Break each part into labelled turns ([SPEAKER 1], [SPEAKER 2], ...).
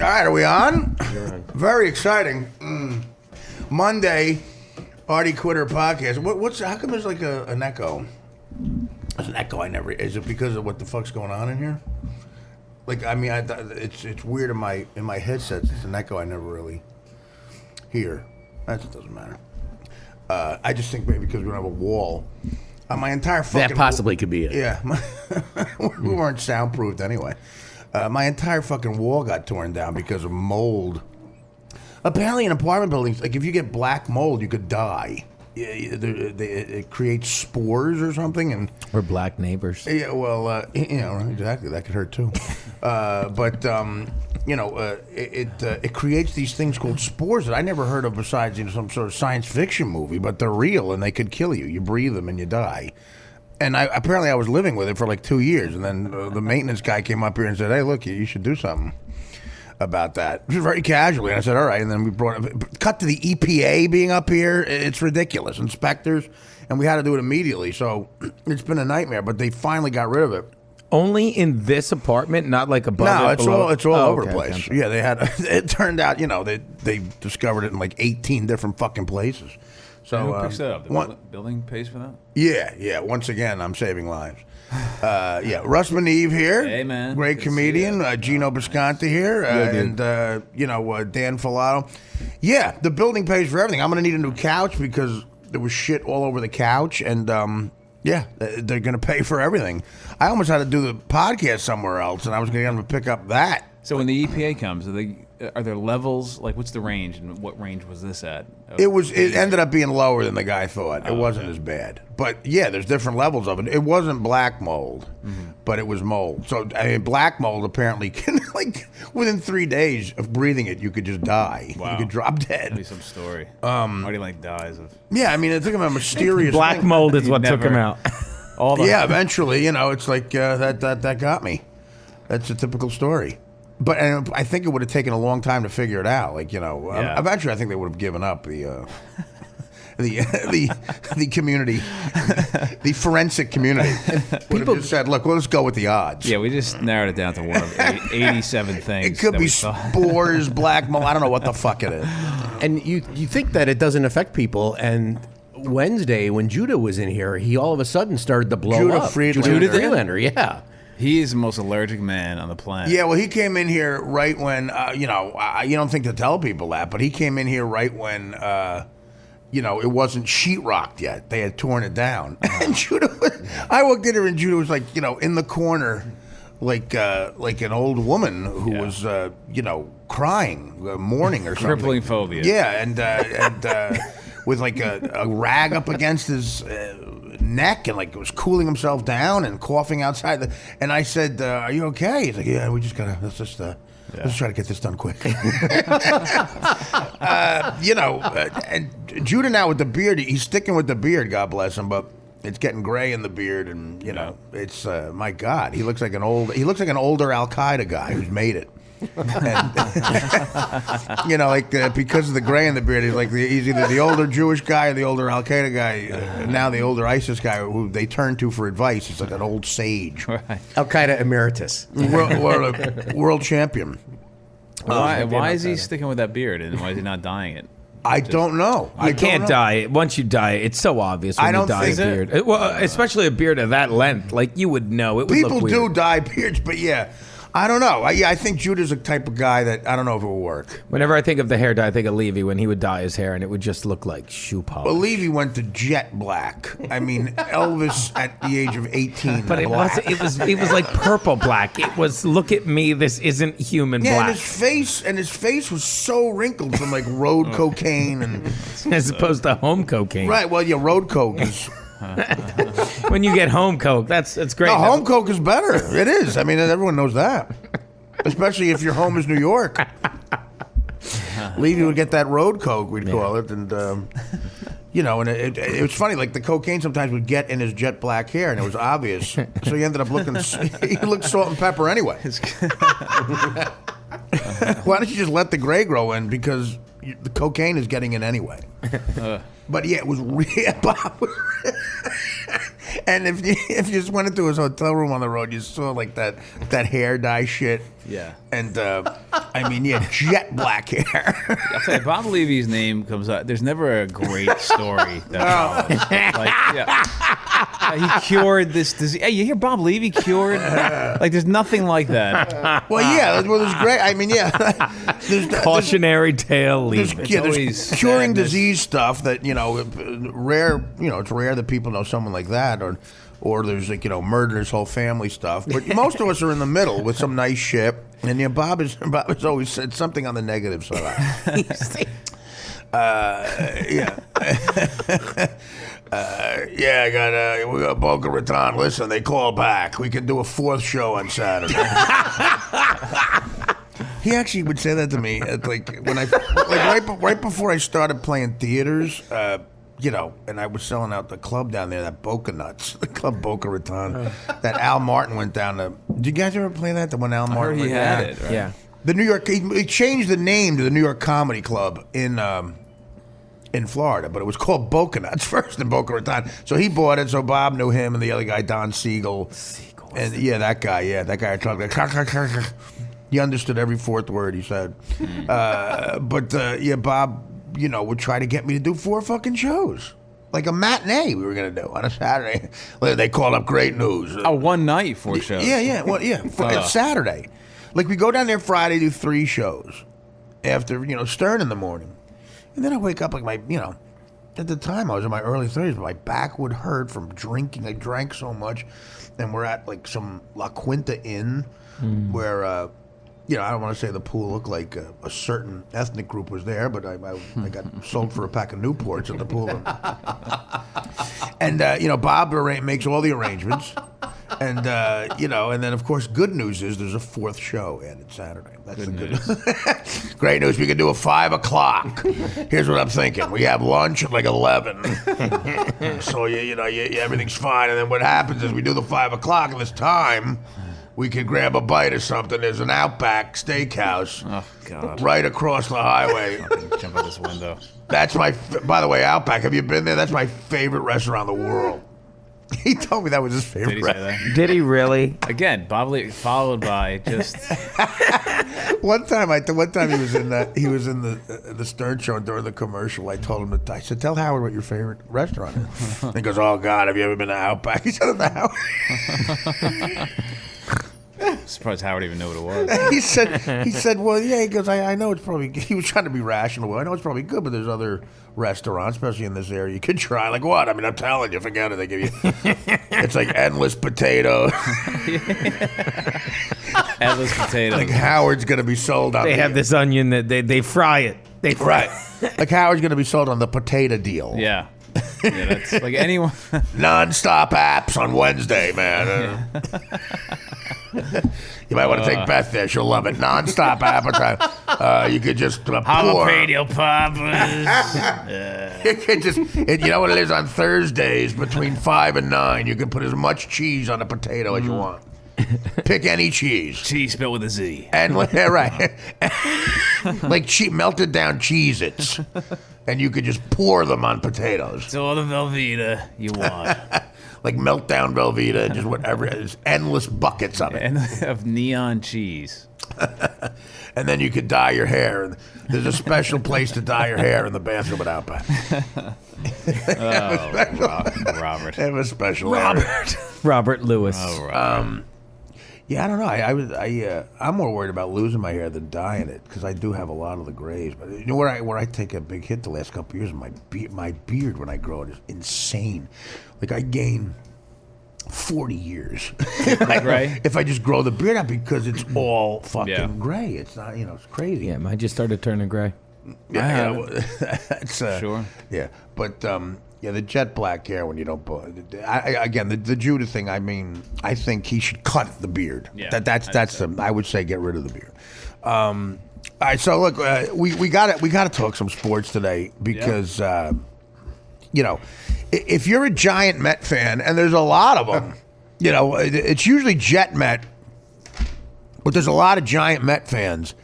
[SPEAKER 1] All right, are we on?
[SPEAKER 2] You're on.
[SPEAKER 1] Very exciting. Monday, Artie Quitter podcast. What's? How come there's like an echo? There's an echo. Is it because of what the fuck's going on in here? Like, I mean, it's weird in my headsets. It's an echo I never really hear. That doesn't matter. I just think maybe because we don't have a wall. My entire fucking
[SPEAKER 2] That possibly could be it.
[SPEAKER 1] Yeah, we weren't soundproofed anyway. My entire fucking wall got torn down because of mold. Apparently in apartment buildings, like if you get black mold, you could die. It creates spores or something, and
[SPEAKER 2] Or black neighbors.
[SPEAKER 1] yeah, well, exactly, that could hurt too. It creates these things called spores that I never heard of besides some sort of science fiction movie, but they're real and they could kill you. You breathe them and you die. And apparently I was living with it for like 2 years, and then the maintenance guy came up here and said, "Hey, look, you should do something about that." Just very casually, and I said, "All right." And then we cut to the EPA being up here. It's ridiculous, inspectors, and we had to do it immediately. So it's been a nightmare, but they finally got rid of it.
[SPEAKER 3] Only in this apartment, not like above
[SPEAKER 1] No,
[SPEAKER 3] it,
[SPEAKER 1] it's
[SPEAKER 3] below?
[SPEAKER 1] all over
[SPEAKER 3] okay,
[SPEAKER 1] the place.
[SPEAKER 3] okay.
[SPEAKER 1] Yeah, they had. It turned out, they discovered it in like 18 different fucking places. So
[SPEAKER 4] who picks that up? The building pays for that?
[SPEAKER 1] Yeah. Once again, I'm saving lives. Russ Maneve here.
[SPEAKER 4] Hey, man.
[SPEAKER 1] Great
[SPEAKER 4] Good to
[SPEAKER 1] comedian.
[SPEAKER 4] see ya.
[SPEAKER 1] Geno Bisconti here. And, Dan Filato. Yeah, the building pays for everything. I'm going to need a new couch because there was shit all over the couch. And, they're going to pay for everything. I almost had to do the podcast somewhere else, and I was going to get them to pick up that.
[SPEAKER 4] So when the EPA comes, are there levels? Like, what's the range, and what range was this at?
[SPEAKER 1] It ended up being lower than the guy thought. It wasn't as bad. But yeah, there's different levels of it. It wasn't black mold, but it was mold. So I mean, black mold apparently can, like, within 3 days of breathing it, you could just die.
[SPEAKER 4] Wow.
[SPEAKER 1] You could drop
[SPEAKER 4] That'd be
[SPEAKER 1] dead.
[SPEAKER 4] some story. Marty dies of
[SPEAKER 1] Yeah, I mean, it took him a mysterious
[SPEAKER 3] Black
[SPEAKER 1] thing.
[SPEAKER 3] mold is what
[SPEAKER 4] Never-
[SPEAKER 3] took him out.
[SPEAKER 4] all the
[SPEAKER 1] Yeah, eventually, it's like that got me. That's a typical story. But I think it would have taken a long time to figure it out. Like, eventually I think they would have given up the community, the forensic community. People just said, "Look, let's go with the odds."
[SPEAKER 4] Yeah, we just narrowed it down to one of 87 things.
[SPEAKER 1] It could
[SPEAKER 4] that
[SPEAKER 1] be
[SPEAKER 4] we thought.
[SPEAKER 1] spores, black mold. I don't know what the fuck it is.
[SPEAKER 2] And you think that it doesn't affect people, and Wednesday when Judah was in here, he all of a sudden started to blow
[SPEAKER 1] Judah
[SPEAKER 2] up.
[SPEAKER 1] Friedlander.
[SPEAKER 2] Judah Friedlander, yeah.
[SPEAKER 4] He is the most allergic man on the planet.
[SPEAKER 1] Yeah, well, he came in here right when you don't think to tell people that, but he came in here right when it wasn't sheetrocked yet. They had torn it down, and Judah. I walked in here and Judah was like, in the corner, like an old woman who was crying, mourning or something.
[SPEAKER 4] Crippling phobia.
[SPEAKER 1] Yeah, and with like a rag up against his neck, and like was cooling himself down and coughing outside. And I said, "Are you okay?" He's like, "Yeah, we just gotta let's try to get this done quick." And Judah now with the beard, he's sticking with the beard. God bless him, but it's getting gray in the beard, and it's my God, he looks like an older Al Qaeda guy who's made it. And, because of the gray in the beard, he's either the older Jewish guy or the older Al Qaeda guy. Now the older ISIS guy who they turn to for advice. He's like an old sage,
[SPEAKER 4] Right.
[SPEAKER 2] Al Qaeda emeritus.
[SPEAKER 1] world champion.
[SPEAKER 4] Why is he sticking with that beard, and why is he not dyeing it?
[SPEAKER 1] I don't know.
[SPEAKER 3] You can't dye it. Once you dye it, it's so obvious when
[SPEAKER 1] I don't
[SPEAKER 3] you dye a
[SPEAKER 1] think-
[SPEAKER 3] beard. Well, especially a beard of that length. Like, you would know. It would
[SPEAKER 1] People
[SPEAKER 3] look
[SPEAKER 1] do
[SPEAKER 3] weird.
[SPEAKER 1] dye beards, but yeah. I don't know. I think Judah's a type of guy that I don't know if it will work.
[SPEAKER 3] Whenever I think of the hair dye, I think of Levy when he would dye his hair, and it would just look like shoe polish.
[SPEAKER 1] Well, Levy went to jet black. I mean, Elvis at the age of 18.
[SPEAKER 3] But it
[SPEAKER 1] black.
[SPEAKER 3] it was like purple black. It was, look at me, this isn't human
[SPEAKER 1] Yeah,
[SPEAKER 3] black.
[SPEAKER 1] and his face was so wrinkled from like road cocaine and
[SPEAKER 3] As opposed to home cocaine.
[SPEAKER 1] right. Well, yeah, road coke is.
[SPEAKER 3] When you get home coke, that's great.
[SPEAKER 1] No, home coke is better. It is. I mean, everyone knows that. Especially if your home is New York. Levy would get that road coke, we'd call it, and and it was funny. Like the cocaine sometimes would get in his jet black hair, and it was obvious. So he ended up looking. He looked salt and pepper anyway. Why don't you just let the gray grow in? Because the cocaine is getting in anyway. But yeah, it was real. And if you just went into his hotel room on the road, you saw like that hair dye shit
[SPEAKER 4] Yeah.
[SPEAKER 1] And I mean, yeah, jet black hair.
[SPEAKER 4] I'll tell you, Bob Levy's name comes up. There's never a great story that follows. Like, he cured this disease. Hey, you hear Bob Levy cured? Like, there's nothing like that.
[SPEAKER 1] Well, yeah, well, there's great. I mean, yeah, there's
[SPEAKER 3] Cautionary tale.
[SPEAKER 1] There's,
[SPEAKER 3] Leave it.
[SPEAKER 1] yeah, there's
[SPEAKER 4] always
[SPEAKER 1] curing
[SPEAKER 4] sadness.
[SPEAKER 1] disease stuff that rare. It's rare that people know someone like that, or there's like murder his whole family stuff. But most of us are in the middle with some nice shit. And Bob has always said something on the negative side. Yeah. We got Boca Raton. Listen, they called back. We can do a 4th show on Saturday. He actually would say that to me, when right before I started playing theaters, and I was selling out the club down there, that Boca Nuts, the club Boca Raton, that Al Martin went down to. Did you guys ever play that? The one Al Martin
[SPEAKER 4] he
[SPEAKER 1] went
[SPEAKER 4] had
[SPEAKER 1] down?
[SPEAKER 4] it. Right?
[SPEAKER 3] Yeah.
[SPEAKER 1] The New York, he changed the name to the New York Comedy Club in Florida, but it was called Boca Nuts first in Boca Raton. So he bought it. So Bob knew him and the other guy, Don Siegel. And that guy I talked like. He understood every 4th word he said. Bob, would try to get me to do 4 fucking shows. Like a matinee we were going to do on a Saturday. They called up great news.
[SPEAKER 4] Oh, one night, 4 shows.
[SPEAKER 1] Yeah. Well, yeah. It's Saturday. Like we go down there Friday, do 3 shows after, Stern in the morning. And then I wake up like at the time I was in my early 30s, but my back would hurt from drinking. I drank so much. And we're at like some La Quinta Inn where, I don't want to say the pool looked like a certain ethnic group was there, but I got sold for a pack of Newports at the pool. And, Bob makes all the arrangements. And, and then, of course, good news is there's a 4th show added Saturday. That's good news. Great news. We can do a 5 o'clock. Here's what I'm thinking. We have lunch at like 11. So, everything's fine. And then what happens is we do the 5 o'clock, and this time we can grab a bite of something. There's an Outback Steakhouse right across the highway.
[SPEAKER 4] Jump out this window.
[SPEAKER 1] That's by the way, Outback, have you been there? That's my favorite restaurant in the world. He told me that was his favorite.
[SPEAKER 4] Did he say that?
[SPEAKER 3] Did he really?
[SPEAKER 4] Again, Bob Levy followed by just.
[SPEAKER 1] One time he was in the Stern show during the commercial. I told him I said, "Tell Howard what your favorite restaurant is." And he goes, "Oh God, have you ever been to Outback?" He said, "No."
[SPEAKER 4] Surprised Howard even knew what it was.
[SPEAKER 1] He said, "Well, yeah." He goes, "I know it's probably." He was trying to be rational. Well, I know it's probably good, but there's other restaurants, especially in this area, you could try. Like what? I mean, I'm telling you, forget it. They give you, it's like endless potatoes.
[SPEAKER 4] Endless potatoes.
[SPEAKER 1] Like Howard's gonna be sold on.
[SPEAKER 3] They have this onion that they fry it. They fry
[SPEAKER 1] right. Like Howard's gonna be sold on the potato deal.
[SPEAKER 4] Yeah. Yeah, that's like anyone.
[SPEAKER 1] Non-stop apps on Wednesday, man. You might want to take Beth there. She'll love it. Non-stop appetite. You could just pour.
[SPEAKER 3] Jalapeno poppers.
[SPEAKER 1] You could just, you know what it is on Thursdays between 5 and 9. You can put as much cheese on a potato as you want. Pick any cheese.
[SPEAKER 4] Cheese spelled with a Z.
[SPEAKER 1] And right, like melted down Cheez-Its, and you could just pour them on potatoes.
[SPEAKER 4] It's all the Velveeta you want.
[SPEAKER 1] Like meltdown Velveeta, just whatever. There's endless buckets of it.
[SPEAKER 4] And of neon cheese.
[SPEAKER 1] And then you could dye your hair. And there's a special place to dye your hair in the bathroom at Outback.
[SPEAKER 4] Robert.
[SPEAKER 1] They have a special
[SPEAKER 3] Robert Lewis.
[SPEAKER 4] Oh, Robert.
[SPEAKER 1] Yeah, I don't know. I'm more worried about losing my hair than dyeing it because I do have a lot of the grays. But you know where I take a big hit the last couple of years, my beard when I grow it is insane. Like I gain 40 years if I just grow the beard out because it's all fucking gray. It's not, it's crazy.
[SPEAKER 3] Yeah, mine just started turning gray.
[SPEAKER 1] Yeah, that's
[SPEAKER 4] sure.
[SPEAKER 1] Yeah, but the jet black hair when you don't. Again, the Judah thing. I mean, I think he should cut the beard.
[SPEAKER 4] Yeah,
[SPEAKER 1] that's I would say get rid of the beard. All right, so look, we got to talk some sports today because if you're a giant Met fan, and there's a lot of them, it's usually Jet Met, but there's a lot of giant Met fans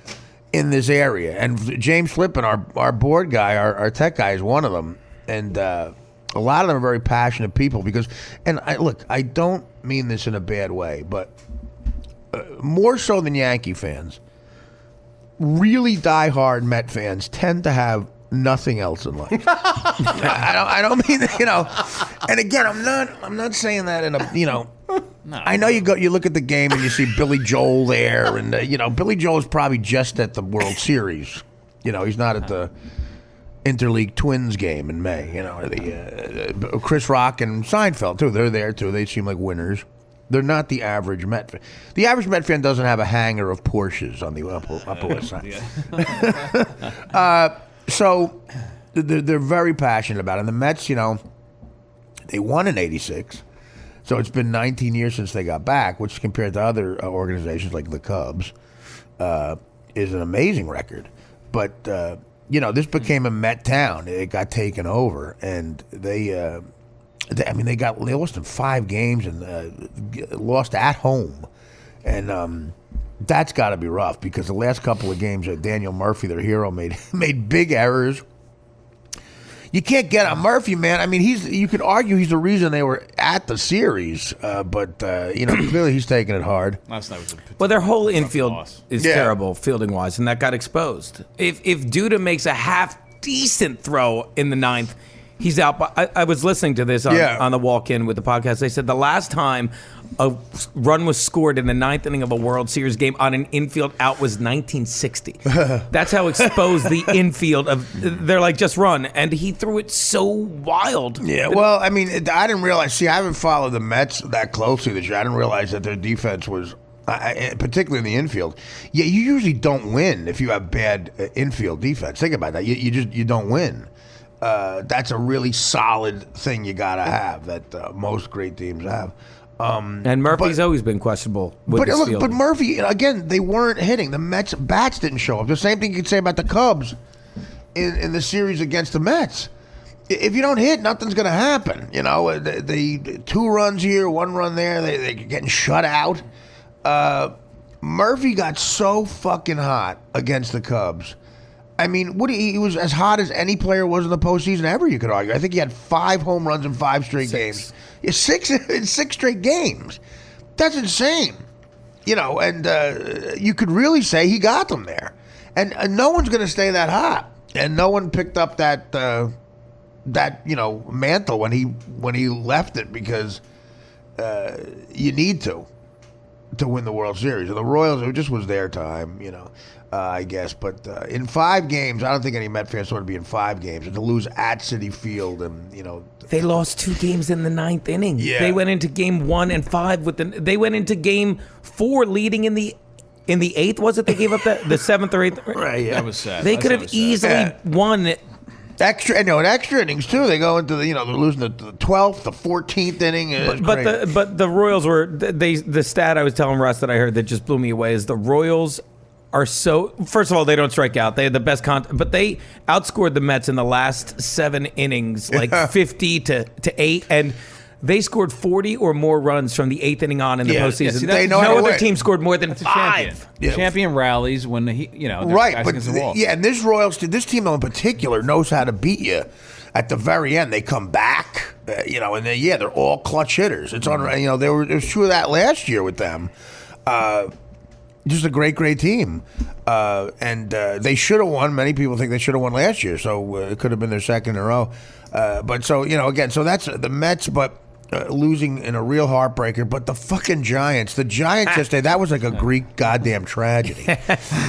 [SPEAKER 1] in this area. And James Flippin, our board guy, our tech guy, is one of them. And a lot of them are very passionate people because, I don't mean this in a bad way, but more so than Yankee fans, really diehard Met fans tend to have nothing else in life. I don't mean that, And again, I'm not saying that in a No. I know you look at the game and you see Billy Joel there, and Billy Joel is probably just at the World Series. He's not at the Interleague Twins game in May. The Chris Rock and Seinfeld too. They're there too. They seem like winners. They're not the average Met fan. The average Met fan doesn't have a hangar of Porsches on the Upper West Side. So they're very passionate about it. And the Mets, they won in '86. So it's been 19 years since they got back, which compared to other organizations like the Cubs is an amazing record. But, this became a Met town. It got taken over. And they lost in 5 games and lost at home. And that's got to be rough because the last couple of games, Daniel Murphy, their hero, made big errors. You can't get on Murphy, man. I mean, you could argue he's the reason they were at the series, but clearly he's taking it hard.
[SPEAKER 4] Last night was
[SPEAKER 3] well, their whole infield
[SPEAKER 4] loss.
[SPEAKER 3] is terrible fielding wise, and that got exposed. If Duda makes a half decent throw in the 9th, he's out. I was listening to this on the walk-in with the podcast. They said the last time a run was scored in the 9th inning of a World Series game on an infield out was 1960. That's how exposed the infield they're like, just run. And he threw it so wild.
[SPEAKER 1] Yeah, well, I mean, I didn't realize. See, I haven't followed the Mets that closely this year. I didn't realize that their defense was, particularly in the infield. Yeah, you usually don't win if you have bad infield defense. Think about that. You don't win. That's a really solid thing you got to have that most great teams have.
[SPEAKER 3] And Murphy's always been questionable with his fielding.
[SPEAKER 1] But Murphy, again, they weren't hitting. The Mets bats didn't show up. The same thing you could say about the Cubs in the series against the Mets. If you don't hit, nothing's going to happen. The 2 runs here, 1 run there, they're getting shut out. Murphy got so fucking hot against the Cubs. I mean, he was as hot as any player was in the postseason ever, you could argue. I think he had 5 home runs in 5 straight games. Yeah, 6 in 6 straight games. That's insane. And you could really say he got them there. And no one's going to stay that hot. And no one picked up that mantle when he left it because you need to win the World Series. And the Royals, it just was their time, I guess. But in 5 games, I don't think any Met fans want to be in 5 games. And to lose at Citi Field and,
[SPEAKER 3] They lost 2 games in the 9th inning.
[SPEAKER 1] Yeah.
[SPEAKER 3] They went into game 1 and 5 they went into game 4 leading in the 8th, was it? They gave up the 7th or 8th.
[SPEAKER 1] Right, yeah.
[SPEAKER 4] That was sad.
[SPEAKER 3] They could have easily won it.
[SPEAKER 1] Extra innings too. They go into they're losing the 12th, the 14th inning.
[SPEAKER 3] But the Royals were the stat I was telling Russ that I heard that just blew me away is the Royals are so. First of all, they don't strike out. They had the best but they outscored the Mets in the last 7 innings, like 50 to 8, and they scored 40 or more runs from the 8th inning on in the postseason. No other team scored more than 5.
[SPEAKER 1] Yeah.
[SPEAKER 4] Champion rallies when
[SPEAKER 1] right, but and this team in particular knows how to beat you at the very end. They come back, and they're all clutch hitters. It's on. There was true of that last year with them. Just a great team, and they should have won. Many people think they should have won last year, so it could have been their second in a row. But so again, so that's the Mets, but losing in a real heartbreaker. But the fucking Giants yesterday, that was like a Greek goddamn tragedy.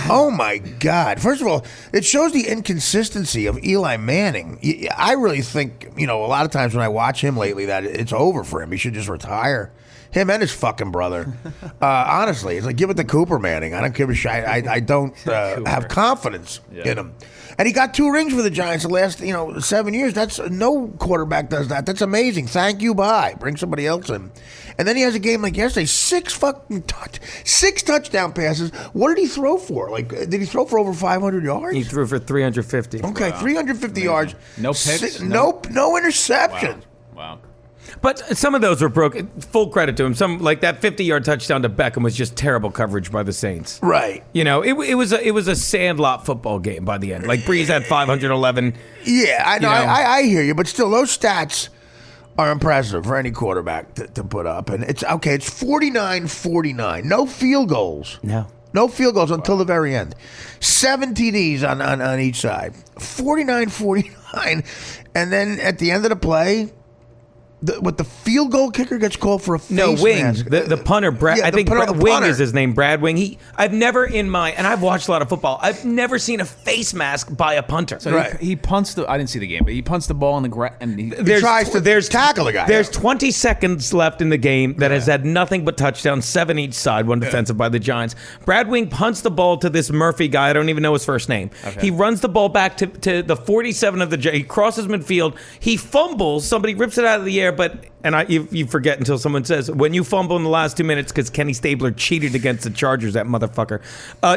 [SPEAKER 1] Oh my God! First of all, it shows the inconsistency of Eli Manning. I really think a lot of times when I watch him lately that it's over for him. He should just retire. Him and his fucking brother. Honestly, it's like, give it to Cooper Manning. I don't give a shit. I don't have confidence in him. And he got 2 rings for the Giants the last 7 years. That's no quarterback does that. That's amazing. Thank you. Bye. Bring somebody else in. And then he has a game like yesterday. 6 touchdown passes. What did he throw for? Did he throw for over 500 yards?
[SPEAKER 3] He threw for 350.
[SPEAKER 1] Okay, 350 yards.
[SPEAKER 4] No picks.
[SPEAKER 1] No interceptions.
[SPEAKER 4] Wow.
[SPEAKER 3] But some of those were broken. Full credit to him. Some like that 50-yard touchdown to Beckham was just terrible coverage by the Saints.
[SPEAKER 1] Right.
[SPEAKER 3] It was a sandlot football game by the end. Like Breeze had 511.
[SPEAKER 1] Yeah, I know. I hear you, but still, those stats are impressive for any quarterback to put up. And it's 49-49. No field goals. No field goals until the very end. 7 TDs on each side. 49-49. And then at the end of the play, the field goal kicker gets called for a face
[SPEAKER 3] Wing.
[SPEAKER 1] mask.
[SPEAKER 3] The punter, Brad. I think Wing is his name, Brad Wing. I've never and I've watched a lot of football. I've never seen a face mask by a punter.
[SPEAKER 4] So he punts I didn't see the game, but he punts the ball in the ground and he
[SPEAKER 1] tries to tackle the guy.
[SPEAKER 3] There's 20 seconds left in the game that has had nothing but touchdowns, 7 each side, 1 defensive by the Giants. Brad Wing punts the ball to this Murphy guy. I don't even know his first name. Okay. He runs the ball back to the 47 of the Giants. He crosses midfield. He fumbles. Somebody rips it out of the air. But you forget until someone says, when you fumble in the last 2 minutes because Kenny Stabler cheated against the Chargers, that motherfucker,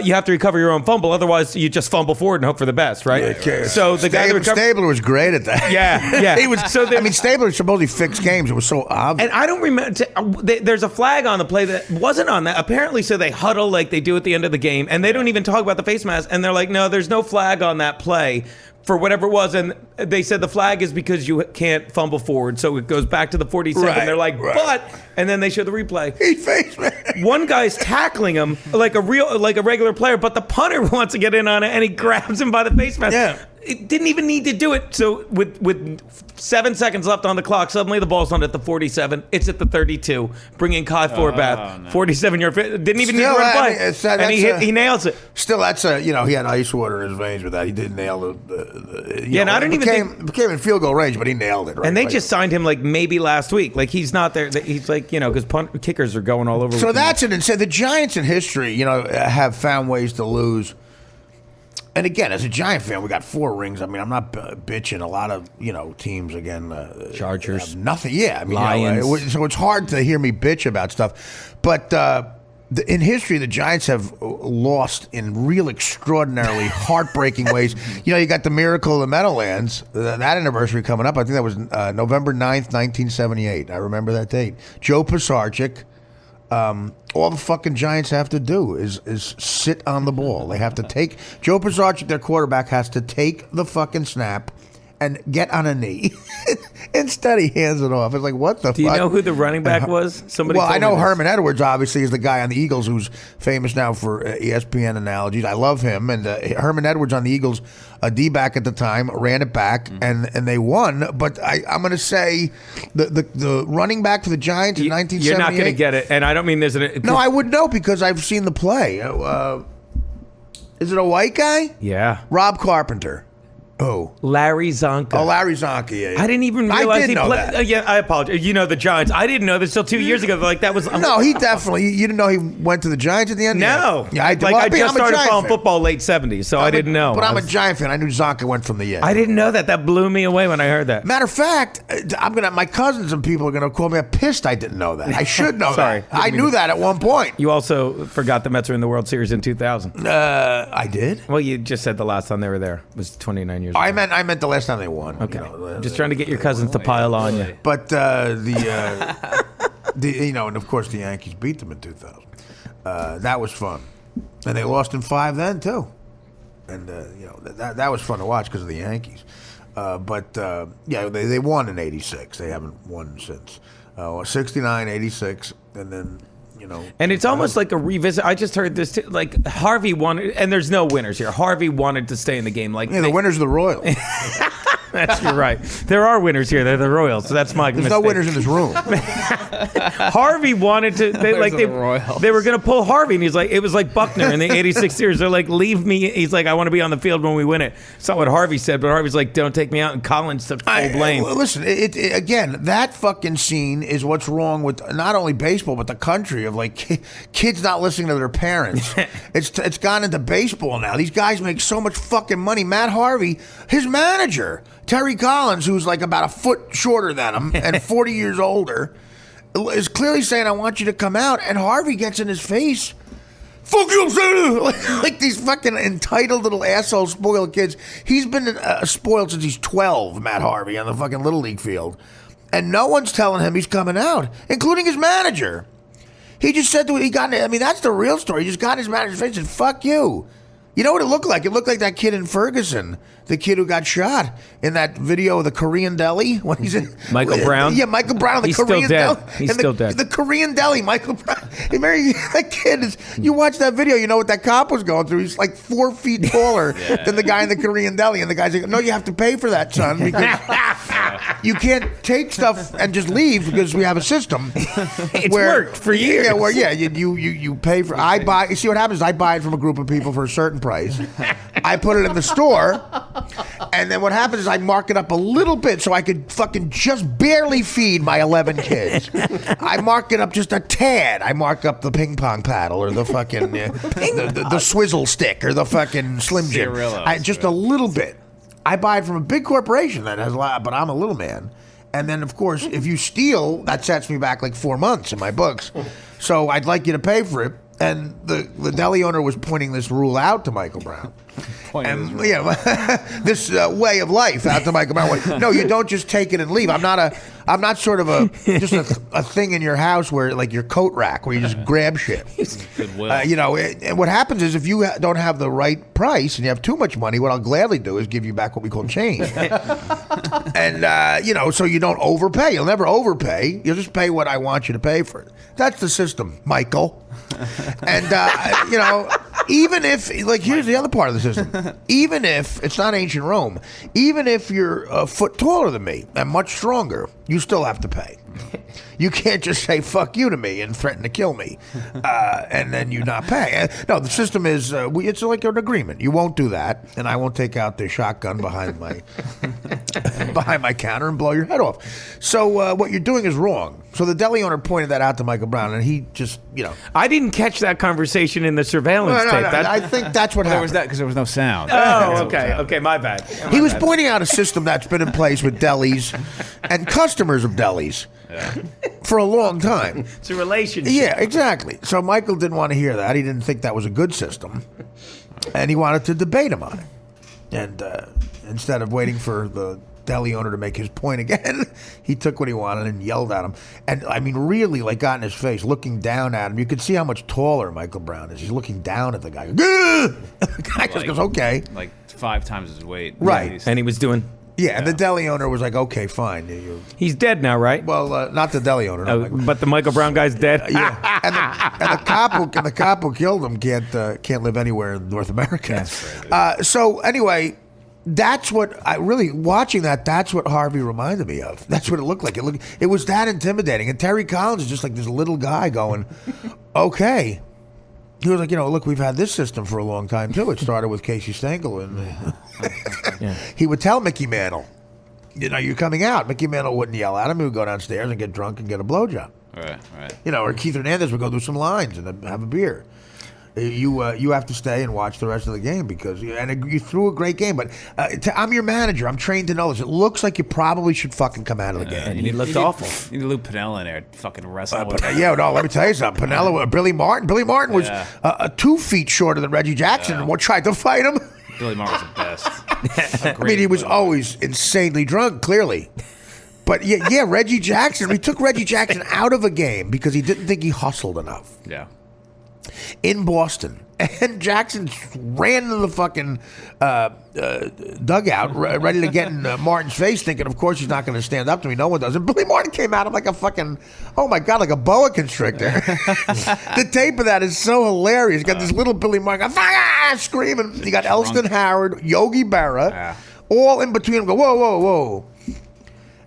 [SPEAKER 3] you have to recover your own fumble. Otherwise, you just fumble forward and hope for the best, right?
[SPEAKER 1] Yeah,
[SPEAKER 3] so the guy that
[SPEAKER 1] Stabler was great at that.
[SPEAKER 3] Yeah.
[SPEAKER 1] He was. So Stabler supposedly fixed games. It was so obvious.
[SPEAKER 3] And I don't remember. There's a flag on the play that wasn't on that. Apparently, so they huddle like they do at the end of the game, and they don't even talk about the face mask. And they're like, no, there's no flag on that play. For whatever it was, and they said the flag is because you can't fumble forward, so it goes back to the 47.
[SPEAKER 1] Right,
[SPEAKER 3] they're like, but, and then they show the replay.
[SPEAKER 1] He face man.
[SPEAKER 3] One guy's tackling him like a regular player, but the punter wants to get in on it, and he grabs him by the face mask.
[SPEAKER 1] Yeah.
[SPEAKER 3] It didn't even need to do it. So with 7 seconds left on the clock, suddenly the ball's not at the 47. It's at the 32. Bringing Kai Forbath, 47-yard. Didn't even need to run play. And he nails it.
[SPEAKER 1] Still, that's he had ice water in his veins with that. He did nail
[SPEAKER 3] and I don't even think
[SPEAKER 1] became in field goal range, but he nailed it. Right?
[SPEAKER 3] And they just signed him like maybe last week. Like he's not there. He's like because kickers are going all over.
[SPEAKER 1] So that's an insane. The Giants in history, have found ways to lose. And again, as a Giant fan, we got 4 rings. I mean, I'm not bitching. A lot of teams again.
[SPEAKER 3] Chargers,
[SPEAKER 1] nothing. Yeah, I mean,
[SPEAKER 3] Lions.
[SPEAKER 1] So it's hard to hear me bitch about stuff. But in history, the Giants have lost in real extraordinarily heartbreaking ways. You got the miracle of the Meadowlands. That anniversary coming up. I think that was November 9th, 1978. I remember that date. Joe Pisarcik. All the fucking Giants have to do is sit on the ball. They have to take Joe Pisarcik, their quarterback, has to take the fucking snap and get on a knee. Instead, he hands it off. It's like, what the fuck?
[SPEAKER 3] Do you know who the running back was? Somebody.
[SPEAKER 1] Well, I know Herman Edwards, obviously, is the guy on the Eagles who's famous now for ESPN analogies. I love him. And Herman Edwards on the Eagles, a D-back at the time, ran it back, and they won. But I'm going to say the running back for the Giants in 1978.
[SPEAKER 3] You're not going to get it. And I don't mean there's an...
[SPEAKER 1] No, I would know because I've seen the play. Is it a white guy?
[SPEAKER 3] Yeah.
[SPEAKER 1] Rob Carpenter. Oh,
[SPEAKER 3] Larry Zonka.
[SPEAKER 1] Oh, Larry Zonka. Yeah.
[SPEAKER 3] I didn't even realize he played.
[SPEAKER 1] That.
[SPEAKER 3] Yeah, I apologize. The Giants. I didn't know this till 2 years ago. Like that was.
[SPEAKER 1] No, he definitely. You didn't know he went to the Giants at the end.
[SPEAKER 3] No.
[SPEAKER 1] Yeah, I
[SPEAKER 3] just started following football late '70s, so I didn't know.
[SPEAKER 1] But I'm a Giant fan. I knew Zonka went from the end.
[SPEAKER 3] I didn't know that. That blew me away when I heard that.
[SPEAKER 1] Matter of fact, my cousins and people are gonna call me pissed. I didn't know that. I should know
[SPEAKER 3] Sorry.
[SPEAKER 1] that. I knew that at one point.
[SPEAKER 3] You also forgot the Mets were in the World Series in 2000.
[SPEAKER 1] I did.
[SPEAKER 3] Well, you just said the last time they were there was 29 years ago.
[SPEAKER 1] I meant the last time they won.
[SPEAKER 3] Okay. Just trying to get your cousins to pile on you.
[SPEAKER 1] But and of course the Yankees beat them in 2000. That was fun, and they lost in 5 then too. And that was fun to watch because of the Yankees. They won in '86. They haven't won since 69, '86, and then.
[SPEAKER 3] And it's almost like a revisit. I just heard this too. Like Harvey wanted, and there's no winners here. Harvey wanted to stay in the game.
[SPEAKER 1] The winners are the Royals.
[SPEAKER 3] You're right. There are winners here. They're the Royals. So that's my
[SPEAKER 1] There's
[SPEAKER 3] mistake.
[SPEAKER 1] no winners in this room.
[SPEAKER 3] Harvey wanted to. They were going to pull Harvey, and he's like, it was like Buckner in the '86 series. They're like, leave me. He's like, I want to be on the field when we win it. It's not what Harvey said, but Harvey's like, don't take me out. And Collins took full blame.
[SPEAKER 1] Listen, again, that fucking scene is what's wrong with not only baseball but the country of like kids not listening to their parents. It's gone into baseball now. These guys make so much fucking money. Matt Harvey, his manager. Terry Collins, who's like about a foot shorter than him and 40 years older, is clearly saying, I want you to come out. And Harvey gets in his face. Fuck you, sir! Like these fucking entitled little asshole spoiled kids. He's been spoiled since he's 12, Matt Harvey, on the fucking Little League field. And no one's telling him he's coming out, including his manager. He just said that's the real story. He just got in his manager's face and said, fuck you. You know what it looked like? It looked like that kid in Ferguson, the kid who got shot in that video of the Korean deli when he's in
[SPEAKER 3] Michael Brown?
[SPEAKER 1] Yeah, Michael Brown, the
[SPEAKER 3] He's
[SPEAKER 1] Korean
[SPEAKER 3] still dead.
[SPEAKER 1] deli.
[SPEAKER 3] He's
[SPEAKER 1] And
[SPEAKER 3] still dead.
[SPEAKER 1] The Korean deli, Michael Brown. Hey, Mary, that kid is. You watch that video, you know what that cop was going through. He's like 4 feet taller than the guy in the Korean deli, and the guy's like, "No, you have to pay for that, son, because you can't take stuff and just leave because we have a system."
[SPEAKER 3] It's worked for years.
[SPEAKER 1] Yeah, you pay for. I buy. You see what happens? I buy it from a group of people for a certain price. I put it in the store, and then what happens is I mark it up a little bit so I could fucking just barely feed my 11 kids. I mark it up just a tad. I mark up the ping pong paddle or the fucking the swizzle stick or the fucking Slim Jim. Just a little bit. I buy it from a big corporation that has a lot, but I'm a little man. And then, of course, if you steal, that sets me back like 4 months in my books. So I'd like you to pay for it. And the deli owner was pointing this rule out to Michael Brown. This way of life out to Michael Brown. No, you don't just take it and leave. I'm not sort of a thing in your house where like your coat rack where you just grab shit.
[SPEAKER 4] Goodwill.
[SPEAKER 1] And what happens is if you don't have the right price and you have too much money, what I'll gladly do is give you back what we call change. And so you don't overpay. You'll never overpay. You'll just pay what I want you to pay for it. That's the system, Michael. And even if, like, here's the other part of the system. Even if it's not ancient Rome, even if you're a foot taller than me and much stronger, you still have to pay. You can't just say "fuck you" to me and threaten to kill me, and then you not pay. No, the system is it's like an agreement. You won't do that, and I won't take out the shotgun behind my counter and blow your head off. So what you're doing is wrong. So the deli owner pointed that out to Michael Brown, and he just
[SPEAKER 3] I didn't catch that conversation in the surveillance tape.
[SPEAKER 1] I think that's what happened.
[SPEAKER 4] There was that because there was no sound.
[SPEAKER 3] Oh, okay, my bad.
[SPEAKER 1] He was pointing out a system that's been in place with delis and customers of delis for a long time.
[SPEAKER 3] It's a relationship.
[SPEAKER 1] Yeah, exactly. So Michael didn't want to hear that. He didn't think that was a good system, and he wanted to debate him on it. And instead of waiting for the deli owner to make his point again, he took what he wanted and yelled at him. And I mean, really, like, got in his face, looking down at him. You could see how much taller Michael Brown is. He's looking down at the guy. The guy just goes, "Okay."
[SPEAKER 4] Like 5 times his weight.
[SPEAKER 1] Right.
[SPEAKER 3] And he was doing.
[SPEAKER 1] Yeah, and the deli owner was like, "Okay, fine."
[SPEAKER 3] He's dead now, right?
[SPEAKER 1] Well, not the deli owner. No,
[SPEAKER 3] But the Michael Brown guy's dead.
[SPEAKER 1] Yeah, and the cop who killed him can't live anywhere in North America.
[SPEAKER 4] That's right.
[SPEAKER 1] So anyway, that's what I really watching that. That's what Harvey reminded me of. That's what it looked like. It was that intimidating. And Terry Collins is just like this little guy going, "Okay." He was like, "Look, we've had this system for a long time too. It started with Casey Stengel, and he would tell Mickey Mantle, you're coming out." Mickey Mantle wouldn't yell at him. He would go downstairs and get drunk and get a blowjob.
[SPEAKER 4] Right.
[SPEAKER 1] Or Keith Hernandez would go through some lines and then have a beer. You have to stay and watch the rest of the game because you threw a great game. But I'm your manager. I'm trained to know this. It looks like you probably should fucking come out of the game.
[SPEAKER 3] And he looked awful.
[SPEAKER 4] You need Lou Piniella in there fucking wrestling.
[SPEAKER 1] Let me tell you something. Pinella, Billy Martin. Billy Martin was 2 feet shorter than Reggie Jackson and tried to fight him.
[SPEAKER 4] Billy Martin was the best.
[SPEAKER 1] I mean, he was always insanely drunk, clearly. But Reggie Jackson. We took Reggie Jackson out of a game because he didn't think he hustled enough.
[SPEAKER 4] Yeah.
[SPEAKER 1] In Boston, and Jackson ran to the fucking dugout, ready to get in Martin's face, thinking, of course, he's not going to stand up to me. No one does. And Billy Martin came at him like a fucking, oh my God, like a boa constrictor. The tape of that is so hilarious. You got this little Billy Martin screaming. You got Elston Howard, Yogi Berra, all in between them go, whoa, whoa, whoa.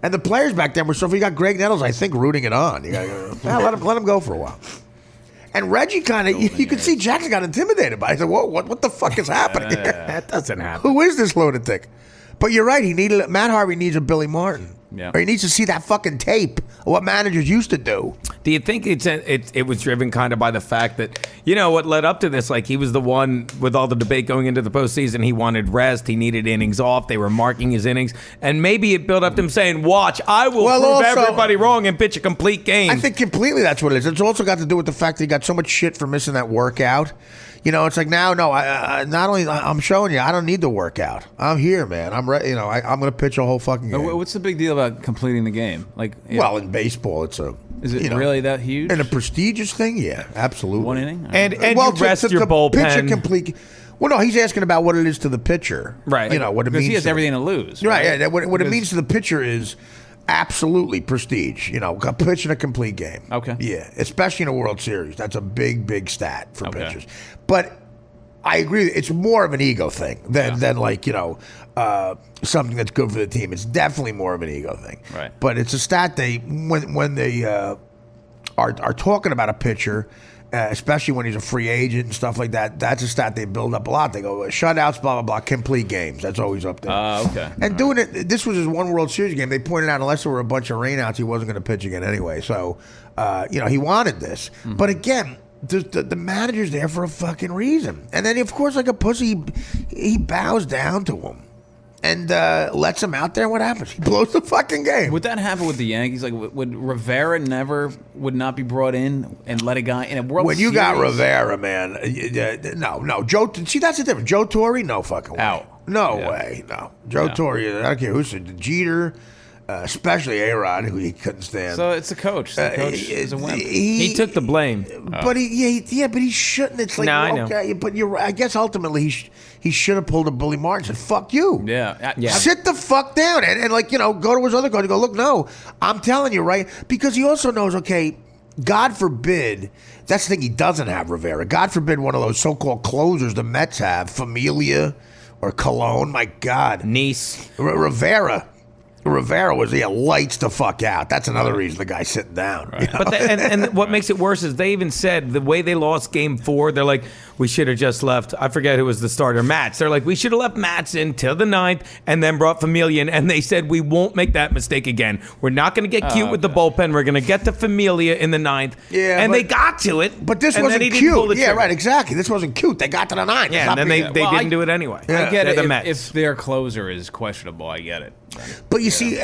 [SPEAKER 1] And the players back then were so, you got Greg Nettles, I think, rooting it on. You got let him go for a while. And Reggie kind of, you could see Jackson got intimidated by it. He said, whoa, what the fuck is happening here?
[SPEAKER 3] That doesn't happen.
[SPEAKER 1] Who is this lunatic? But you're right. Matt Harvey needs a Billy Martin.
[SPEAKER 4] Yeah.
[SPEAKER 1] Or he needs to see that fucking tape of what managers used to do.
[SPEAKER 3] Do you think it was driven kind of by the fact that, what led up to this? Like, he was the one with all the debate going into the postseason. He wanted rest. He needed innings off. They were marking his innings. And maybe it built up to him saying, watch, I will prove everybody wrong and pitch a complete game.
[SPEAKER 1] I think completely that's what it is. It's also got to do with the fact that he got so much shit for missing that workout. It's like now, no, I'm showing you, I don't need the workout. I'm here, man. I'm ready. I'm going to pitch a whole fucking game.
[SPEAKER 4] What's the big deal about completing the game?
[SPEAKER 1] Well, in baseball, is
[SPEAKER 4] it really that huge?
[SPEAKER 1] And a prestigious thing, yeah, absolutely.
[SPEAKER 4] 1 inning,
[SPEAKER 3] and you rest your bullpen.
[SPEAKER 1] Pitch a complete. Well, no, he's asking about what it is to the pitcher.
[SPEAKER 3] Right.
[SPEAKER 1] You know, what it
[SPEAKER 4] Because
[SPEAKER 1] means.
[SPEAKER 4] he has
[SPEAKER 1] to
[SPEAKER 4] everything to lose.
[SPEAKER 1] Right.
[SPEAKER 4] Right.
[SPEAKER 1] Yeah, what it means to the pitcher is absolutely prestige. You know, pitching a complete game.
[SPEAKER 4] Okay.
[SPEAKER 1] Yeah, especially in a World Series. That's a big, big stat for
[SPEAKER 4] Okay.
[SPEAKER 1] pitchers. But I agree. It's more of an ego thing than like, you know, something that's good for the team. It's definitely more of an ego thing.
[SPEAKER 4] Right.
[SPEAKER 1] But it's a stat when they are talking about a pitcher, especially when he's a free agent and stuff like that, that's a stat they build up a lot. They go, shutouts, blah, blah, blah, complete games. That's always up there.
[SPEAKER 4] Okay.
[SPEAKER 1] And doing it, this was his one World Series game. They pointed out, unless there were a bunch of rainouts, he wasn't going to pitch again anyway. So, you know, he wanted this. But again, the manager's there for a fucking reason. And then, of course, like a pussy, he bows down to him and lets him out there. What happens? He blows the fucking game.
[SPEAKER 4] Would that happen with the Yankees? Like, would Rivera would not be brought in and let a guy in a World
[SPEAKER 1] When
[SPEAKER 4] Series?
[SPEAKER 1] you got Rivera, man, no. Joe, see, that's the difference. Joe Torre, no fucking way.
[SPEAKER 4] Out.
[SPEAKER 1] No
[SPEAKER 4] Yeah.
[SPEAKER 1] way, no. Joe Torre, I don't care who said, Jeter, especially A-Rod, who he couldn't stand.
[SPEAKER 4] So it's the coach. The coach is a wimp.
[SPEAKER 3] He took the blame.
[SPEAKER 1] But but he shouldn't. It's like,
[SPEAKER 3] No, I know.
[SPEAKER 1] okay, but I guess ultimately he should have pulled a Bully Martin and said, fuck you.
[SPEAKER 4] Yeah.
[SPEAKER 1] Sit the fuck down and like, you know, go to his other coach and go, look, no, I'm telling you, right? Because he also knows, okay, God forbid, that's the thing he doesn't have, Rivera. God forbid one of those so-called closers the Mets have, Familia or Cologne, my God.
[SPEAKER 3] Nice.
[SPEAKER 1] Rivera was lights the fuck out. That's another reason the guy's sitting down. You know?
[SPEAKER 3] But and what makes it worse is they even said the way they lost Game 4, they're like, we should have just left. I forget who was the starter, Matz. They're like, we should have left Matz in till the 9th and then brought Familia in. And they said we won't make that mistake again. We're not going to get cute with the bullpen. We're going to get to Familia in the 9th.
[SPEAKER 1] Yeah,
[SPEAKER 3] and
[SPEAKER 1] but-
[SPEAKER 3] they got to it.
[SPEAKER 1] But this
[SPEAKER 3] and
[SPEAKER 1] wasn't
[SPEAKER 3] then he didn't pull
[SPEAKER 1] cute.
[SPEAKER 3] the
[SPEAKER 1] Yeah,
[SPEAKER 3] trigger.
[SPEAKER 1] right, exactly. This wasn't cute. They got to the 9th.
[SPEAKER 3] Yeah, and then they didn't do it anyway.
[SPEAKER 4] I get
[SPEAKER 3] They're
[SPEAKER 4] it.
[SPEAKER 3] the Mets.
[SPEAKER 4] If their closer is questionable, I get it.
[SPEAKER 1] But you see,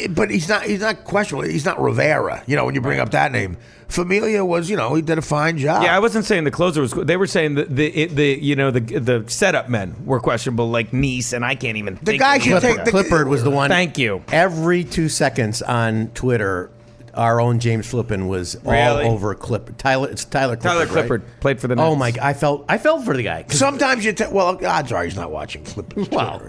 [SPEAKER 1] but he's not questionable. He's not Rivera. You know, when you bring up that name, Familia was, you know, he did a fine job.
[SPEAKER 3] Yeah, I wasn't saying the closer was. They were saying the setup men were questionable, like Nice, and I can't even.
[SPEAKER 1] The
[SPEAKER 3] think
[SPEAKER 1] guy
[SPEAKER 3] of
[SPEAKER 1] should
[SPEAKER 3] them.
[SPEAKER 1] take the
[SPEAKER 2] Clippard was the one.
[SPEAKER 3] Thank you.
[SPEAKER 2] Every 2 seconds on Twitter, our own James Flippin was
[SPEAKER 3] Really?
[SPEAKER 2] all over Clippard. Tyler Clippard.
[SPEAKER 3] Tyler
[SPEAKER 2] right?
[SPEAKER 3] Clippard played for the Nets.
[SPEAKER 2] Oh my! I felt for the guy.
[SPEAKER 1] Sometimes well, odds are he's not watching Clippers.
[SPEAKER 2] Well.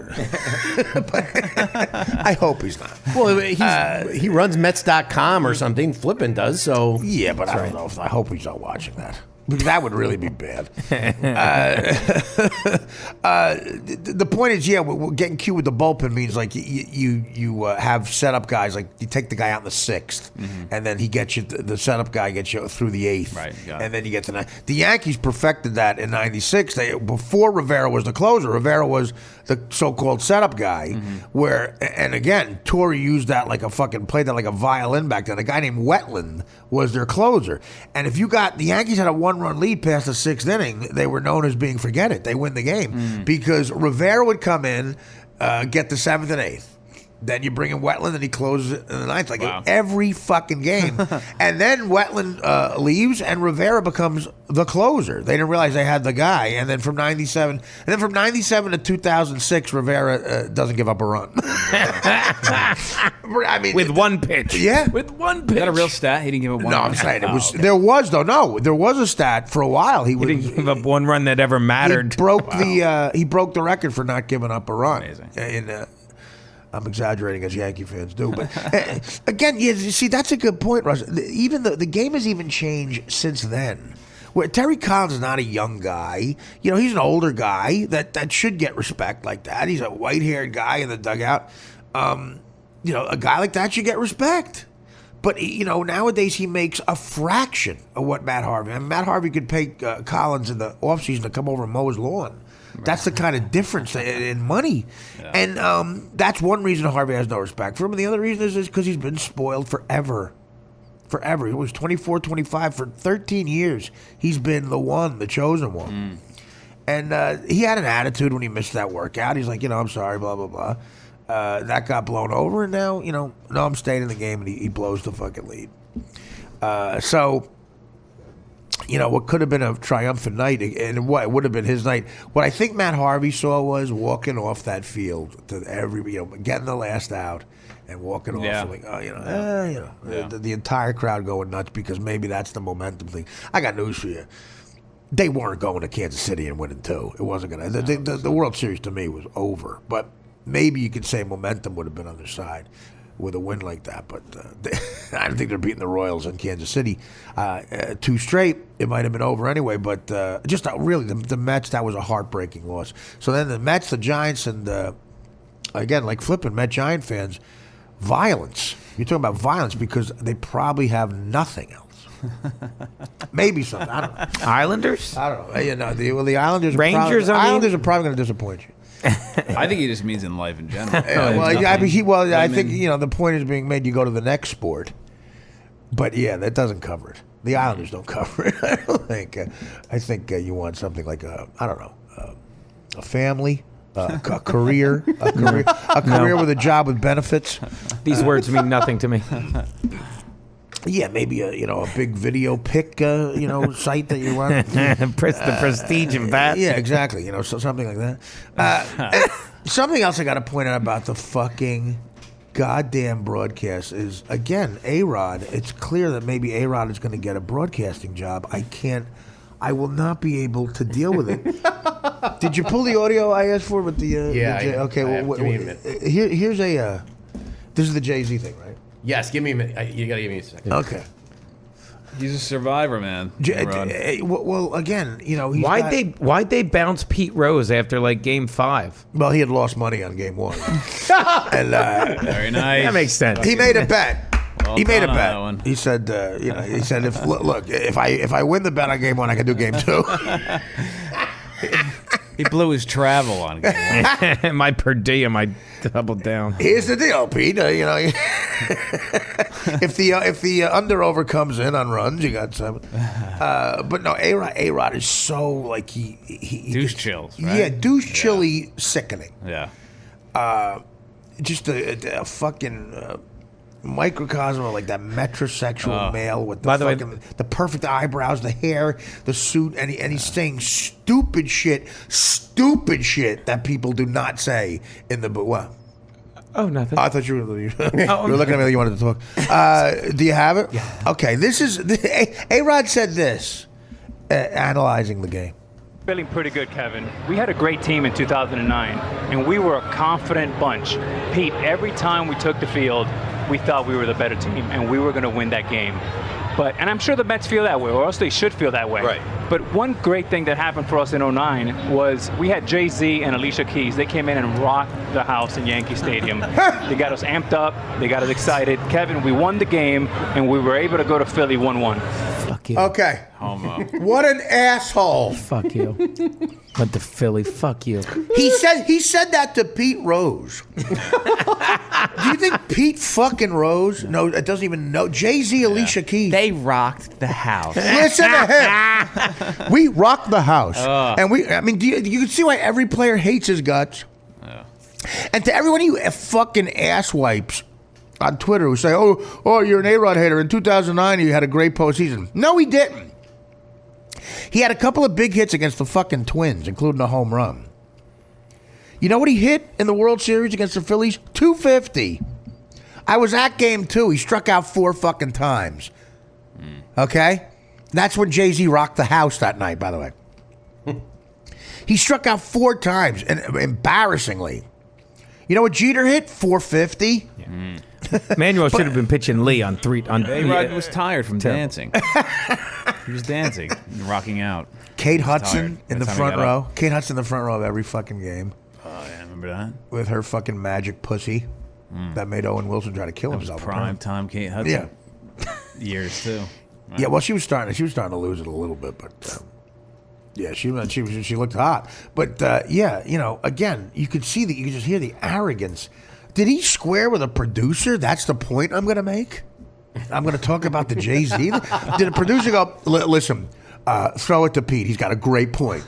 [SPEAKER 1] I hope he's not.
[SPEAKER 2] Well, he runs Mets.com or something. Flippin does so.
[SPEAKER 1] Yeah, but I don't know. I hope he's not watching that. Because that would really be bad. The point is, getting cute with the bullpen means like you have setup guys, like you take the guy out in the 6th, and then he gets you. The setup guy gets you through the 8th,
[SPEAKER 4] Right, got it.
[SPEAKER 1] and then you get to 9. The Yankees perfected that in '96. Before Rivera was the closer, Rivera was the so-called setup guy. Where, and again, Torre used that like played that like a violin back then. A guy named Wetland was their closer, and if you got the Yankees had a 1-run lead past the 6th inning, they were known as being forget it. They win the game because Rivera would come in, get the 7th and 8th. Then you bring in Wetland and he closes it in the 9th, like every fucking game. And then Wetland leaves and Rivera becomes the closer. They didn't realize they had the guy. And then from '97 to 2006, Rivera doesn't give up a run. I mean,
[SPEAKER 3] with one pitch.
[SPEAKER 1] Yeah.
[SPEAKER 3] with one pitch.
[SPEAKER 4] Is that a real stat? He didn't give it one.
[SPEAKER 1] No, I'm saying it was. There was though. No, there was a stat for a while. He
[SPEAKER 3] He didn't give up one run that ever mattered.
[SPEAKER 1] He broke he broke the record for not giving up a run.
[SPEAKER 4] Amazing.
[SPEAKER 1] And I'm exaggerating as Yankee fans do, but again, you see, that's a good point, Russ. Even the game has even changed since then. Where Terry Collins is not a young guy, you know, he's an older guy that should get respect like that. He's a white-haired guy in the dugout. You know, a guy like that should get respect. But, you know, nowadays he makes a fraction of what Matt Harvey. I mean, Matt Harvey could pay Collins in the offseason to come over and mow his lawn. That's the kind of difference in money. Yeah. And that's one reason Harvey has no respect for him. And the other reason is because he's been spoiled forever. Forever. He was 24, 25. For 13 years, he's been the one, the chosen one. And he had an attitude when he missed that workout. He's like, you know, I'm sorry, blah, blah, blah. That got blown over, and now, you know, no, I'm staying in the game, and he blows the fucking lead. So, you know, what could have been a triumphant night, and what would have been his night, what I think Matt Harvey saw was walking off that field to getting the last out and walking off, like, the entire crowd going nuts because maybe that's the momentum thing. I got news for you. they weren't going to Kansas City and winning 2. It wasn't going to. The World Series to me was over. But maybe you could say momentum would have been on their side with a win like that. But I don't think they're beating the Royals in Kansas City 2 straight. It might have been over anyway. But just really, the Mets, that was a heartbreaking loss. So then the Mets, the Giants, and again, like flipping Met Giant fans, violence. You're talking about violence because they probably have nothing else. Maybe something. I don't know.
[SPEAKER 3] Islanders?
[SPEAKER 1] I don't know. You know, the Islanders.
[SPEAKER 3] Rangers.
[SPEAKER 1] Islanders are probably going to disappoint you.
[SPEAKER 4] I think he just means in life in general.
[SPEAKER 1] I think the point is being made. You go to the next sport, but that doesn't cover it. The Islanders don't cover it. I don't think. I think you want something like a family. A career with a job with benefits.
[SPEAKER 3] These words mean nothing to me.
[SPEAKER 1] Yeah, maybe a big video pic site that you run.
[SPEAKER 3] The Prestige and that.
[SPEAKER 1] Yeah, exactly. Something like that. Something else I got to point out about the fucking goddamn broadcast is, again, A-Rod. It's clear that maybe A-Rod is going to get a broadcasting job. I will not be able to deal with it. Did you pull the audio I asked for with the? Okay.
[SPEAKER 2] Give me a minute.
[SPEAKER 1] Here's a. This is the Jay-Z thing, right?
[SPEAKER 2] Yes. Give me a minute. You gotta give me a second.
[SPEAKER 1] Okay.
[SPEAKER 4] He's a survivor, man.
[SPEAKER 1] Well, again,
[SPEAKER 3] Why'd they bounce Pete Rose after like Game 5?
[SPEAKER 1] Well, he had lost money on Game 1. And
[SPEAKER 4] Very nice.
[SPEAKER 3] That makes sense.
[SPEAKER 1] He made a bet.
[SPEAKER 4] Well
[SPEAKER 1] he made a
[SPEAKER 4] done on
[SPEAKER 1] bet.
[SPEAKER 4] that one.
[SPEAKER 1] He said, if I win the bet on Game 1, I can do Game 2.
[SPEAKER 4] He blew his travel on Game 1.
[SPEAKER 3] My per diem, I doubled down.
[SPEAKER 1] Here's the deal, Pete. If the under-over comes in on runs, you got 7. But no, A-Rod is so like he
[SPEAKER 4] Douche chills, right?
[SPEAKER 1] Yeah, douche chilly sickening.
[SPEAKER 4] Yeah.
[SPEAKER 1] Just a fucking microcosm of like that metrosexual male with the perfect eyebrows, the hair, the suit, and he's saying stupid shit that people do not say in the book. What?
[SPEAKER 3] Oh, nothing.
[SPEAKER 1] I thought you were looking at me like you wanted to talk. Do you have it?
[SPEAKER 3] Yeah.
[SPEAKER 1] Okay, this is A-Rod said this, analyzing the game.
[SPEAKER 5] Feeling pretty good, Kevin. We had a great team in 2009, and we were a confident bunch. Pete, every time we took the field, we thought we were the better team, and we were going to win that game. And I'm sure the Mets feel that way, or else they should feel that way.
[SPEAKER 2] Right.
[SPEAKER 5] But one great thing that happened for us in 2009 was we had Jay-Z and Alicia Keys. They came in and rocked the house in Yankee Stadium. They got us amped up. They got us excited. Kevin, we won the game, and we were able to go to Philly 1-1.
[SPEAKER 3] Fuck you.
[SPEAKER 1] Okay.
[SPEAKER 4] Homo.
[SPEAKER 1] What an asshole.
[SPEAKER 3] Fuck you. Went to Philly. Fuck you.
[SPEAKER 1] He said that to Pete Rose. Do you think Pete fucking Rose? No, it doesn't even know. Jay-Z, Alicia Keys.
[SPEAKER 4] They rocked the house.
[SPEAKER 1] Listen to him. We rocked the house. And you can see why every player hates his guts. And to everyone of you fucking asswipes on Twitter who say, oh, you're an A-Rod hater. In 2009, he had a great postseason. No, he didn't. He had a couple of big hits against the fucking Twins, including a home run. You know what he hit in the World Series against the Phillies? 250. I was at Game 2. He struck out 4 fucking times. Okay? That's when Jay-Z rocked the house that night, by the way. He struck out 4 times, and embarrassingly. You know what Jeter hit? 450.
[SPEAKER 3] Yeah. Manuel should have been pitching Lee on 3.
[SPEAKER 4] A-Rod was tired from dancing. He was dancing and rocking out.
[SPEAKER 1] Kate Hudson in the front row. Kate Hudson in the front row of every fucking game.
[SPEAKER 4] Oh, yeah, remember that?
[SPEAKER 1] With her fucking magic pussy that made Owen Wilson try to kill himself.
[SPEAKER 4] Prime time Kate Hudson.
[SPEAKER 1] Yeah.
[SPEAKER 4] Years, too. Right.
[SPEAKER 1] Yeah, well, she was starting to lose it a little bit, but yeah, she looked hot. But again, you could see that, you could just hear the arrogance. Did he square with a producer? That's the point I'm going to make. I'm going to talk about the Jay-Z. Did a producer go, listen, throw it to Pete. He's got a great point.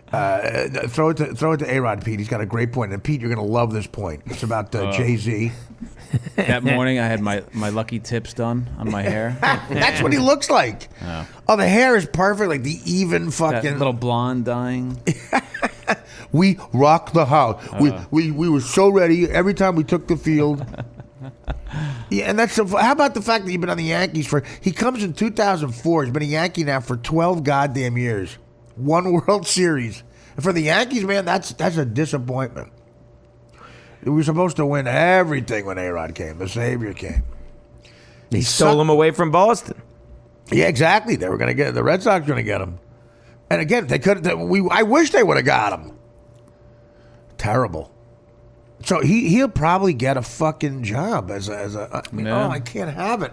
[SPEAKER 1] Throw it to A-Rod, Pete. He's got a great point. And Pete, you're going to love this point. It's about Jay-Z.
[SPEAKER 4] That morning, I had my lucky tips done on my hair.
[SPEAKER 1] That's what he looks like. Oh, the hair is perfect, like the even fucking
[SPEAKER 4] that little blonde dyeing.
[SPEAKER 1] We rocked the house. We were so ready every time we took the field. Yeah, and how about the fact that he's been on the Yankees he comes in 2004. He's been a Yankee now for 12 goddamn years. One World Series. And for the Yankees, man, that's a disappointment. We were supposed to win everything when A-Rod came. The Savior came.
[SPEAKER 3] He stole him away from Boston.
[SPEAKER 1] Yeah, exactly. They were going to get the Red Sox going to get him. And again, they could. I wish they would have got him. Terrible. So he'll probably get a fucking job as a. I can't have it.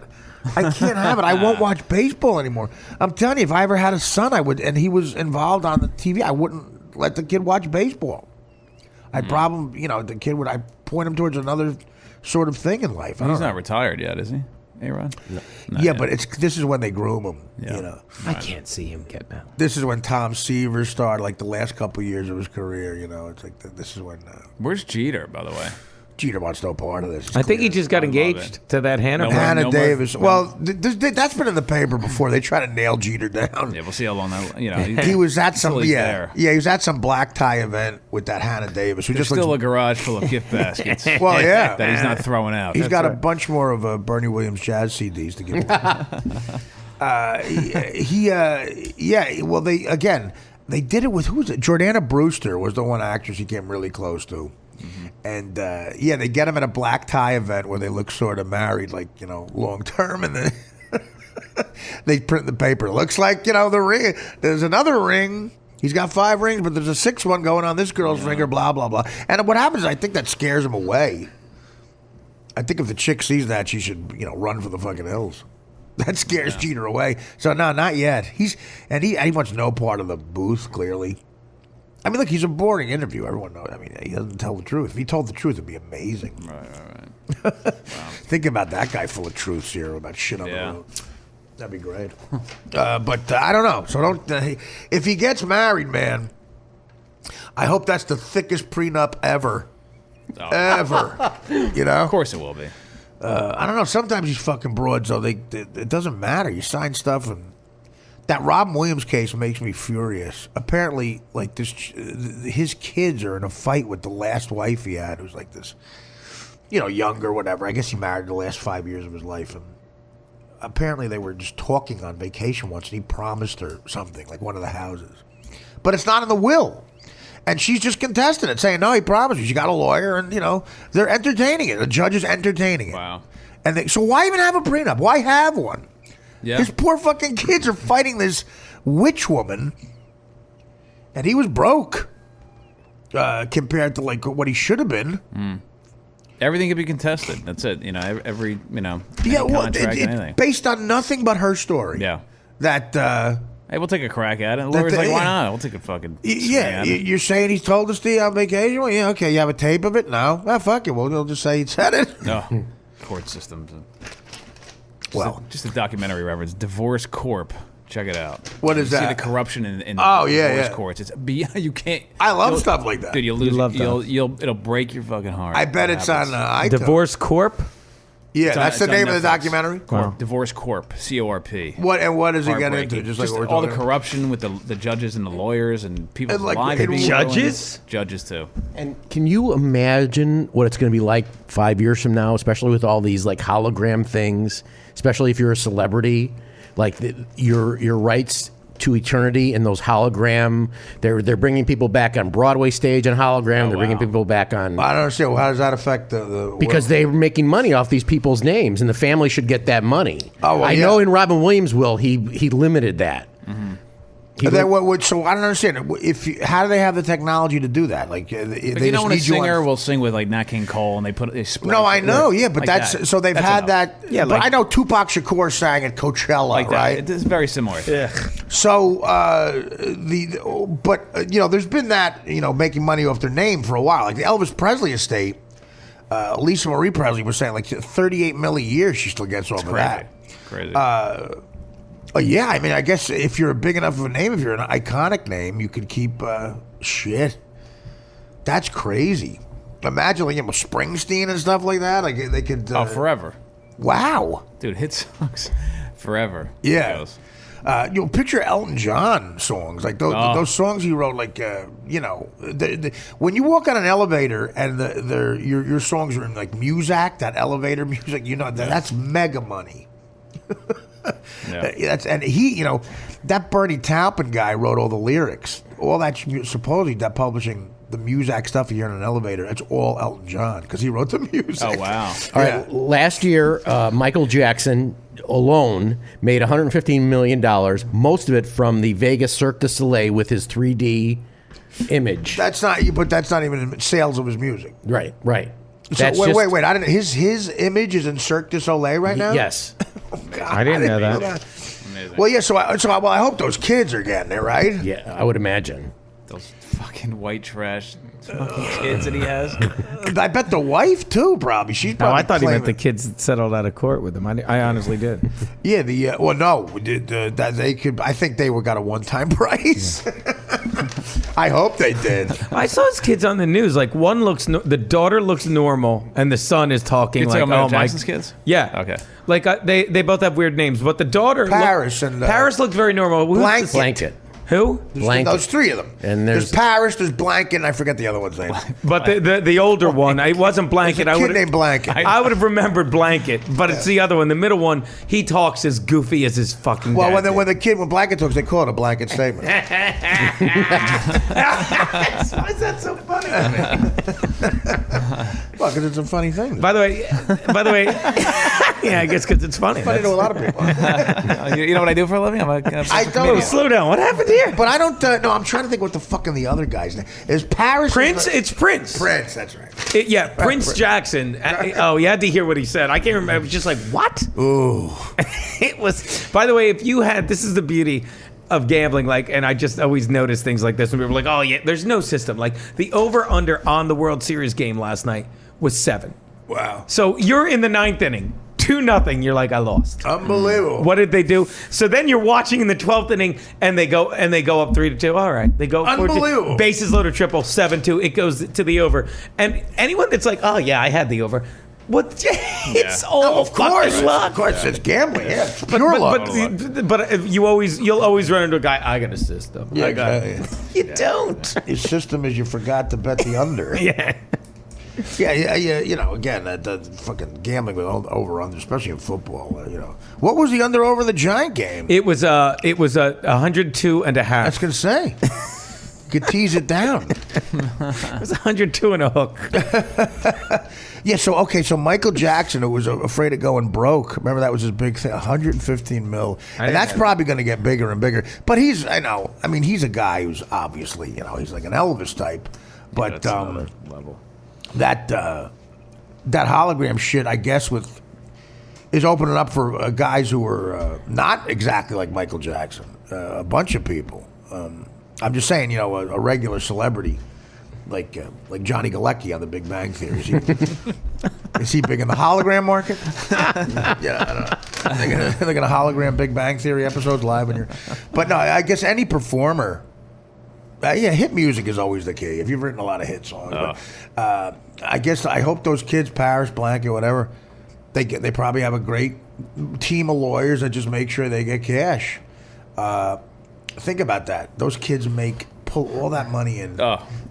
[SPEAKER 1] I can't have it. I won't watch baseball anymore. I'm telling you, if I ever had a son, I would, and he was involved on the TV, I wouldn't let the kid watch baseball. I'd probably, the kid would. I point him towards another sort of thing in life.
[SPEAKER 4] He's not retired yet, is he? A-Rod? No.
[SPEAKER 1] Yeah, but this is when they groom him.
[SPEAKER 4] Yeah.
[SPEAKER 3] I can't see him getting out.
[SPEAKER 1] This is when Tom Seaver started, like the last couple years of his career. It's like this is when.
[SPEAKER 4] Where's Jeter, by the way?
[SPEAKER 1] Jeter wants no part of this. It's
[SPEAKER 3] I think he
[SPEAKER 1] clear.
[SPEAKER 3] just got engaged to that Hannah.
[SPEAKER 1] Hannah Davis. Well, that's been in the paper before. They try to nail Jeter down.
[SPEAKER 4] Yeah, we'll see how long that.
[SPEAKER 1] He was at some.
[SPEAKER 4] He
[SPEAKER 1] was at some black tie event with that Hannah Davis. Who
[SPEAKER 4] There's
[SPEAKER 1] just
[SPEAKER 4] still a garage full of gift baskets.
[SPEAKER 1] Well, yeah,
[SPEAKER 4] that he's not throwing out.
[SPEAKER 1] He's got a bunch more of Bernie Williams jazz CDs to give away. Well, they did it with who's it? Jordana Brewster was the one actress he came really close to. And they get him at a black tie event where they look sort of married, like long term, and then they print the paper. Looks like the ring. There's another ring. He's got 5 rings, but there's a 6th one going on this girl's finger. Blah blah blah. And what happens? I think that scares him away. I think if the chick sees that, she should run for the fucking hills. That scares Jeter away. So no, not yet. He wants no part of the booth. Clearly. I mean, look, he's a boring interview. Everyone knows. I mean, he doesn't tell the truth. If he told the truth, it'd be amazing.
[SPEAKER 4] Right. Wow.
[SPEAKER 1] Think about that guy full of truths here about shit on the road. That'd be great. But I don't know. So don't. If he gets married, man, I hope that's the thickest prenup ever.
[SPEAKER 4] Oh.
[SPEAKER 1] Ever.
[SPEAKER 4] Of course it will be.
[SPEAKER 1] I don't know. Sometimes these fucking broads, though, it doesn't matter. You sign stuff and. That Robin Williams case makes me furious. Apparently, like his kids are in a fight with the last wife he had, who's like this, younger, whatever. I guess he married the last 5 years of his life, and apparently they were just talking on vacation once, and he promised her something, like one of the houses, but it's not in the will, and she's just contesting it, saying no, he promised you. She got a lawyer, and they're entertaining it. The judge is entertaining it.
[SPEAKER 4] Wow.
[SPEAKER 1] And so why even have a prenup? Why have one?
[SPEAKER 4] Yeah.
[SPEAKER 1] His poor fucking kids are fighting this witch woman, and he was broke compared to like what he should have been.
[SPEAKER 4] Everything can be contested. That's it. Every contract, anything
[SPEAKER 1] based on nothing but her story.
[SPEAKER 4] Yeah.
[SPEAKER 1] That.
[SPEAKER 4] Hey, we'll take a crack at it. The lawyer's like, why not? We'll take a fucking.
[SPEAKER 1] Yeah, you're saying he's told us to on vacation? Well, yeah, okay. You have a tape of it? No. Well, fuck it. We'll just say he said it.
[SPEAKER 4] No. Court systems. Just a documentary reference. Divorce Corp. Check it out.
[SPEAKER 1] What is that?
[SPEAKER 4] See the corruption in divorce courts. It's you can't.
[SPEAKER 1] I love stuff like that.
[SPEAKER 4] Dude, you'll lose. It'll break your fucking heart.
[SPEAKER 1] I bet it's on iTunes.
[SPEAKER 3] Divorce Corp.
[SPEAKER 1] Yeah, that's the name of the documentary.
[SPEAKER 3] Wow.
[SPEAKER 4] Divorce Corp. CORP.
[SPEAKER 1] What does he get into?
[SPEAKER 4] Just
[SPEAKER 1] like
[SPEAKER 4] all the corruption with the judges and the lawyers and people's lives.
[SPEAKER 3] Judges?
[SPEAKER 4] Judges too.
[SPEAKER 2] And can you imagine what it's going to be like 5 years from now, especially with all these like hologram things, especially if you're a celebrity, like your rights to eternity in those hologram. They're bringing people back on Broadway stage on hologram. They're bringing people back on.
[SPEAKER 1] I don't understand. How does that affect the
[SPEAKER 2] because they're making money off these people's names, and the family should get that money.
[SPEAKER 1] Oh, well,
[SPEAKER 2] I know in Robin Williams' will he limited that.
[SPEAKER 1] Mm-hmm. So I don't understand. How do they have the technology to do that? Like, they
[SPEAKER 4] just when a singer will sing with like Nat King Cole and they split.
[SPEAKER 1] No, I know. Yeah, but
[SPEAKER 4] like
[SPEAKER 1] so they've had that. Yeah, but I know Tupac Shakur sang at Coachella,
[SPEAKER 4] like
[SPEAKER 1] right?
[SPEAKER 4] It's very similar.
[SPEAKER 3] Yeah.
[SPEAKER 1] So there's been that making money off their name for a while. Like the Elvis Presley estate. Lisa Marie Presley was saying like $38 million a year she still gets off of that.
[SPEAKER 4] Crazy.
[SPEAKER 1] Yeah, I mean, I guess if you're a big enough of a name, if you're an iconic name, you could keep shit. That's crazy. Imagine like Springsteen and stuff like that. Like they could.
[SPEAKER 4] Forever.
[SPEAKER 1] Wow,
[SPEAKER 4] dude, hit songs forever.
[SPEAKER 1] Yeah. Picture Elton John songs, like those songs he wrote, like when you walk on an elevator and your songs are in like Muzak, that elevator music, that's mega money. And he, that Bernie Taupin guy wrote all the lyrics. All that supposedly that publishing the Muzak stuff here in an elevator, it's all Elton John because he wrote the music.
[SPEAKER 4] Oh wow!
[SPEAKER 2] All right, last year Michael Jackson alone made $115 million, most of it from the Vegas Cirque du Soleil with his 3D image.
[SPEAKER 1] That's not even in sales of his music.
[SPEAKER 2] Right.
[SPEAKER 1] So wait! I didn't. His image is in Cirque du Soleil right now.
[SPEAKER 2] Yes.
[SPEAKER 1] Oh, God,
[SPEAKER 3] I didn't know that.
[SPEAKER 4] Amazing.
[SPEAKER 1] Well, yeah. So I hope those kids are getting it, right?
[SPEAKER 2] Yeah, I would imagine.
[SPEAKER 4] Those fucking white trash fucking kids that he has.
[SPEAKER 1] I bet the wife too. Probably she's.
[SPEAKER 3] No,
[SPEAKER 1] Probably
[SPEAKER 3] I thought he meant the
[SPEAKER 1] claiming-
[SPEAKER 3] kids settled out of court with him. I honestly did.
[SPEAKER 1] Yeah. That they could. I think they got a one-time price. I hope they did.
[SPEAKER 3] I saw his kids on the news. Like the daughter looks normal, and the son is talking
[SPEAKER 4] You're
[SPEAKER 3] like,
[SPEAKER 4] talking about
[SPEAKER 3] "Oh my."
[SPEAKER 4] Jackson's kids?
[SPEAKER 3] Yeah.
[SPEAKER 4] Okay.
[SPEAKER 3] Like they both have weird names, but the daughter
[SPEAKER 1] Paris
[SPEAKER 3] Paris looked very normal. Who's the-
[SPEAKER 2] Blanket.
[SPEAKER 3] Who?
[SPEAKER 2] Blanket.
[SPEAKER 1] Those three of them.
[SPEAKER 2] And there's
[SPEAKER 1] Paris, there's Blanket, and I forget the other one's name.
[SPEAKER 3] But the older one, I wasn't Blanket.
[SPEAKER 1] There's a
[SPEAKER 3] I
[SPEAKER 1] kid
[SPEAKER 3] would
[SPEAKER 1] named Blanket.
[SPEAKER 3] I would have remembered Blanket, but it's the other one. The middle one, he talks as goofy as his fucking.
[SPEAKER 1] Well,
[SPEAKER 3] dad
[SPEAKER 1] when Blanket talks, they call it a blanket statement.
[SPEAKER 3] Why is that so funny?
[SPEAKER 1] Well, because it's a funny thing.
[SPEAKER 3] By the way, yeah, I guess because it's funny.
[SPEAKER 1] Funny to a lot of people.
[SPEAKER 4] You know what I do for a living? I'm a
[SPEAKER 1] I don't.
[SPEAKER 3] Oh, slow down. What happened here?
[SPEAKER 1] But I don't. No, I'm trying to think what the fucking the other guy's name is. Paris.
[SPEAKER 3] Prince? It's Prince.
[SPEAKER 1] Prince. That's right.
[SPEAKER 3] Prince Jackson. Oh, you had to hear what he said. I can't remember. I was just like, what?
[SPEAKER 1] Ooh.
[SPEAKER 3] It was. By the way, if you had, this is the beauty of gambling. Like, and I just always notice things like this when people are like, oh yeah, there's no system. Like the over/under on the World Series game last night was 7.
[SPEAKER 1] Wow.
[SPEAKER 3] So you're in the 9th inning. 2-0. You're like, I lost.
[SPEAKER 1] Unbelievable.
[SPEAKER 3] What did they do? So then you're watching in the 12th inning, and they go up 3-2. All right, they go
[SPEAKER 1] Unbelievable.
[SPEAKER 3] 4-2. Bases loaded, triple, 7-2. It goes to the over. And anyone that's like, oh yeah, I had the over. What? It's all
[SPEAKER 1] Of course.
[SPEAKER 3] fucking luck.
[SPEAKER 1] Of course, it's gambling. Yeah, it's pure luck.
[SPEAKER 3] But you'll always run into a guy. I got a system.
[SPEAKER 1] Yeah,
[SPEAKER 3] I got
[SPEAKER 1] exactly.
[SPEAKER 3] You don't.
[SPEAKER 1] Your system is you forgot to bet the under.
[SPEAKER 3] Yeah.
[SPEAKER 1] Yeah. Again, the fucking gambling with over under, especially in football. What was the under over the Giant game?
[SPEAKER 3] It was 102 and a half.
[SPEAKER 1] I was gonna say. You could tease it down.
[SPEAKER 3] It was 102 and a hook.
[SPEAKER 1] Yeah. So Michael Jackson, who was afraid of going broke. Remember that was his big thing, 115 mil, and that's probably going to get bigger and bigger. But he's a guy who's obviously, he's like an Elvis type. But
[SPEAKER 4] level.
[SPEAKER 1] that hologram shit, I guess, is opening up for guys who are not exactly like Michael Jackson. A bunch of people. I'm just saying, a regular celebrity like Johnny Galecki on The Big Bang Theory. Is he big in the hologram market? Yeah, I don't know. They're gonna hologram Big Bang Theory episodes live in your. But no, I guess any performer. Hit music is always the key. If you've written a lot of hit songs, but, I hope those kids, Paris, Blanket, whatever, they probably have a great team of lawyers that just make sure they get cash. Think about that. Those kids pull all that money in.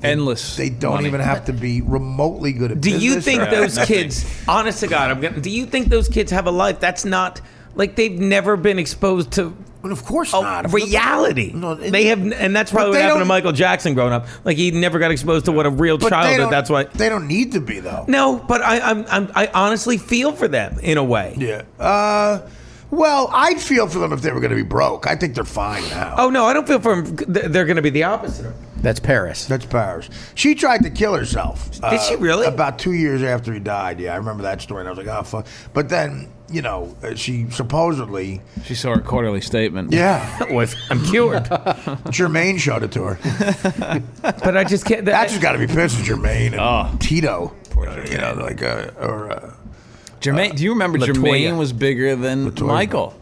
[SPEAKER 4] Endless.
[SPEAKER 1] They don't
[SPEAKER 4] money.
[SPEAKER 1] even have to be remotely good at
[SPEAKER 3] Do
[SPEAKER 1] business.
[SPEAKER 3] you think
[SPEAKER 1] or-
[SPEAKER 3] those kids, honest to God, do you think those kids have a life that's not, like they've never been exposed to
[SPEAKER 1] Well, of course not.
[SPEAKER 3] reality?
[SPEAKER 1] No,
[SPEAKER 3] They have, and that's probably
[SPEAKER 1] But
[SPEAKER 3] what
[SPEAKER 1] they
[SPEAKER 3] happened to
[SPEAKER 1] don't-
[SPEAKER 3] Michael Jackson growing up. Like he never got exposed to what a real
[SPEAKER 1] But they
[SPEAKER 3] childhood.
[SPEAKER 1] don't-
[SPEAKER 3] That's why.
[SPEAKER 1] they don't need to be though.
[SPEAKER 3] No, but I honestly feel for them in a way.
[SPEAKER 1] Yeah. Well, I'd feel for them if they were going to be broke. I think they're fine now.
[SPEAKER 3] Oh no, I don't feel for them. They're going to be the opposite.
[SPEAKER 2] That's Paris.
[SPEAKER 1] That's Paris. She tried to kill herself.
[SPEAKER 3] Did she really?
[SPEAKER 1] About 2 years after he died. Yeah, I remember that story. And I was like, oh, fuck. But then, she supposedly.
[SPEAKER 4] She saw her quarterly statement.
[SPEAKER 1] Yeah.
[SPEAKER 3] I'm cured.
[SPEAKER 1] Jermaine showed it to her.
[SPEAKER 3] But I just can't.
[SPEAKER 1] That's just got to be pissed at Jermaine and
[SPEAKER 4] Oh.
[SPEAKER 1] Tito.
[SPEAKER 4] Poor Jermaine. Jermaine, do you remember
[SPEAKER 3] Latoya.
[SPEAKER 4] Jermaine was bigger than Michael?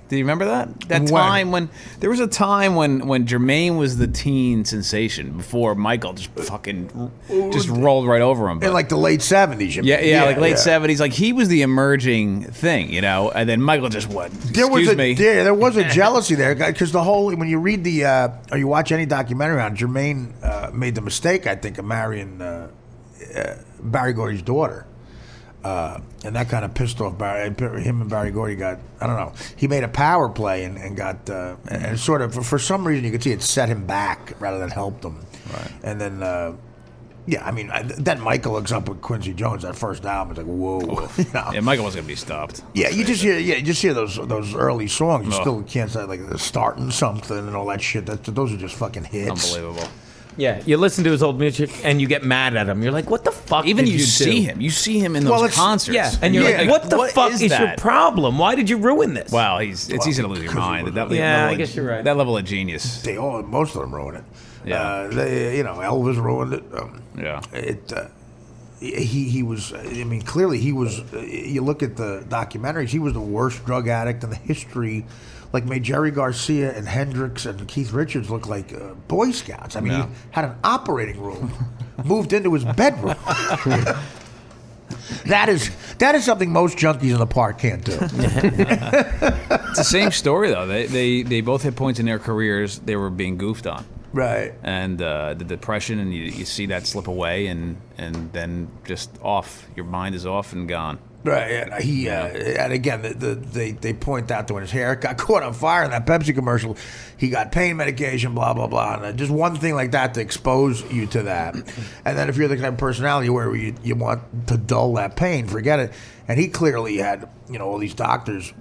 [SPEAKER 4] Do you remember that? That
[SPEAKER 1] When?
[SPEAKER 4] time when there was a time when Jermaine was the teen sensation before Michael just fucking just rolled right over him.
[SPEAKER 1] In like the late 70s. You mean?
[SPEAKER 4] Yeah, like late 70s. Like he was the emerging thing, you know, and then Michael just what?
[SPEAKER 1] There was a jealousy there because the whole when you read or you watch any documentary on Jermaine made the mistake, I think, of marrying Barry Gordy's daughter. And that kind of pissed off Barry. Him and Barry Gordy got, I don't know. He made a power play and got, and sort of, for some reason you could see it set him back rather than helped him.
[SPEAKER 4] Right.
[SPEAKER 1] And then, then Michael looks up with Quincy Jones, that first album. It's like, whoa. You know?
[SPEAKER 4] Yeah, Michael was going to be stopped.
[SPEAKER 1] Yeah, you just hear those early songs. You still can't say, like, starting something and all that shit. Those are just fucking hits.
[SPEAKER 4] Unbelievable.
[SPEAKER 3] Yeah, you listen to his old music and you get mad at him. You're like, what the fuck?
[SPEAKER 4] Even
[SPEAKER 3] did
[SPEAKER 4] you see
[SPEAKER 3] do?
[SPEAKER 4] him. You see him in those concerts.
[SPEAKER 3] Yeah, and you're like, what the fuck is your problem? Why did you ruin this?
[SPEAKER 4] Wow, it's easy to lose your mind.
[SPEAKER 3] I guess you're right.
[SPEAKER 4] That level of genius.
[SPEAKER 1] Most of them ruin it.
[SPEAKER 4] Yeah.
[SPEAKER 1] Elvis ruined it.
[SPEAKER 4] Yeah.
[SPEAKER 1] He was. I mean, clearly he was. You look at the documentaries. He was the worst drug addict in the history. Like made Jerry Garcia and Hendrix and Keith Richards look like Boy Scouts. I mean, he had an operating room, moved into his bedroom. That is something most junkies in the park can't do.
[SPEAKER 4] It's the same story though. They both hit points in their careers they were being goofed on.
[SPEAKER 1] Right.
[SPEAKER 4] And the depression, and you see that slip away, and then just off. Your mind is off and gone.
[SPEAKER 1] Right, and again, they point out that when his hair got caught on fire in that Pepsi commercial, he got pain medication, blah blah blah, and just one thing like that to expose you to that. And then if you're the kind of personality where you want to dull that pain, forget it. And he clearly had all these doctors.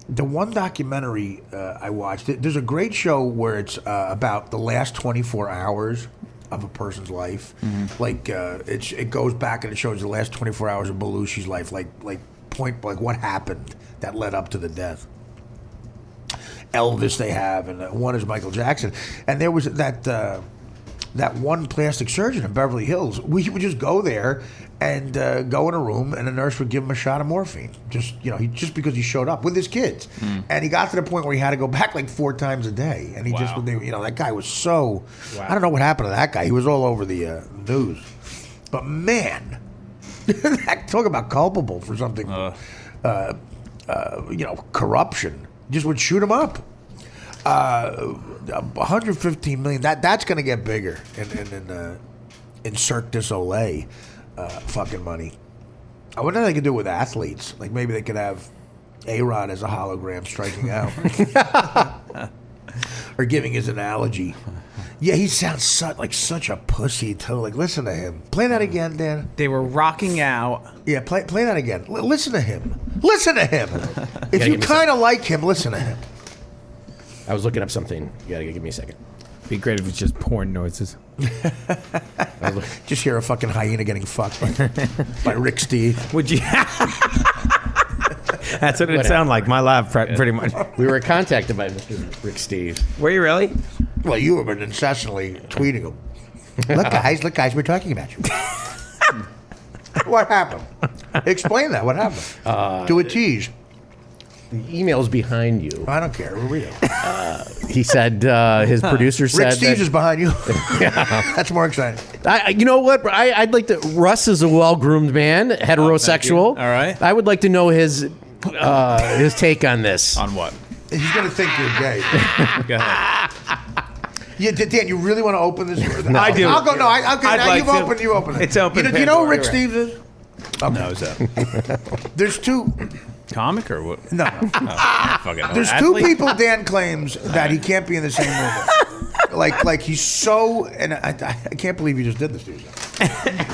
[SPEAKER 1] The one documentary I watched, there's a great show where it's about the last 24 hours of a person's life. Like it goes back and it shows the last 24 hours of Belushi's life, like what happened that led up to the death. Elvis they have, and one is Michael Jackson. And there was that one plastic surgeon in Beverly Hills. We would just go there and go in a room, and a nurse would give him a shot of morphine, just because he showed up with his kids. And he got to the point where he had to go back like 4 times a day, and he that guy was so. Wow. I don't know what happened to that guy. He was all over the news, but man, talk about culpable for something. Corruption. Just would shoot him up. 115 million. That's going to get bigger in Cirque du Soleil. Fucking money. I wonder if they could do it with athletes. Like maybe they could have A-Rod as a hologram striking out. Or giving his analogy. Yeah, he sounds like such a pussy too. Like, listen to him. Play that again, Dan.
[SPEAKER 4] They were rocking out.
[SPEAKER 1] Yeah, play that again. Listen to him. Listen to him. If you kind of like him, listen to him.
[SPEAKER 2] I was looking up something. You gotta give me a second.
[SPEAKER 3] Be great if it's just porn noises.
[SPEAKER 1] Just hear a fucking hyena getting fucked by Rick Steve.
[SPEAKER 3] Would you? That's what it sounded like. My lab, pretty much.
[SPEAKER 2] We were contacted by Mr. Rick Steve.
[SPEAKER 3] Were you really?
[SPEAKER 1] Well, you have been incessantly tweeting him. Look, guys, we're talking about you. What happened? Explain that. What happened? Do a tease.
[SPEAKER 2] The email's behind you.
[SPEAKER 1] I don't care. We'll read it.
[SPEAKER 2] He said, his producer said.
[SPEAKER 1] Rick Steves is behind you. That's more exciting.
[SPEAKER 2] You know what? I'd like to. Russ is a well-groomed man, heterosexual.
[SPEAKER 4] All right.
[SPEAKER 2] I would like to know his take on this.
[SPEAKER 4] On what?
[SPEAKER 1] He's going to think you're gay.
[SPEAKER 4] Go ahead.
[SPEAKER 1] Yeah, Dan, you really want to open this?
[SPEAKER 3] No. I do.
[SPEAKER 1] I'll go. No, okay.
[SPEAKER 3] I'd
[SPEAKER 1] now
[SPEAKER 3] like
[SPEAKER 1] you open it.
[SPEAKER 3] It's open.
[SPEAKER 1] Do you know who Rick Steves is? Okay.
[SPEAKER 4] No, is that
[SPEAKER 1] There's two.
[SPEAKER 4] Comic or what?
[SPEAKER 1] No. There's two people Dan claims that he can't be in the same room. Like he's so, and I can't believe you just did this to yourself.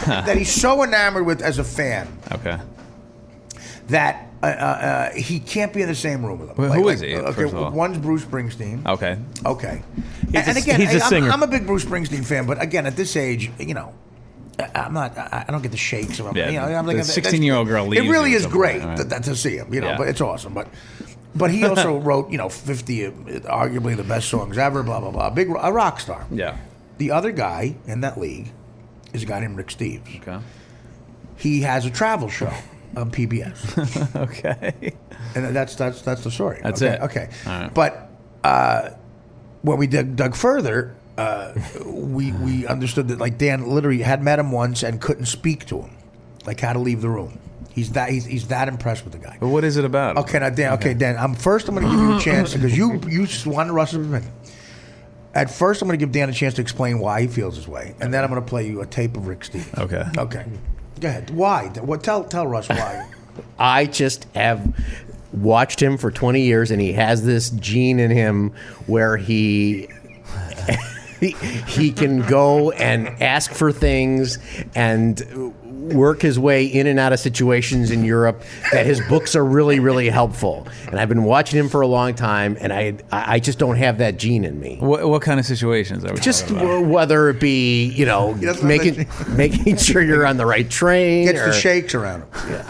[SPEAKER 1] That he's so enamored with as a fan.
[SPEAKER 4] Okay.
[SPEAKER 1] That he can't be in the same room with him.
[SPEAKER 4] Well, who is he?
[SPEAKER 1] Okay,
[SPEAKER 4] first of all?
[SPEAKER 1] one's Bruce Springsteen.
[SPEAKER 4] Okay.
[SPEAKER 1] And again,
[SPEAKER 3] he's a singer.
[SPEAKER 1] I'm a big Bruce Springsteen fan, but again, at this age, I'm not. I don't get the shakes. I'm like
[SPEAKER 4] the 16-year-old girl leaves.
[SPEAKER 1] It really is great
[SPEAKER 4] right?
[SPEAKER 1] to see him, but it's awesome. But he also wrote, 50 arguably the best songs ever. Blah blah blah. A rock star.
[SPEAKER 4] Yeah.
[SPEAKER 1] The other guy in that league is a guy named Rick Steves.
[SPEAKER 4] Okay.
[SPEAKER 1] He has a travel show on PBS.
[SPEAKER 4] Okay.
[SPEAKER 1] And that's the story.
[SPEAKER 4] That's
[SPEAKER 1] okay,
[SPEAKER 4] it.
[SPEAKER 1] Okay.
[SPEAKER 4] All right.
[SPEAKER 1] But when we dug further, we understood that like Dan literally had met him once and couldn't speak to him, like how to leave the room. He's that impressed with the guy.
[SPEAKER 4] But what is it about?
[SPEAKER 1] Okay, now Dan. Okay, Dan. I'm going to give you a chance because you wanted Russell to win. At first, I'm going to give Dan a chance to explain why he feels this way, and then I'm going to play you a tape of Rick Stevens.
[SPEAKER 4] Okay.
[SPEAKER 1] Okay. Go ahead. Why? What? Tell Russ why.
[SPEAKER 2] I just have watched him for 20 years, and he has this gene in him where he can go and ask for things and work his way in and out of situations in Europe that his books are really, really helpful. And I've been watching him for a long time, and I just don't have that gene in me.
[SPEAKER 4] What kind of situations are we
[SPEAKER 2] Just
[SPEAKER 4] talking about?
[SPEAKER 2] whether it be, making sure you're on the right train.
[SPEAKER 1] Gets the shakes around him.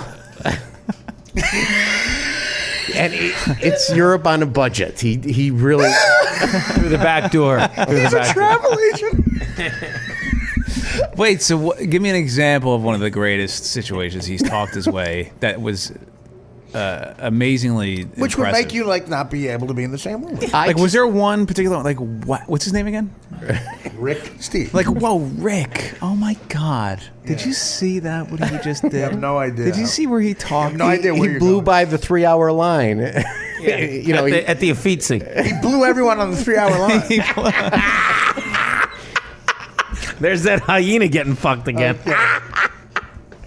[SPEAKER 2] And it's Europe on a budget. He really
[SPEAKER 3] Through the back door.
[SPEAKER 1] He's a travel agent.
[SPEAKER 4] Wait, so give me an example of one of the greatest situations he's talked his way that was amazingly
[SPEAKER 1] Which would
[SPEAKER 4] impressive.
[SPEAKER 1] make you like not be able to be in the same room.
[SPEAKER 4] Like, was there one particular, like, what's his name again?
[SPEAKER 1] Rick Steve.
[SPEAKER 4] Like, whoa, Rick. Oh, my God. Did you see that, what he just did?
[SPEAKER 1] I have no idea.
[SPEAKER 4] Did you see where he talked?
[SPEAKER 1] no idea where
[SPEAKER 2] he
[SPEAKER 1] you're
[SPEAKER 2] blew
[SPEAKER 1] going.
[SPEAKER 2] by the 3-hour line. You know,
[SPEAKER 3] at the Uffizi.
[SPEAKER 1] He blew everyone on the 3-hour line.
[SPEAKER 3] There's that hyena getting fucked again.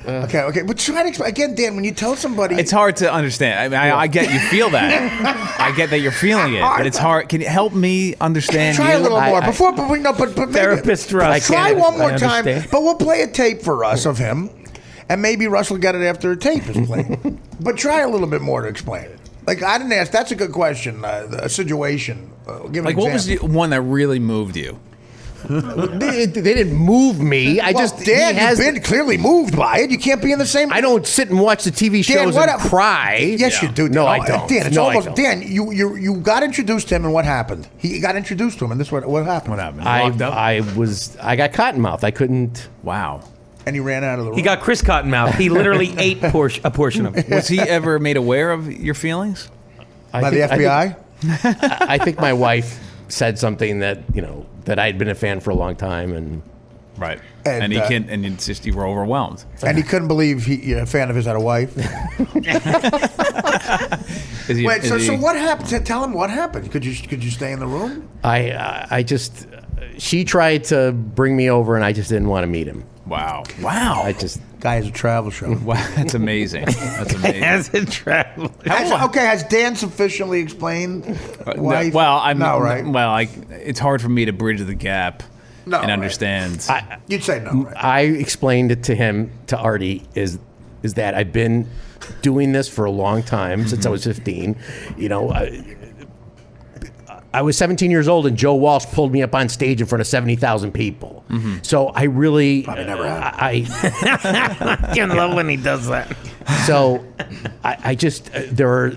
[SPEAKER 1] Okay. But try to explain again, Dan. When you tell somebody,
[SPEAKER 4] It's hard to understand. I mean, I get you feel that. I get that you're feeling it, but it's hard. Can you help me understand
[SPEAKER 1] try
[SPEAKER 4] you?
[SPEAKER 1] a little more
[SPEAKER 2] I-
[SPEAKER 1] before. But maybe,
[SPEAKER 3] Therapist Russ.
[SPEAKER 1] Try one more
[SPEAKER 2] I
[SPEAKER 1] time.
[SPEAKER 2] understand.
[SPEAKER 1] But we'll play a tape for us of him, and maybe Russ will get it after a tape is played. But try a little bit more to explain it. Like I didn't ask. That's a good question. A situation. Give an
[SPEAKER 4] Like, what was
[SPEAKER 1] example.
[SPEAKER 4] the one that really moved you?
[SPEAKER 2] they didn't move me. I
[SPEAKER 1] Well,
[SPEAKER 2] just
[SPEAKER 1] Dan,
[SPEAKER 2] he has.
[SPEAKER 1] you've been clearly moved by it. You can't be in the same.
[SPEAKER 2] I don't sit and watch the TV
[SPEAKER 1] Dan,
[SPEAKER 2] shows
[SPEAKER 1] what
[SPEAKER 2] and
[SPEAKER 1] up?
[SPEAKER 2] cry.
[SPEAKER 1] Yes, you do.
[SPEAKER 2] No,
[SPEAKER 1] Oh,
[SPEAKER 2] I don't.
[SPEAKER 1] Dan, it's
[SPEAKER 2] No, I
[SPEAKER 1] almost
[SPEAKER 2] don't.
[SPEAKER 1] Dan. You got introduced to him, and what happened? He got introduced to him, and this what happened?
[SPEAKER 4] What happened? Locked up?
[SPEAKER 2] I got cottonmouth. I couldn't.
[SPEAKER 4] Wow.
[SPEAKER 1] And he ran out of the room.
[SPEAKER 3] He got Chris Cottonmouth. He literally ate a portion of it.
[SPEAKER 4] Was he ever made aware of your feelings?
[SPEAKER 1] by the FBI.
[SPEAKER 2] I think my wife said something that that I'd been a fan for a long time, and
[SPEAKER 4] Right.
[SPEAKER 1] And,
[SPEAKER 4] And he can, and it's just you were overwhelmed.
[SPEAKER 1] And he couldn't believe a fan of his had a wife.
[SPEAKER 4] Is he,
[SPEAKER 1] Wait,
[SPEAKER 4] is
[SPEAKER 1] so
[SPEAKER 4] he-
[SPEAKER 1] what happened? Tell him what happened. Could you stay in the room?
[SPEAKER 2] I just she tried to bring me over, and I just didn't want to meet him.
[SPEAKER 4] Wow.
[SPEAKER 2] I just
[SPEAKER 1] Guy has a travel show.
[SPEAKER 4] Wow. That's amazing. That's amazing.
[SPEAKER 3] As a traveler.
[SPEAKER 1] Has Dan sufficiently explained why?
[SPEAKER 4] Well, I'm
[SPEAKER 1] no, right?
[SPEAKER 4] Well, it's hard for me to bridge the gap
[SPEAKER 1] No,
[SPEAKER 4] and
[SPEAKER 1] right.
[SPEAKER 4] understand.
[SPEAKER 1] You'd say no, right?
[SPEAKER 2] I explained it to him, to Artie, is that I've been doing this for a long time, since I was 15. I was 17 years old, and Joe Walsh pulled me up on stage in front of 70,000 people. So I really,
[SPEAKER 1] Probably never happened.
[SPEAKER 3] I love when he does that.
[SPEAKER 2] So I just there are,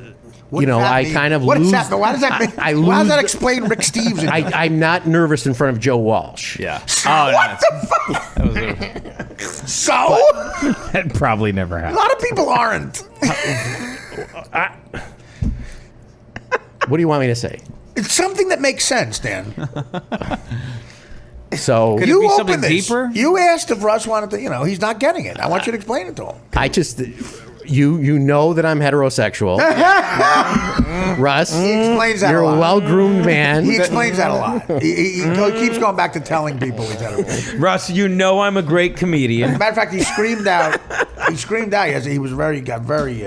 [SPEAKER 1] What does that
[SPEAKER 2] I
[SPEAKER 1] mean?
[SPEAKER 2] kind of
[SPEAKER 1] What
[SPEAKER 2] lose.
[SPEAKER 1] does that mean? Why does that mean?
[SPEAKER 2] I
[SPEAKER 1] Why does
[SPEAKER 2] lose-
[SPEAKER 1] that explain Rick Steves? in you?
[SPEAKER 2] I'm not nervous in front of Joe Walsh.
[SPEAKER 4] yeah.
[SPEAKER 1] What the fuck?
[SPEAKER 4] That was a,
[SPEAKER 1] So
[SPEAKER 3] That probably never
[SPEAKER 1] a
[SPEAKER 3] happened.
[SPEAKER 1] lot of people aren't.
[SPEAKER 2] What do you want me to say?
[SPEAKER 1] It's something that makes sense, Dan.
[SPEAKER 2] So
[SPEAKER 4] Could it
[SPEAKER 1] You
[SPEAKER 4] be
[SPEAKER 1] open
[SPEAKER 4] something
[SPEAKER 1] this.
[SPEAKER 4] deeper?
[SPEAKER 1] You asked if Russ wanted to. He's not getting it. I want you to explain it to him.
[SPEAKER 2] I just, you know that I'm heterosexual. Russ,
[SPEAKER 1] He explains that
[SPEAKER 2] you're
[SPEAKER 1] a lot.
[SPEAKER 2] a well-groomed man.
[SPEAKER 1] He explains that a lot. He keeps going back to telling people he's had a.
[SPEAKER 3] Russ, you know I'm a great comedian.
[SPEAKER 1] Matter of fact, he screamed out. He was got very,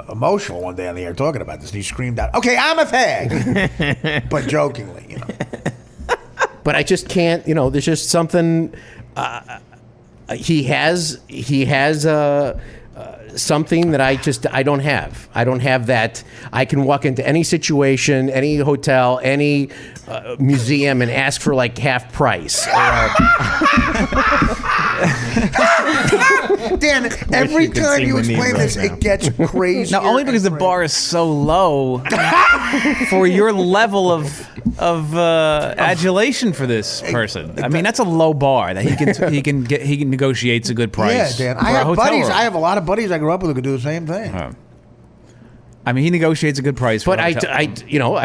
[SPEAKER 1] emotional one day on the air talking about this. And he screamed out, "Okay, I'm a fag," but jokingly,
[SPEAKER 2] But I just can't. There's just something. He has something that I don't have. I don't have that. I can walk into any situation, any hotel, any museum, and ask for like half price.
[SPEAKER 1] Dan, Dan, every
[SPEAKER 3] you could
[SPEAKER 1] time
[SPEAKER 3] see
[SPEAKER 1] you
[SPEAKER 3] Manine
[SPEAKER 1] explain
[SPEAKER 3] right
[SPEAKER 1] this,
[SPEAKER 3] now.
[SPEAKER 1] it gets crazy.
[SPEAKER 4] Now, only because the bar is so low for your level of adulation for this person. I mean, that's a low bar that he can negotiates a good price.
[SPEAKER 1] Yeah, Dan.
[SPEAKER 4] for
[SPEAKER 1] I
[SPEAKER 4] a
[SPEAKER 1] have
[SPEAKER 4] hotel
[SPEAKER 1] buddies.
[SPEAKER 4] room.
[SPEAKER 1] I have a lot of buddies I grew up with who could do the same thing.
[SPEAKER 4] I mean, he negotiates a good price.
[SPEAKER 2] But
[SPEAKER 4] for a hotel.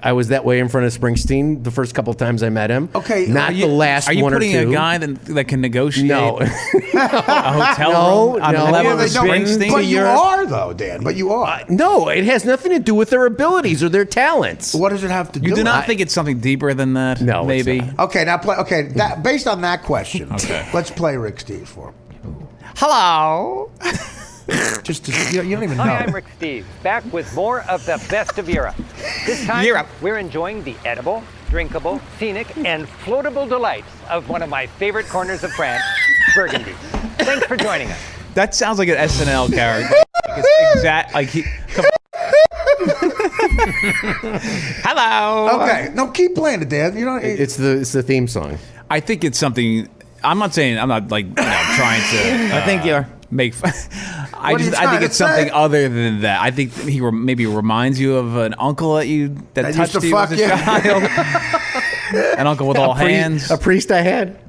[SPEAKER 2] I was that way in front of Springsteen the first couple of times I met him.
[SPEAKER 1] Okay,
[SPEAKER 2] not the last
[SPEAKER 4] Are you
[SPEAKER 2] one or
[SPEAKER 4] putting
[SPEAKER 2] two.
[SPEAKER 4] a guy that can negotiate
[SPEAKER 2] No.
[SPEAKER 4] a hotel
[SPEAKER 2] No,
[SPEAKER 4] room on the
[SPEAKER 2] no.
[SPEAKER 4] level
[SPEAKER 1] Yeah,
[SPEAKER 4] of
[SPEAKER 1] they don't-
[SPEAKER 4] Springsteen?
[SPEAKER 1] but you are, though, Dan. But you are.
[SPEAKER 2] No, it has nothing to do with their abilities or their talents.
[SPEAKER 1] What does it have to do?
[SPEAKER 4] You do
[SPEAKER 1] with
[SPEAKER 4] not
[SPEAKER 1] it?
[SPEAKER 4] think it's something deeper than that?
[SPEAKER 2] No, it's
[SPEAKER 4] maybe.
[SPEAKER 2] not.
[SPEAKER 1] Okay, now play. Okay, based on that question,
[SPEAKER 4] Okay.
[SPEAKER 1] let's play Rick Steves for him.
[SPEAKER 4] Hello.
[SPEAKER 1] Just to, you don't even know.
[SPEAKER 6] Hi, I'm Rick Steves, back with more of the best of Europe. This time,
[SPEAKER 4] Europe.
[SPEAKER 6] we're enjoying the edible, drinkable, scenic, and floatable delights of one of my favorite corners of France, Burgundy. Thanks for joining us.
[SPEAKER 4] That sounds like an SNL character. Like it's exact. Like he. Hello.
[SPEAKER 1] Okay, no, keep playing it, Dan. You know,
[SPEAKER 2] It's the theme song.
[SPEAKER 4] I think it's something. I'm not saying. I'm not like trying to.
[SPEAKER 3] I think you're.
[SPEAKER 4] Make.
[SPEAKER 1] What are you
[SPEAKER 4] I
[SPEAKER 1] trying
[SPEAKER 4] think
[SPEAKER 1] to
[SPEAKER 4] it's something
[SPEAKER 1] say?
[SPEAKER 4] other than that. I think he maybe reminds you of an uncle that
[SPEAKER 1] That
[SPEAKER 4] touched
[SPEAKER 1] used to
[SPEAKER 4] you as
[SPEAKER 1] fuck
[SPEAKER 4] a
[SPEAKER 1] you.
[SPEAKER 4] child. An uncle with all hands.
[SPEAKER 2] A priest I had.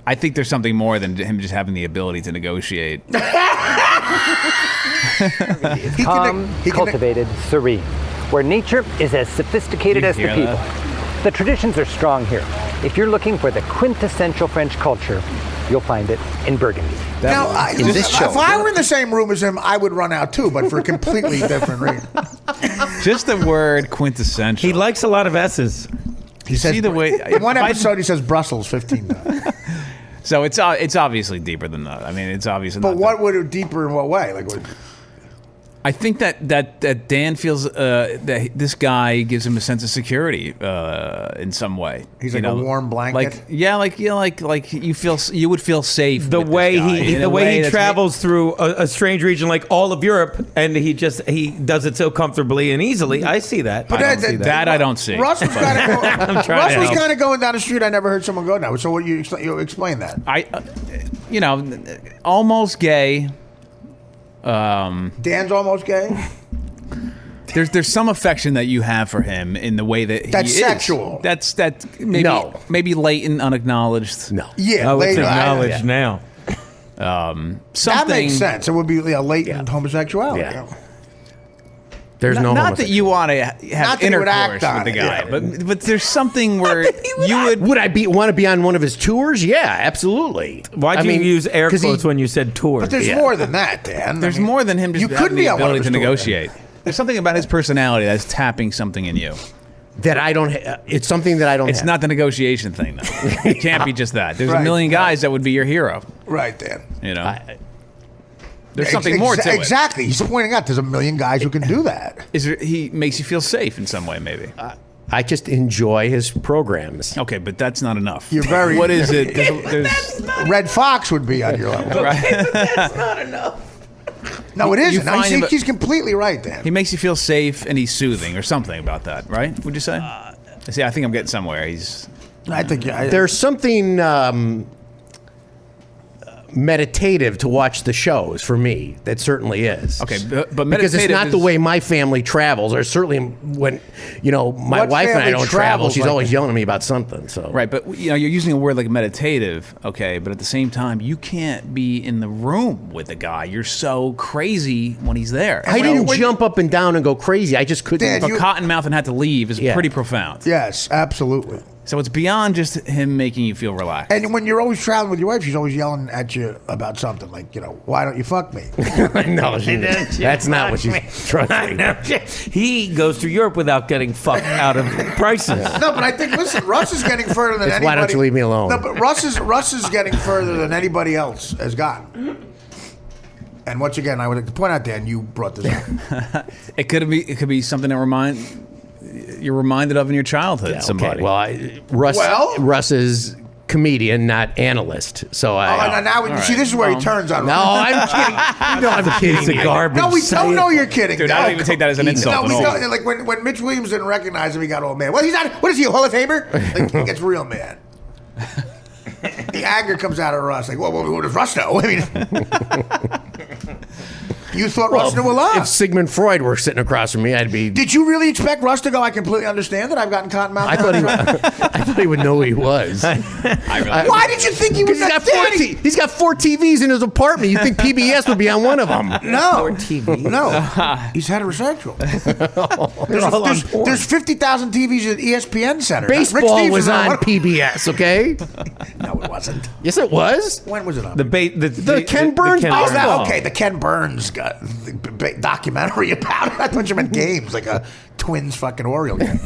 [SPEAKER 4] I think there's something more than him just having the ability to negotiate.
[SPEAKER 6] Calm,
[SPEAKER 1] he can-
[SPEAKER 6] cultivated, serene, where nature is as sophisticated
[SPEAKER 4] You
[SPEAKER 6] as the
[SPEAKER 4] hear
[SPEAKER 6] people.
[SPEAKER 4] that?
[SPEAKER 6] The traditions are strong here. If you're looking for the quintessential French culture, you'll find it in Burgundy.
[SPEAKER 1] now,
[SPEAKER 7] in this show.
[SPEAKER 1] if I were in the same room as him, I would run out too, but for a completely different reason.
[SPEAKER 4] Just the word quintessential.
[SPEAKER 3] He likes a lot of S's.
[SPEAKER 1] He says,
[SPEAKER 4] See the way-
[SPEAKER 1] in one episode, he says Brussels 15 times.
[SPEAKER 4] So it's obviously deeper than that. I mean, it's obviously.
[SPEAKER 1] But
[SPEAKER 4] not
[SPEAKER 1] what
[SPEAKER 4] that.
[SPEAKER 1] would it deeper in what way? Like, what,
[SPEAKER 4] I think that Dan feels that this guy gives him a sense of security in some way.
[SPEAKER 1] He's
[SPEAKER 4] You
[SPEAKER 1] like a warm blanket?
[SPEAKER 4] Like you would feel safe.
[SPEAKER 3] The
[SPEAKER 4] with this
[SPEAKER 3] way
[SPEAKER 4] guy
[SPEAKER 3] he
[SPEAKER 4] in
[SPEAKER 3] the
[SPEAKER 4] a
[SPEAKER 3] way he
[SPEAKER 4] that's
[SPEAKER 3] travels through a strange region like all of Europe, and he does it so comfortably and easily. I see that.
[SPEAKER 1] But
[SPEAKER 3] I don't see that.
[SPEAKER 4] that I don't see.
[SPEAKER 1] Russ was kind of
[SPEAKER 3] trying to
[SPEAKER 1] Russ was
[SPEAKER 3] help.
[SPEAKER 1] kind of going down the street. I never heard someone go down. So what you explain that?
[SPEAKER 4] Almost gay.
[SPEAKER 1] Dan's almost gay.
[SPEAKER 4] There's some affection that you have for him in the way that
[SPEAKER 1] That's
[SPEAKER 4] he is.
[SPEAKER 1] sexual.
[SPEAKER 4] That's
[SPEAKER 2] No.
[SPEAKER 4] maybe latent, unacknowledged.
[SPEAKER 2] No.
[SPEAKER 1] Yeah,
[SPEAKER 3] Oh, it's
[SPEAKER 1] later,
[SPEAKER 3] acknowledged now.
[SPEAKER 4] Something
[SPEAKER 1] that makes sense. It would be latent homosexuality.
[SPEAKER 2] Yeah. There's no
[SPEAKER 4] not that you want to have
[SPEAKER 1] Not that he would
[SPEAKER 4] intercourse
[SPEAKER 1] act on
[SPEAKER 4] with the
[SPEAKER 1] it,
[SPEAKER 4] guy,
[SPEAKER 1] yeah.
[SPEAKER 4] but there's something where you would.
[SPEAKER 2] Would I want to be on one of his tours? Yeah, absolutely.
[SPEAKER 3] Why'd
[SPEAKER 2] I
[SPEAKER 3] you
[SPEAKER 2] mean,
[SPEAKER 3] use air
[SPEAKER 2] 'cause he-
[SPEAKER 3] quotes when you said tour?
[SPEAKER 1] But there's
[SPEAKER 2] Yeah.
[SPEAKER 1] more than that, Dan.
[SPEAKER 4] There's more than him just
[SPEAKER 1] you
[SPEAKER 4] having
[SPEAKER 1] could be
[SPEAKER 4] the
[SPEAKER 1] on one of
[SPEAKER 4] ability to
[SPEAKER 1] his tours.
[SPEAKER 4] negotiate. There's something about his personality that's tapping something in you.
[SPEAKER 2] that I don't. It's something that I don't.
[SPEAKER 4] It's
[SPEAKER 2] have.
[SPEAKER 4] not the negotiation thing, though. It can't be just that. There's
[SPEAKER 1] Right.
[SPEAKER 4] a million guys that would be your hero.
[SPEAKER 1] Right, Dan.
[SPEAKER 4] You know, there's something more to it.
[SPEAKER 1] Exactly. He's pointing out there's a million guys who can do that.
[SPEAKER 4] He makes you feel safe in some way, maybe.
[SPEAKER 2] I just enjoy his programs.
[SPEAKER 4] Okay, but that's not enough.
[SPEAKER 1] You're very-
[SPEAKER 4] What is it? There's
[SPEAKER 1] Red Fox would be on your level.
[SPEAKER 3] That's not enough.
[SPEAKER 1] No, it isn't.
[SPEAKER 4] find him-
[SPEAKER 1] He's completely right, Dan.
[SPEAKER 4] He makes you feel safe and he's soothing or something about that, right? Would you say? See, I think I'm getting somewhere.
[SPEAKER 1] I think
[SPEAKER 2] There's something meditative to watch the shows for me. That certainly is.
[SPEAKER 4] Okay, but
[SPEAKER 2] because it's
[SPEAKER 4] meditative
[SPEAKER 2] not the
[SPEAKER 4] is-
[SPEAKER 2] way my family travels, or certainly when my
[SPEAKER 1] What
[SPEAKER 2] wife and I
[SPEAKER 1] family
[SPEAKER 2] don't travel.
[SPEAKER 1] travels
[SPEAKER 2] She's
[SPEAKER 1] like
[SPEAKER 2] always
[SPEAKER 1] that?
[SPEAKER 2] yelling at me about something. So
[SPEAKER 4] Right, but you're using a word like meditative, okay, but at the same time, you can't be in the room with the guy. You're so crazy when he's there.
[SPEAKER 2] I didn't jump up and down and go crazy. I just couldn't.
[SPEAKER 1] Dan,
[SPEAKER 4] But
[SPEAKER 1] you-
[SPEAKER 4] Cottonmouth and had to leave is
[SPEAKER 2] Yeah.
[SPEAKER 4] pretty profound.
[SPEAKER 1] Yes, absolutely.
[SPEAKER 4] So it's beyond just him making you feel relaxed.
[SPEAKER 1] And when you're always traveling with your wife, she's always yelling at you about something like, why don't you fuck me?
[SPEAKER 2] no, that's not what she's. Trust me.
[SPEAKER 3] He goes through Europe without getting fucked out of prices.
[SPEAKER 1] No, but I think Russ is getting further than
[SPEAKER 2] It's
[SPEAKER 1] anybody.
[SPEAKER 2] why don't you leave me alone?
[SPEAKER 1] No, but Russ is getting further than anybody else has gotten. And once again, I would like to point out, Dan, you brought this up.
[SPEAKER 4] It could be something that you're reminded of in your childhood.
[SPEAKER 2] Yeah,
[SPEAKER 4] somebody.
[SPEAKER 2] Okay. Well, Russ is comedian, not analyst. So
[SPEAKER 1] See, this is where he turns on.
[SPEAKER 2] No, I'm kidding. You know I'm kidding.
[SPEAKER 3] Piece of
[SPEAKER 2] you.
[SPEAKER 3] garbage.
[SPEAKER 1] No, we don't know you're kidding.
[SPEAKER 4] Dude, I don't even take that as an insult
[SPEAKER 1] No,
[SPEAKER 4] at
[SPEAKER 1] we
[SPEAKER 4] all.
[SPEAKER 1] don't. Like when Mitch Williams didn't recognize him, he got all mad. Well, he's not. What is he, a Hall of Famer? Like, he gets real mad. The anger comes out of Russ. Like, what does Russ know? I mean, you thought Russ knew a lot.
[SPEAKER 2] If Sigmund Freud were sitting across from me, I'd be.
[SPEAKER 1] Did you really expect Russ to go? I completely understand that I've gotten cotton mouth.
[SPEAKER 2] I thought he would know who he was.
[SPEAKER 1] Why did you think he was that daddy?
[SPEAKER 2] He's got 4 TVs in his apartment. You think PBS would be on one of them?
[SPEAKER 1] No, no, he's heterosexual. There's 50,000 TVs at ESPN Center.
[SPEAKER 2] Baseball was on PBS, okay?
[SPEAKER 1] No, it wasn't.
[SPEAKER 2] Yes, it was.
[SPEAKER 1] When was it on?
[SPEAKER 2] The Ken Burns baseball.
[SPEAKER 1] Okay, the Ken Burns documentary about it. I thought you meant games, like a Twins fucking Oriole game.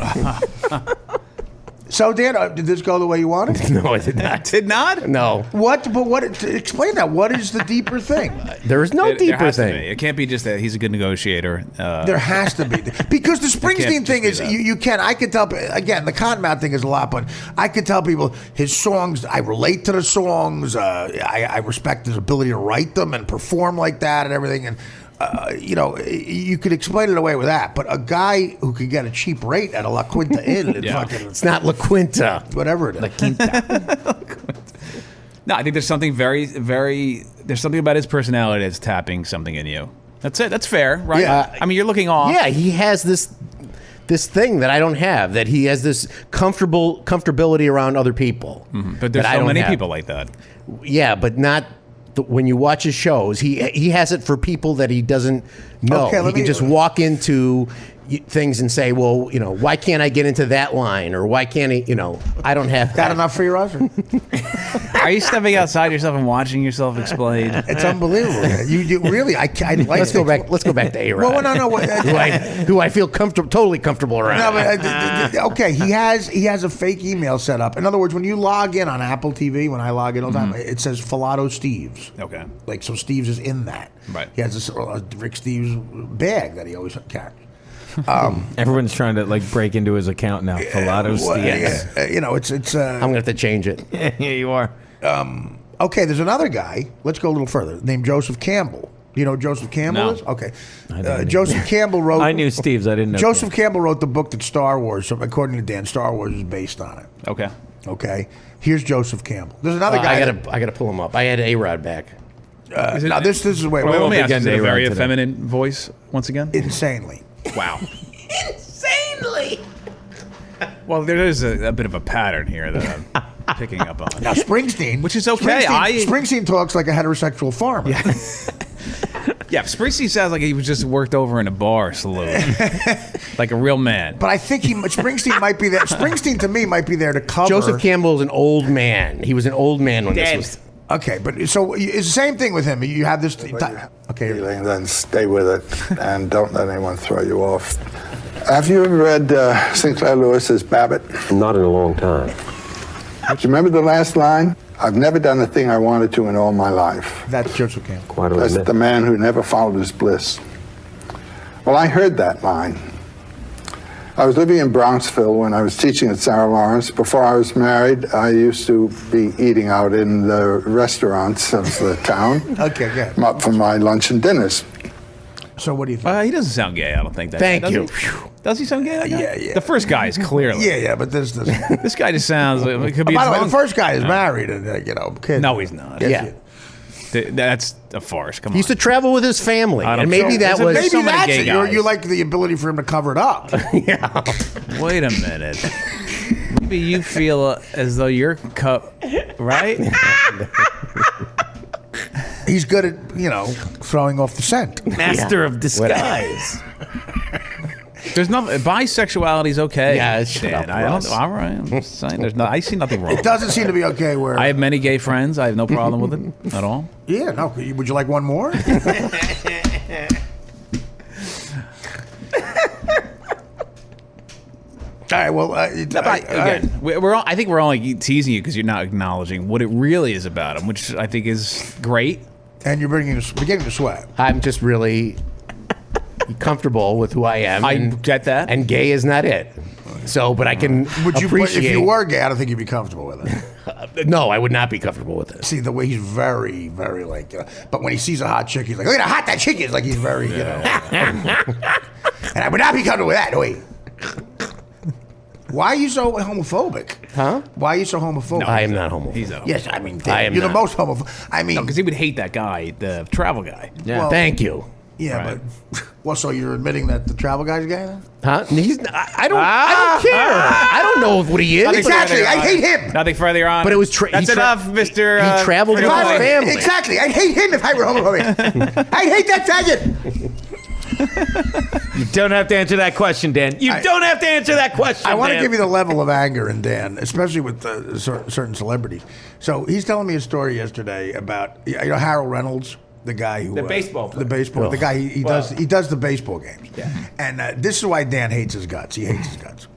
[SPEAKER 1] So, Dan, did this go the way you wanted?
[SPEAKER 2] No, it did not.
[SPEAKER 4] Did not?
[SPEAKER 2] No.
[SPEAKER 1] What? But what? Explain that. What is the deeper thing?
[SPEAKER 2] There is no deeper thing.
[SPEAKER 4] It can't be just that he's a good negotiator.
[SPEAKER 1] There has to be, because the Springsteen thing is you can. I could tell. Again, the Cottonmouth thing is a lot, but I could tell people his songs. I relate to the songs. I respect his ability to write them and perform like that and everything. And you could explain it away with that. But a guy who could get a cheap rate at a La Quinta Inn,
[SPEAKER 2] it's not La Quinta,
[SPEAKER 1] whatever it is.
[SPEAKER 3] La Quinta.
[SPEAKER 4] No, I think there's something there's something about his personality that's tapping something in you. That's it. That's fair, right?
[SPEAKER 1] Yeah.
[SPEAKER 4] I mean, you're looking off.
[SPEAKER 2] Yeah, he has this thing that I don't have. That he has this comfortability around other people.
[SPEAKER 4] Mm-hmm. But there's so many people like that.
[SPEAKER 2] Yeah, but not. When you watch his shows, he has it for people that he doesn't know.
[SPEAKER 1] Okay,
[SPEAKER 2] he can just walk into things and say, well, why can't I get into that line? Or why can't he, I don't have
[SPEAKER 1] that. Enough for your husband?
[SPEAKER 4] Are you stepping outside yourself and watching yourself explain?
[SPEAKER 1] It's unbelievable. You really, I like.
[SPEAKER 2] Let's go back to A-Rod.
[SPEAKER 1] Well, no.
[SPEAKER 2] who I feel totally comfortable around.
[SPEAKER 1] No, but, okay, he has a fake email set up. In other words, when you log in on Apple TV, when I log in all the time, it says Filato Steves.
[SPEAKER 4] Okay.
[SPEAKER 1] Like, so Steves is in that.
[SPEAKER 4] Right.
[SPEAKER 1] He has this Rick Steves bag that he always carries.
[SPEAKER 7] Everyone's trying to break into his account now. Filato Steves.
[SPEAKER 1] It's.
[SPEAKER 2] I'm gonna have to change it.
[SPEAKER 7] Yeah, you are.
[SPEAKER 1] Okay, there's another guy. Let's go a little further. Named Joseph Campbell. You know who Joseph Campbell is? Okay. Joseph Campbell wrote.
[SPEAKER 7] I knew Steve's. I didn't know.
[SPEAKER 1] Joseph Campbell wrote the book that Star Wars, according to Dan, Star Wars is based on it.
[SPEAKER 4] Okay.
[SPEAKER 1] Okay. Here's Joseph Campbell. There's another guy.
[SPEAKER 2] I gotta pull him up. I had A-Rod back.
[SPEAKER 1] Now this is wait.
[SPEAKER 4] Let me ask, is it a very
[SPEAKER 7] today.
[SPEAKER 4] effeminate voice once again?
[SPEAKER 1] Insanely.
[SPEAKER 4] Wow.
[SPEAKER 2] Insanely.
[SPEAKER 4] Well, there is a bit of a pattern here that I'm picking up on.
[SPEAKER 1] Now Springsteen,
[SPEAKER 4] which is okay.
[SPEAKER 1] Springsteen talks like a heterosexual farmer.
[SPEAKER 4] Yeah, Springsteen sounds like he was just worked over in a bar saloon, like a real man.
[SPEAKER 1] But I think Springsteen might be there. Springsteen to me might be there to cover.
[SPEAKER 2] Joseph Campbell is an old man. He was an old man when this was.
[SPEAKER 1] Okay, but so it's the same thing with him. You have this. Okay,
[SPEAKER 8] then stay with it and don't let anyone throw you off. Have you ever read Sinclair Lewis's Babbitt?
[SPEAKER 9] Not in a long time.
[SPEAKER 8] Do you remember the last line? I've never done the thing I wanted to in all my life.
[SPEAKER 1] That's Joseph Campbell.
[SPEAKER 9] Quite a
[SPEAKER 8] That's
[SPEAKER 9] minute.
[SPEAKER 8] the man who never followed his bliss. Well, I heard that line. I was living in Bronxville when I was teaching at Sarah Lawrence. Before I was married, I used to be eating out in the restaurants of the town.
[SPEAKER 1] Okay, good.
[SPEAKER 8] For my lunch and dinners.
[SPEAKER 1] So what do you think?
[SPEAKER 4] He doesn't sound gay, I don't think.
[SPEAKER 2] Thank you.
[SPEAKER 4] Does he sound gay? That guy?
[SPEAKER 1] Yeah.
[SPEAKER 4] The first guy is clearly.
[SPEAKER 1] Yeah, but this doesn't.
[SPEAKER 4] This guy just sounds like it could be.
[SPEAKER 1] By the way, the first guy is married and kids.
[SPEAKER 4] No, he's not.
[SPEAKER 2] Yeah.
[SPEAKER 4] That's a farce. Come on.
[SPEAKER 2] He used to travel with his family,
[SPEAKER 4] I don't
[SPEAKER 2] and maybe
[SPEAKER 4] know.
[SPEAKER 2] that was.
[SPEAKER 1] Maybe
[SPEAKER 4] so many
[SPEAKER 1] that's
[SPEAKER 4] gay
[SPEAKER 1] it.
[SPEAKER 4] guys.
[SPEAKER 1] You like the ability for him to cover it up.
[SPEAKER 2] Yeah.
[SPEAKER 4] Wait a minute. Maybe you feel as though you're right?
[SPEAKER 1] He's good at, throwing off the scent.
[SPEAKER 7] Master of disguise.
[SPEAKER 4] There's nothing. Bisexuality is okay.
[SPEAKER 2] Yeah, shut up,
[SPEAKER 4] I don't.
[SPEAKER 2] Russ.
[SPEAKER 4] All right. I'm just saying. I see nothing wrong.
[SPEAKER 1] It doesn't seem to be okay where...
[SPEAKER 4] I have many gay friends. I have no problem with it at all.
[SPEAKER 1] Yeah, no. Would you like one more? All right, well,
[SPEAKER 4] again, I think we're only teasing you because you're not acknowledging what it really is about him, which I think is great.
[SPEAKER 1] And you're beginning to sweat.
[SPEAKER 2] I'm just really comfortable with who I am.
[SPEAKER 4] I get that.
[SPEAKER 2] And gay is not it. So, but I can appreciate.
[SPEAKER 1] If you were gay, I don't think you'd be comfortable with it.
[SPEAKER 2] No, I would not be comfortable with it.
[SPEAKER 1] See, the way he's very, very but when he sees a hot chick, he's like, look at how hot that chick is. Like he's very, And I would not be comfortable with that. Wait. Why are you so homophobic?
[SPEAKER 2] Huh?
[SPEAKER 1] Why are you so homophobic?
[SPEAKER 2] I am not homophobic.
[SPEAKER 4] He's a
[SPEAKER 1] Yes, I mean,
[SPEAKER 2] I am
[SPEAKER 1] you're
[SPEAKER 2] not.
[SPEAKER 1] the most homophobic. I mean,
[SPEAKER 4] because he would hate that guy, the travel guy.
[SPEAKER 7] Yeah.
[SPEAKER 2] Thank you.
[SPEAKER 1] yeah,
[SPEAKER 4] Right.
[SPEAKER 1] but well, so you're admitting that the travel guy's gay then?
[SPEAKER 2] Huh? He's. I don't care. I don't know what he is.
[SPEAKER 1] Exactly. I hate him.
[SPEAKER 4] Nothing further on.
[SPEAKER 2] But it was
[SPEAKER 4] That's
[SPEAKER 2] he
[SPEAKER 4] enough, Mister.
[SPEAKER 2] he traveled with his family.
[SPEAKER 1] Exactly. I'd hate him if I were homophobic. I'd hate that faggot.
[SPEAKER 3] You don't have to answer that question, Dan. You don't have to answer that question.
[SPEAKER 1] I want to
[SPEAKER 3] Dan.
[SPEAKER 1] give you the level of anger in Dan, especially with certain celebrities. So he's telling me a story yesterday about Harold Reynolds, the guy who
[SPEAKER 3] The baseball player.
[SPEAKER 1] the guy he does the baseball games. Yeah. And this is why Dan hates his guts. He hates his guts.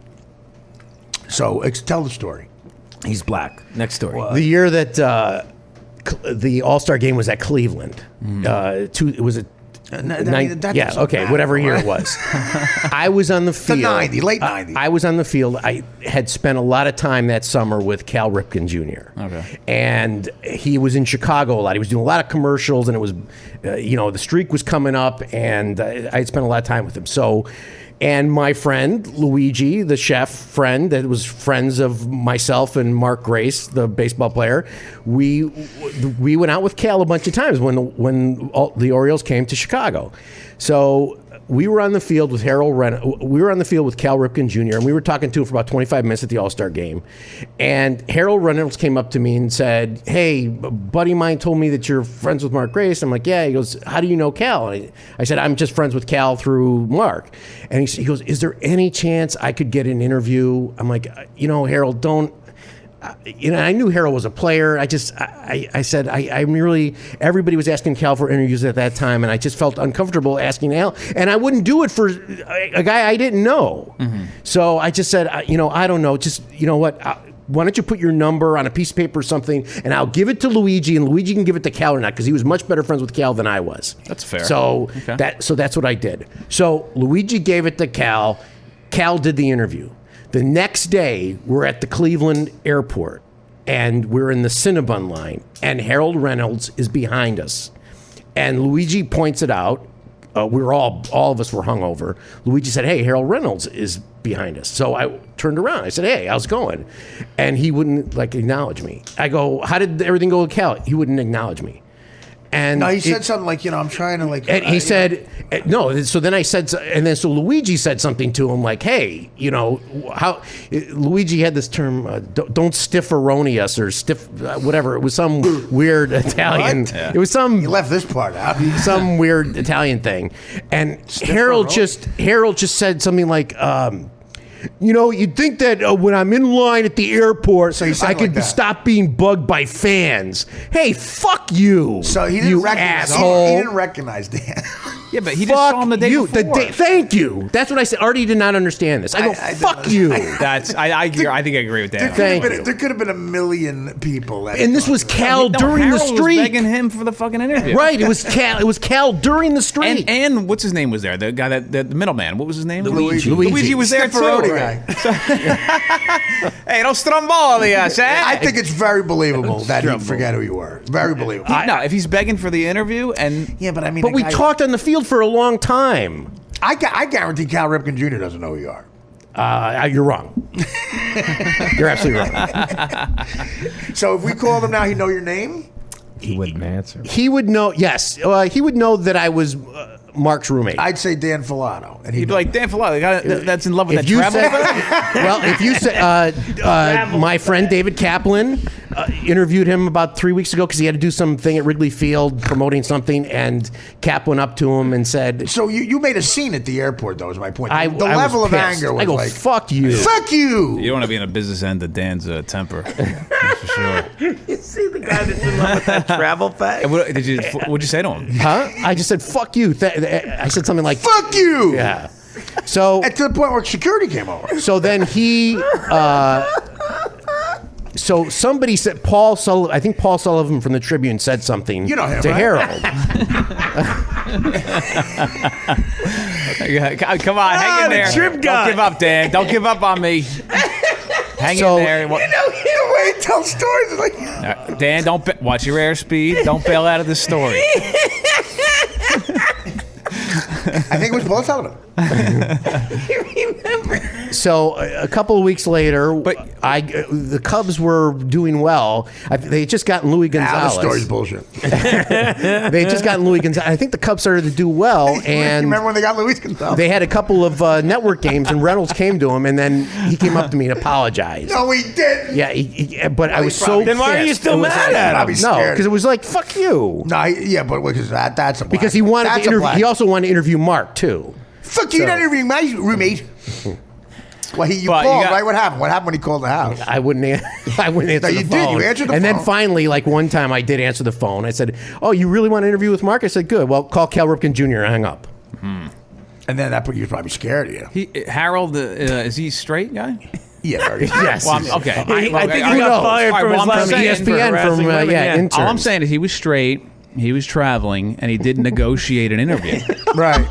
[SPEAKER 1] So tell the story.
[SPEAKER 3] He's black. Next story.
[SPEAKER 2] The year that the All-Star game was at Cleveland, it was a.
[SPEAKER 1] That
[SPEAKER 2] Yeah,
[SPEAKER 1] doesn't
[SPEAKER 2] okay,
[SPEAKER 1] matter,
[SPEAKER 2] whatever year
[SPEAKER 1] right?
[SPEAKER 2] it was. I was on the field.
[SPEAKER 1] 90s, late 90s.
[SPEAKER 2] I was on the field. I had spent a lot of time that summer with Cal Ripken Jr.
[SPEAKER 4] Okay.
[SPEAKER 2] And he was in Chicago a lot. He was doing a lot of commercials, and it was, the streak was coming up, and I had spent a lot of time with him. So, and my friend, Luigi, the chef friend that was friends of myself and Mark Grace, the baseball player, we went out with Cal a bunch of times when the Orioles came to Chicago. So we were on the field with we were on the field with Cal Ripken Jr., and we were talking to him for about 25 minutes at the All-Star game. And Harold Reynolds came up to me and said, "Hey, a buddy of mine told me that you're friends with Mark Grace." I'm like, "Yeah." He goes, "How do you know Cal?" And I said, "I'm just friends with Cal through Mark." And he goes, "Is there any chance I could get an interview?" I'm like, Harold, don't. I knew Gerald was a player. I said, I'm really, everybody was asking Cal for interviews at that time, and I just felt uncomfortable asking Al, and I wouldn't do it for a guy I didn't know. Mm-hmm. So I just said, I don't know, just, what, why don't you put your number on a piece of paper or something, and I'll give it to Luigi, and Luigi can give it to Cal or not, because he was much better friends with Cal than I was.
[SPEAKER 4] That's fair.
[SPEAKER 2] So
[SPEAKER 4] Okay.
[SPEAKER 2] that's what I did. So Luigi gave it to Cal. Cal did the interview. The next day, we're at the Cleveland airport, and we're in the Cinnabon line, and Harold Reynolds is behind us. And Luigi points it out. We were all of us were hungover. Luigi said, "Hey, Harold Reynolds is behind us." So I turned around. I said, "Hey, how's it going?" And he wouldn't acknowledge me. I go, "How did everything go with Cal?" He wouldn't acknowledge me. And
[SPEAKER 1] No, he said something like, I'm trying to
[SPEAKER 2] And he said, no. So then I said, and then so Luigi said something to him like, "Hey, how?" Luigi had this term, "don't stifferonius" or stiff, whatever. It was some weird Italian.
[SPEAKER 1] Yeah.
[SPEAKER 2] It was some.
[SPEAKER 1] He left this part out.
[SPEAKER 2] Some weird Italian thing, and Harold just said something like. You'd think that when I'm in line at the airport, I could stop being bugged by fans. Hey, fuck you,
[SPEAKER 1] So he didn't
[SPEAKER 2] you
[SPEAKER 1] recognize
[SPEAKER 2] asshole.
[SPEAKER 1] He didn't recognize Dan.
[SPEAKER 4] Yeah, but he just saw him the day before.
[SPEAKER 2] Thank you. That's what I said. Artie did not understand this. I go, fuck you.
[SPEAKER 4] That's I think I agree with that.
[SPEAKER 1] There could have been a million people.
[SPEAKER 2] And this was Cal during the
[SPEAKER 4] Harold was
[SPEAKER 2] streak.
[SPEAKER 4] begging him for the fucking interview.
[SPEAKER 2] Right. It was Cal. It was Cal during the streak.
[SPEAKER 4] And what's his name was there? The guy the middleman. What was his name?
[SPEAKER 2] Luigi.
[SPEAKER 4] Luigi was there too.
[SPEAKER 1] Stefferoni guy.
[SPEAKER 4] Hey, don't stromboli us, eh?
[SPEAKER 1] I think it's very believable that he'd forget who you were. Very believable.
[SPEAKER 4] No, if he's begging for the interview and
[SPEAKER 1] Yeah, but I mean,
[SPEAKER 2] But we talked on the field for a long time.
[SPEAKER 1] I guarantee Cal Ripken Jr. doesn't know who you are.
[SPEAKER 2] You're wrong. You're absolutely wrong.
[SPEAKER 1] So if we called him now, he'd know your name?
[SPEAKER 7] He wouldn't answer.
[SPEAKER 2] He would know, yes. He would know that I was Mark's roommate.
[SPEAKER 1] I'd say Dan Filato. And
[SPEAKER 4] he'd be like, Dan Filato, the guy that's in love with
[SPEAKER 2] If
[SPEAKER 4] that
[SPEAKER 2] you
[SPEAKER 4] travel
[SPEAKER 2] said-
[SPEAKER 4] guy?
[SPEAKER 2] Well, if you said, my friend David Kaplan interviewed him about 3 weeks ago because he had to do something at Wrigley Field promoting something, and Cap went up to him and said,
[SPEAKER 1] So you made a scene at the airport, though, is my point.
[SPEAKER 2] I
[SPEAKER 1] The
[SPEAKER 2] was
[SPEAKER 1] level of
[SPEAKER 2] pissed.
[SPEAKER 1] anger was
[SPEAKER 2] I go,
[SPEAKER 1] like,
[SPEAKER 2] fuck you.
[SPEAKER 1] fuck you.
[SPEAKER 4] You don't want to be in a business end of Dan's temper. That's for sure.
[SPEAKER 3] You see the guy that's in love with that travel bag?
[SPEAKER 4] And what'd you say to him?
[SPEAKER 2] Huh? I just said, fuck you. I said something like,
[SPEAKER 1] Fuck you.
[SPEAKER 2] yeah. So,
[SPEAKER 1] And to the point where security came over.
[SPEAKER 2] so then he, so somebody said, I think Paul Sullivan from the Tribune said something
[SPEAKER 1] You know him,
[SPEAKER 2] to
[SPEAKER 1] right?
[SPEAKER 2] Harold.
[SPEAKER 4] Come on, hang in
[SPEAKER 3] the
[SPEAKER 4] there.
[SPEAKER 3] trip guy.
[SPEAKER 4] Don't give up, Dan. Don't give up on me. Hang
[SPEAKER 2] So-
[SPEAKER 4] in there.
[SPEAKER 1] The way he tells stories is like,
[SPEAKER 4] Dan, watch your airspeed. Don't bail out of this story.
[SPEAKER 1] I think it was Paul Sullivan.
[SPEAKER 3] He
[SPEAKER 2] So a couple of weeks later, the Cubs were doing well. They had just gotten Louis Gonzalez.
[SPEAKER 1] The story's bullshit.
[SPEAKER 2] They had just gotten Louis Gonzalez. I think the Cubs started to do well, and
[SPEAKER 1] remember when they got Louis Gonzalez?
[SPEAKER 2] they had a couple of network games, and Reynolds came to him, and then he came up to me and apologized.
[SPEAKER 1] No, he didn't.
[SPEAKER 2] Yeah, but I was so.
[SPEAKER 3] Then why are you
[SPEAKER 2] pissed.
[SPEAKER 3] still
[SPEAKER 2] It was
[SPEAKER 3] mad
[SPEAKER 2] like-
[SPEAKER 3] at him?
[SPEAKER 2] No, because it was like fuck you.
[SPEAKER 1] No, but because that's a black.
[SPEAKER 2] Because he wanted
[SPEAKER 1] that's
[SPEAKER 2] to interview.
[SPEAKER 1] a black.
[SPEAKER 2] He also wanted to interview Mark too.
[SPEAKER 1] Fuck you! You're not interviewing my roommate. Well, you
[SPEAKER 4] But
[SPEAKER 1] called,
[SPEAKER 4] you got-
[SPEAKER 1] right? What happened? What happened when he called the house?
[SPEAKER 2] I wouldn't answer
[SPEAKER 1] No, you
[SPEAKER 2] the
[SPEAKER 1] did.
[SPEAKER 2] phone.
[SPEAKER 1] You answered the
[SPEAKER 2] and
[SPEAKER 1] phone.
[SPEAKER 2] then finally, like one time I did answer the phone. I said, "Oh, you really want to interview with Mark?" I said, "Good. Well, call Cal Ripken Jr. I hung up.
[SPEAKER 1] And then that put you probably scared of you.
[SPEAKER 4] Harold, is he straight guy?
[SPEAKER 1] Yeah.
[SPEAKER 2] Yes.
[SPEAKER 4] Well, okay.
[SPEAKER 3] I think he
[SPEAKER 2] who
[SPEAKER 3] got
[SPEAKER 2] knows?
[SPEAKER 3] fired
[SPEAKER 4] All right,
[SPEAKER 3] from
[SPEAKER 4] well,
[SPEAKER 3] his
[SPEAKER 4] I'm
[SPEAKER 3] last
[SPEAKER 4] saying
[SPEAKER 3] name for
[SPEAKER 2] ESPN
[SPEAKER 3] harassing
[SPEAKER 2] from
[SPEAKER 3] women,
[SPEAKER 2] interns.
[SPEAKER 4] All I'm saying is he was straight. He was traveling, and he didn't negotiate an interview.
[SPEAKER 1] Right.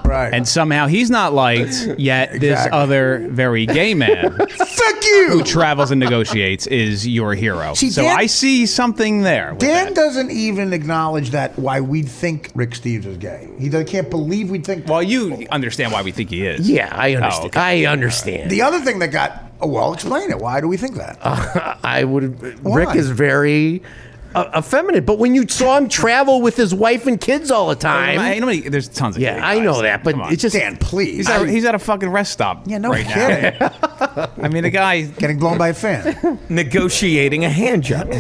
[SPEAKER 1] Right.
[SPEAKER 4] And somehow he's not liked, yet this
[SPEAKER 1] Exactly.
[SPEAKER 4] other very gay man
[SPEAKER 1] fuck you.
[SPEAKER 4] who travels and negotiates is your hero.
[SPEAKER 1] See,
[SPEAKER 4] so
[SPEAKER 1] Dan-
[SPEAKER 4] I see something there. With
[SPEAKER 1] Dan
[SPEAKER 4] that.
[SPEAKER 1] doesn't even acknowledge that why we'd think Rick Steves is gay. He can't believe we'd think.
[SPEAKER 4] Well, you understand why we think he is.
[SPEAKER 2] Yeah, I understand.
[SPEAKER 4] Oh, okay.
[SPEAKER 2] I understand.
[SPEAKER 1] The other thing that got well, explain it. Why do we think that?
[SPEAKER 2] I would.
[SPEAKER 1] Why?
[SPEAKER 2] Rick is very effeminate, but when you saw him travel with his wife and kids all the time,
[SPEAKER 4] There's tons of
[SPEAKER 2] yeah,
[SPEAKER 4] gay
[SPEAKER 2] I
[SPEAKER 4] guys.
[SPEAKER 2] know that, but
[SPEAKER 4] Come on.
[SPEAKER 2] it's just
[SPEAKER 1] Dan, please.
[SPEAKER 4] He's at a fucking rest stop.
[SPEAKER 1] Yeah, no
[SPEAKER 4] right
[SPEAKER 1] kidding.
[SPEAKER 4] now. I mean, the guy
[SPEAKER 1] Getting blown by a fan.
[SPEAKER 3] Negotiating a hand job.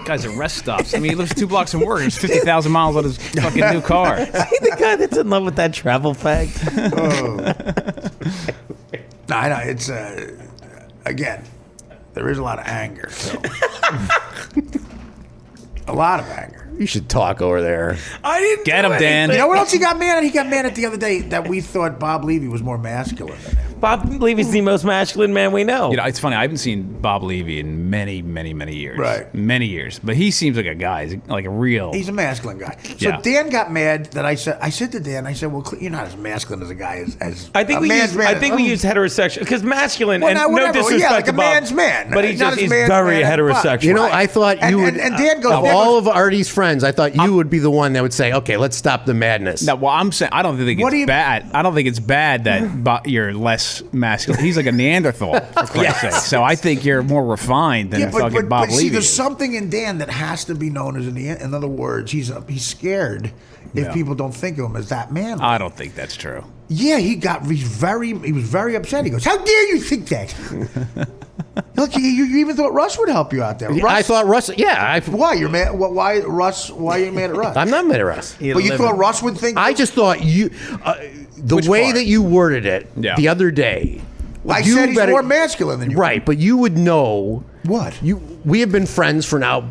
[SPEAKER 4] guy's at rest stops. I mean, he lives 2 blocks from work. There's 50,000 miles on his fucking new car.
[SPEAKER 3] See the guy that's in love with that travel fact?
[SPEAKER 1] No, I know. It's again, there is a lot of anger. So. A lot of anger.
[SPEAKER 2] you should talk over there.
[SPEAKER 3] I didn't
[SPEAKER 4] Get
[SPEAKER 3] do
[SPEAKER 4] him, Dan.
[SPEAKER 1] You know what else he got mad at? He got mad at the other day that we thought Bob Levy was more masculine than him.
[SPEAKER 3] Bob Levy's the most masculine man we know.
[SPEAKER 4] You know, it's funny. I haven't seen Bob Levy in many, many, many years.
[SPEAKER 1] Right.
[SPEAKER 4] Many years. But he seems like a guy, like a real.
[SPEAKER 1] He's a masculine guy. So
[SPEAKER 4] Yeah.
[SPEAKER 1] Dan got mad that I said to Dan, well, you're not as masculine as a guy as
[SPEAKER 3] I think
[SPEAKER 1] a
[SPEAKER 3] we
[SPEAKER 1] man's
[SPEAKER 3] use
[SPEAKER 1] man.
[SPEAKER 3] heterosexual because masculine
[SPEAKER 1] Well,
[SPEAKER 3] and
[SPEAKER 1] now,
[SPEAKER 3] no
[SPEAKER 1] whatever.
[SPEAKER 3] disrespect
[SPEAKER 1] Yeah, like
[SPEAKER 3] to
[SPEAKER 1] a
[SPEAKER 3] Bob,
[SPEAKER 1] man's man.
[SPEAKER 3] but he's
[SPEAKER 1] Not as
[SPEAKER 3] very
[SPEAKER 1] man's man as Bob.
[SPEAKER 3] heterosexual.
[SPEAKER 2] You know,
[SPEAKER 1] Right.
[SPEAKER 2] I thought you would.
[SPEAKER 1] And Dan goes,
[SPEAKER 2] of all of Artie's friends, I thought you would be the one that would say, "Okay, let's stop the madness."
[SPEAKER 4] No, well, I'm saying I don't think
[SPEAKER 1] What do
[SPEAKER 4] it's
[SPEAKER 1] you-
[SPEAKER 4] bad. I don't think it's bad that you're less masculine. He's like a Neanderthal, for Christ's sake. So I think you're more refined than fucking Bob
[SPEAKER 1] see,
[SPEAKER 4] Levy.
[SPEAKER 1] there's
[SPEAKER 4] is.
[SPEAKER 1] something in Dan that has to be known as in other words, he's scared if
[SPEAKER 4] Yeah.
[SPEAKER 1] people don't think of him as that man.
[SPEAKER 4] I don't think that's true.
[SPEAKER 1] Yeah, he was very upset. He goes, "How dare you think that?" Look, you even thought Russ would help you out there.
[SPEAKER 2] I thought Russ. Yeah,
[SPEAKER 1] Why you're mad? Why Russ? Why are you mad at Russ?
[SPEAKER 2] I'm not mad at Russ.
[SPEAKER 1] But you thought Russ would think?
[SPEAKER 2] I just thought you, the
[SPEAKER 4] Which
[SPEAKER 2] way
[SPEAKER 4] part?
[SPEAKER 2] that you worded it
[SPEAKER 4] Yeah.
[SPEAKER 2] the other day.
[SPEAKER 1] I
[SPEAKER 2] you
[SPEAKER 1] said he's
[SPEAKER 2] better-
[SPEAKER 1] more masculine than you.
[SPEAKER 2] Right, but you would know
[SPEAKER 1] What?
[SPEAKER 2] we have been friends for now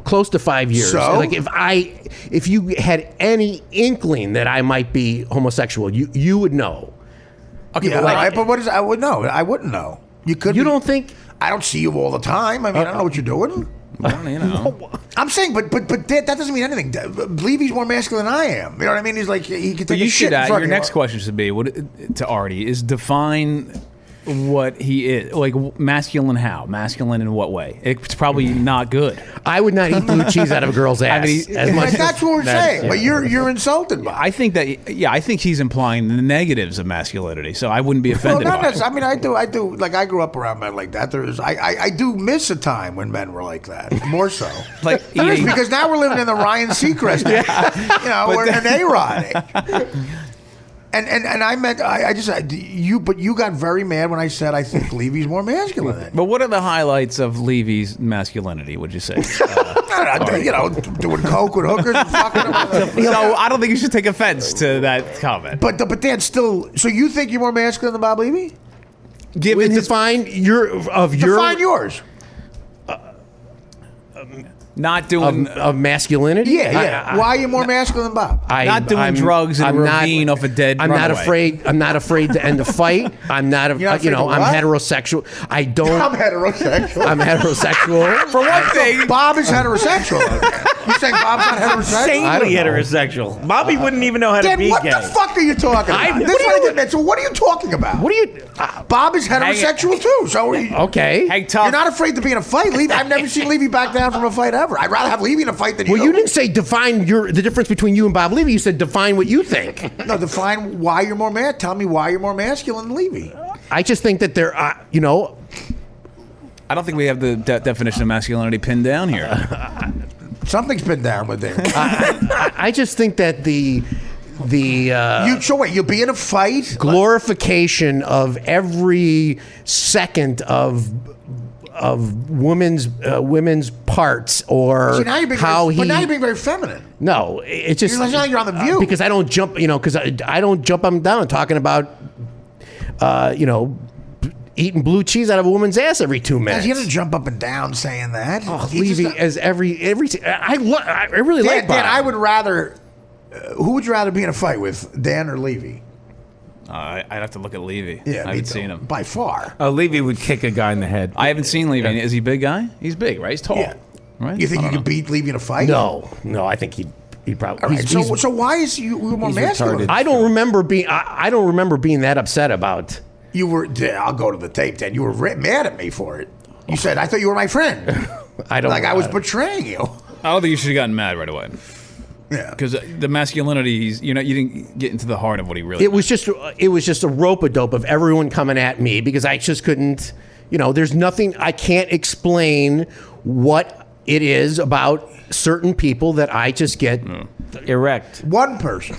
[SPEAKER 2] close to 5 years.
[SPEAKER 1] So?
[SPEAKER 2] And, like if you had any inkling that I might be homosexual, you would know.
[SPEAKER 4] Okay,
[SPEAKER 1] Yeah,
[SPEAKER 4] but like,
[SPEAKER 1] all right, but what is? I would know. I wouldn't know. You could.
[SPEAKER 2] You
[SPEAKER 1] be-
[SPEAKER 2] don't think?
[SPEAKER 1] I don't see you all the time. I mean, I don't know what you're doing.
[SPEAKER 4] well, you know.
[SPEAKER 1] I'm saying, but that doesn't mean anything. Believe he's more masculine than I am. You know what I mean? He's like he could take
[SPEAKER 4] But
[SPEAKER 1] a
[SPEAKER 4] you
[SPEAKER 1] shit
[SPEAKER 4] should.
[SPEAKER 1] in front
[SPEAKER 4] Your
[SPEAKER 1] of
[SPEAKER 4] next question should be to Artie is define what he is, like masculine. How masculine in what way? It's probably not good.
[SPEAKER 2] I would not eat blue cheese out of a girl's ass as much.
[SPEAKER 1] Like, that's what we're saying.
[SPEAKER 2] yeah.
[SPEAKER 1] But you're insulted by.
[SPEAKER 4] I think that. Yeah, I think he's implying the negatives of masculinity. So I wouldn't be
[SPEAKER 1] Well,
[SPEAKER 4] offended
[SPEAKER 1] not
[SPEAKER 4] by it.
[SPEAKER 1] necessarily. I mean, I do. Like, I grew up around men like that. I do miss a time when men were like that. More so.
[SPEAKER 4] Like
[SPEAKER 1] There is,
[SPEAKER 4] eating.
[SPEAKER 1] because now we're living in the Ryan Seacrest age. You know, we're in an A-Rod age. And I meant, I just, but you got very mad when I said I think Levy's more masculine than you.
[SPEAKER 4] But what are the highlights of Levy's masculinity? Would you say?
[SPEAKER 1] I don't know, you know, doing coke with hookers and fucking.
[SPEAKER 4] So I don't think you should take offense to that comment.
[SPEAKER 1] But Dan, still, so you think you're more masculine than Bob Levy?
[SPEAKER 4] Given his
[SPEAKER 2] Define
[SPEAKER 1] Define yours.
[SPEAKER 4] not doing.
[SPEAKER 2] of masculinity.
[SPEAKER 1] Yeah. Why are you more masculine than Bob?
[SPEAKER 4] Not doing drugs in a ravine off a dead
[SPEAKER 2] I'm not
[SPEAKER 4] runaway.
[SPEAKER 2] afraid. I'm not afraid to end a fight. I'm not.
[SPEAKER 1] You're not afraid to
[SPEAKER 2] I'm
[SPEAKER 1] what?
[SPEAKER 2] heterosexual. I don't.
[SPEAKER 1] I'm heterosexual.
[SPEAKER 2] I'm heterosexual.
[SPEAKER 4] For one thing,
[SPEAKER 1] Bob is heterosexual. You saying Bob's not heterosexual?
[SPEAKER 7] Insanely heterosexual. Bobby wouldn't even know how to
[SPEAKER 1] Dan,
[SPEAKER 7] be
[SPEAKER 1] what
[SPEAKER 7] gay.
[SPEAKER 1] the fuck are you talking about? So what are you talking about?
[SPEAKER 2] What are you?
[SPEAKER 1] Bob is heterosexual too. So are you,
[SPEAKER 2] Okay.
[SPEAKER 4] Hey, tough.
[SPEAKER 1] you're not afraid to be in a fight. I've never seen Levy back down from a fight ever. I'd rather have Levy in a fight than you.
[SPEAKER 2] Well, you didn't say define the difference between you and Bob Levy. You said define what you think.
[SPEAKER 1] No, define why you're more mad. Tell me why you're more masculine than Levy.
[SPEAKER 2] I just think that there, you know,
[SPEAKER 4] I don't think we have the definition of masculinity pinned down here.
[SPEAKER 1] Something's been down with there.
[SPEAKER 2] I just think that the
[SPEAKER 1] You'll be in a fight.
[SPEAKER 2] glorification of every second of women's parts or
[SPEAKER 1] See, now you're being
[SPEAKER 2] how
[SPEAKER 1] very,
[SPEAKER 2] he.
[SPEAKER 1] but now you're being very feminine.
[SPEAKER 2] No, it's just
[SPEAKER 1] You're like, you're on The View.
[SPEAKER 2] because I don't jump. You know, because I don't jump up and down talking about, eating blue cheese out of a woman's ass every 2 minutes.
[SPEAKER 1] He doesn't jump up and down saying that.
[SPEAKER 2] Oh,
[SPEAKER 1] He's
[SPEAKER 2] Levy,
[SPEAKER 1] just
[SPEAKER 2] as every I really
[SPEAKER 1] Dan,
[SPEAKER 2] like Bob.
[SPEAKER 1] Dan, I would rather. Who would you rather be in a fight with, Dan or Levy?
[SPEAKER 4] I'd have to look at Levy.
[SPEAKER 1] Yeah,
[SPEAKER 4] I haven't seen him.
[SPEAKER 1] by far.
[SPEAKER 7] Oh, Levy would kick a guy in the head.
[SPEAKER 4] I haven't seen Levy. Is he a big guy? He's big, right? He's tall.
[SPEAKER 1] Yeah.
[SPEAKER 4] Right?
[SPEAKER 1] You think
[SPEAKER 4] I
[SPEAKER 1] you
[SPEAKER 4] don't
[SPEAKER 1] could beat Levy in a fight?
[SPEAKER 2] no, I think he'd probably.
[SPEAKER 1] All right,
[SPEAKER 2] he's-
[SPEAKER 1] so why is you more masculine?
[SPEAKER 7] retarded.
[SPEAKER 2] I don't remember being. I don't remember being that upset about.
[SPEAKER 1] You were. Yeah, I'll go to the tape. Then you were mad at me for it. You said I thought you were my friend.
[SPEAKER 2] I don't.
[SPEAKER 1] Like I was betraying you.
[SPEAKER 4] I don't think you should have gotten mad right away.
[SPEAKER 1] Yeah.
[SPEAKER 4] Because the masculinity, you didn't get into the heart of what he really.
[SPEAKER 2] It was just a rope-a-dope of everyone coming at me because I just couldn't. There's nothing. I can't explain what it is about certain people that I just get.
[SPEAKER 7] Erect.
[SPEAKER 1] One person.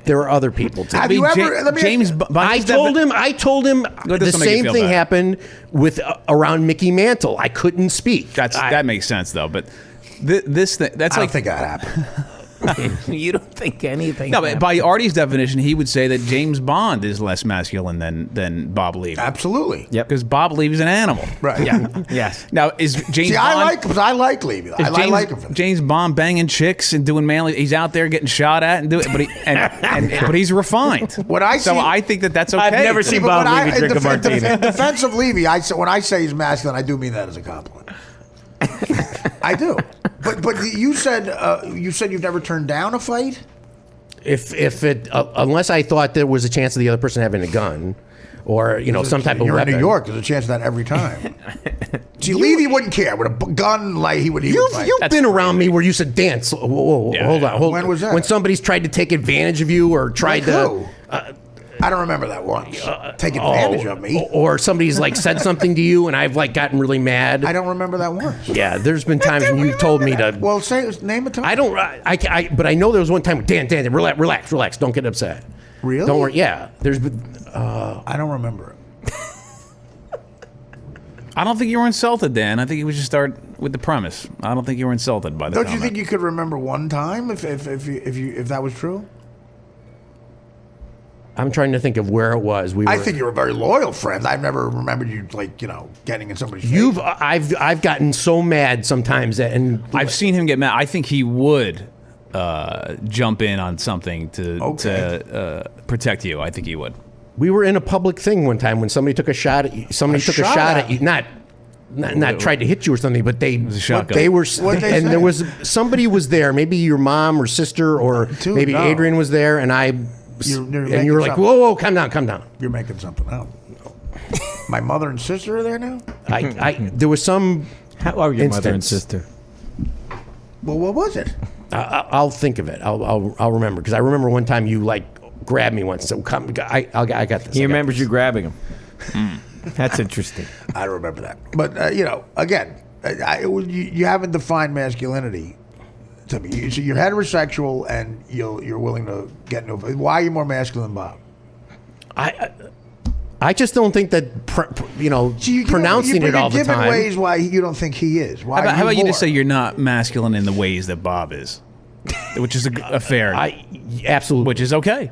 [SPEAKER 2] There are other people too.
[SPEAKER 1] Have you ever? Let me
[SPEAKER 4] James?
[SPEAKER 2] I told him the
[SPEAKER 4] this will make you
[SPEAKER 2] same
[SPEAKER 4] feel
[SPEAKER 2] thing
[SPEAKER 4] bad.
[SPEAKER 2] happened with around Mickey Mantle. I couldn't speak.
[SPEAKER 4] That makes sense though, but this thing that's
[SPEAKER 1] I
[SPEAKER 4] like
[SPEAKER 1] don't think that happened.
[SPEAKER 7] You don't think anything.
[SPEAKER 4] no, but by Artie's definition, he would say that James Bond is less masculine than Bob Levy.
[SPEAKER 1] Absolutely.
[SPEAKER 7] Yep.
[SPEAKER 4] Because Bob Levy's an animal.
[SPEAKER 1] Right.
[SPEAKER 4] Yeah.
[SPEAKER 7] Yes.
[SPEAKER 4] Now is James
[SPEAKER 1] See,
[SPEAKER 4] Bond?
[SPEAKER 1] I like Levy. I
[SPEAKER 4] James,
[SPEAKER 1] like him. For that.
[SPEAKER 4] James Bond banging chicks and doing manly. He's out there getting shot at and doing, but he's refined.
[SPEAKER 1] What I
[SPEAKER 4] so
[SPEAKER 1] see-
[SPEAKER 4] I think that's okay.
[SPEAKER 7] I've never seen
[SPEAKER 1] But
[SPEAKER 7] Bob
[SPEAKER 1] when
[SPEAKER 7] Levy drink a
[SPEAKER 1] in
[SPEAKER 7] martini.
[SPEAKER 1] defense of Levy, when I say he's masculine, I do mean that as a compliment. I do. But you said you've never turned down a fight.
[SPEAKER 2] If it unless I thought there was a chance of the other person having a gun, or some type of
[SPEAKER 1] You're
[SPEAKER 2] weapon.
[SPEAKER 1] in New York. There's a chance of that every time. See, Levy wouldn't care with a gun. Like he would fight.
[SPEAKER 2] You've been around me where you said dance. Whoa,
[SPEAKER 4] Yeah,
[SPEAKER 2] hold on.
[SPEAKER 1] When was that?
[SPEAKER 2] When somebody's tried to take advantage of you or tried
[SPEAKER 1] Who?
[SPEAKER 2] to.
[SPEAKER 1] I don't remember that once. Take advantage of me.
[SPEAKER 2] Or somebody's said something to you and I've gotten really mad.
[SPEAKER 1] I don't remember that once.
[SPEAKER 2] Yeah, there's been times when you've told me to.
[SPEAKER 1] Well, name a time.
[SPEAKER 2] I don't. But I know there was one time. Dan, relax. Don't get upset.
[SPEAKER 1] Really?
[SPEAKER 2] Don't worry. Yeah, there's been.
[SPEAKER 1] I don't remember it.
[SPEAKER 4] I don't think you were insulted, Dan. I think you would just start with the premise. I don't think you were insulted by the
[SPEAKER 1] Don't
[SPEAKER 4] comment.
[SPEAKER 1] you think you could remember one time if that was true?
[SPEAKER 2] I'm trying to think of where it was.
[SPEAKER 1] I think you're a very loyal friend. I've never remembered you getting in somebody's face.
[SPEAKER 2] I've gotten so mad sometimes and
[SPEAKER 4] I've seen him get mad. I think he would jump in on something to protect you. I think he would.
[SPEAKER 2] we were in a public thing one time when somebody took a shot at you. Somebody took a shot at you. Not tried to hit you or something, but they
[SPEAKER 4] a shotgun.
[SPEAKER 2] they were
[SPEAKER 1] What'd they
[SPEAKER 2] and
[SPEAKER 1] say?
[SPEAKER 2] there was somebody was there. Maybe your mom or sister or
[SPEAKER 1] Dude,
[SPEAKER 2] maybe
[SPEAKER 1] no.
[SPEAKER 2] Adrian was there, and
[SPEAKER 1] You're
[SPEAKER 2] and you were
[SPEAKER 1] making
[SPEAKER 2] like,
[SPEAKER 1] something.
[SPEAKER 2] whoa, calm down.
[SPEAKER 1] You're making something up. My mother and sister are there now?
[SPEAKER 2] There was some.
[SPEAKER 7] How are your mother and
[SPEAKER 2] instance.
[SPEAKER 7] sister?
[SPEAKER 1] Well, what was it?
[SPEAKER 2] I'll think of it. I'll remember because I remember one time you grabbed me once. So come, I got this.
[SPEAKER 7] He remembers you grabbing him. That's interesting.
[SPEAKER 1] I don't remember that. But, again, you haven't defined masculinity to me. So you're heterosexual and you're willing to get into a... Why are you more masculine than Bob?
[SPEAKER 2] I just don't think that pronouncing it all the
[SPEAKER 1] You're giving
[SPEAKER 2] time.
[SPEAKER 1] ways why you don't think he is. Why
[SPEAKER 4] How about you just say
[SPEAKER 1] more?
[SPEAKER 4] you're not masculine in the ways that Bob is, which is a fair,
[SPEAKER 2] Absolutely,
[SPEAKER 4] which is okay.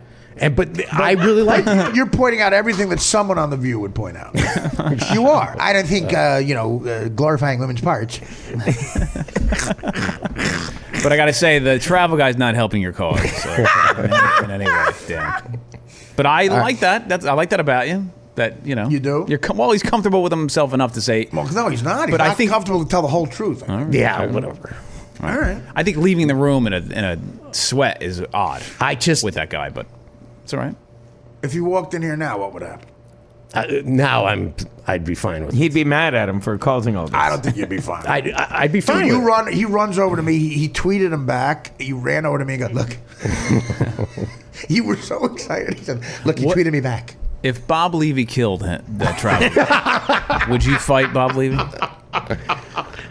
[SPEAKER 2] but I really like.
[SPEAKER 1] You're pointing out everything that someone on The View would point out. You are. I don't think, glorifying women's parts.
[SPEAKER 4] But I got to say, the travel guy's not helping your cause in any way, Dan. But I like that. I like that about you. That
[SPEAKER 1] You do?
[SPEAKER 4] He's comfortable with himself enough to say.
[SPEAKER 1] Well, no, he's not. He's
[SPEAKER 4] But I
[SPEAKER 1] not
[SPEAKER 4] think-
[SPEAKER 1] comfortable to tell the whole truth.
[SPEAKER 2] Yeah, whatever.
[SPEAKER 1] All right.
[SPEAKER 4] I think leaving the room in a sweat is odd. With that guy, but it's all right.
[SPEAKER 1] If you walked in here now, what would happen?
[SPEAKER 2] Now I'd be fine with it.
[SPEAKER 7] He'd be mad at him for causing all this.
[SPEAKER 1] I don't think you'd be fine.
[SPEAKER 2] I'd be fine.
[SPEAKER 1] Dude,
[SPEAKER 2] with it.
[SPEAKER 1] he runs over to me. He tweeted him back. He ran over to me and goes, "Look." You were so excited. He said, "Look, he tweeted me back."
[SPEAKER 4] If Bob Levy killed that traveler, would you fight Bob Levy?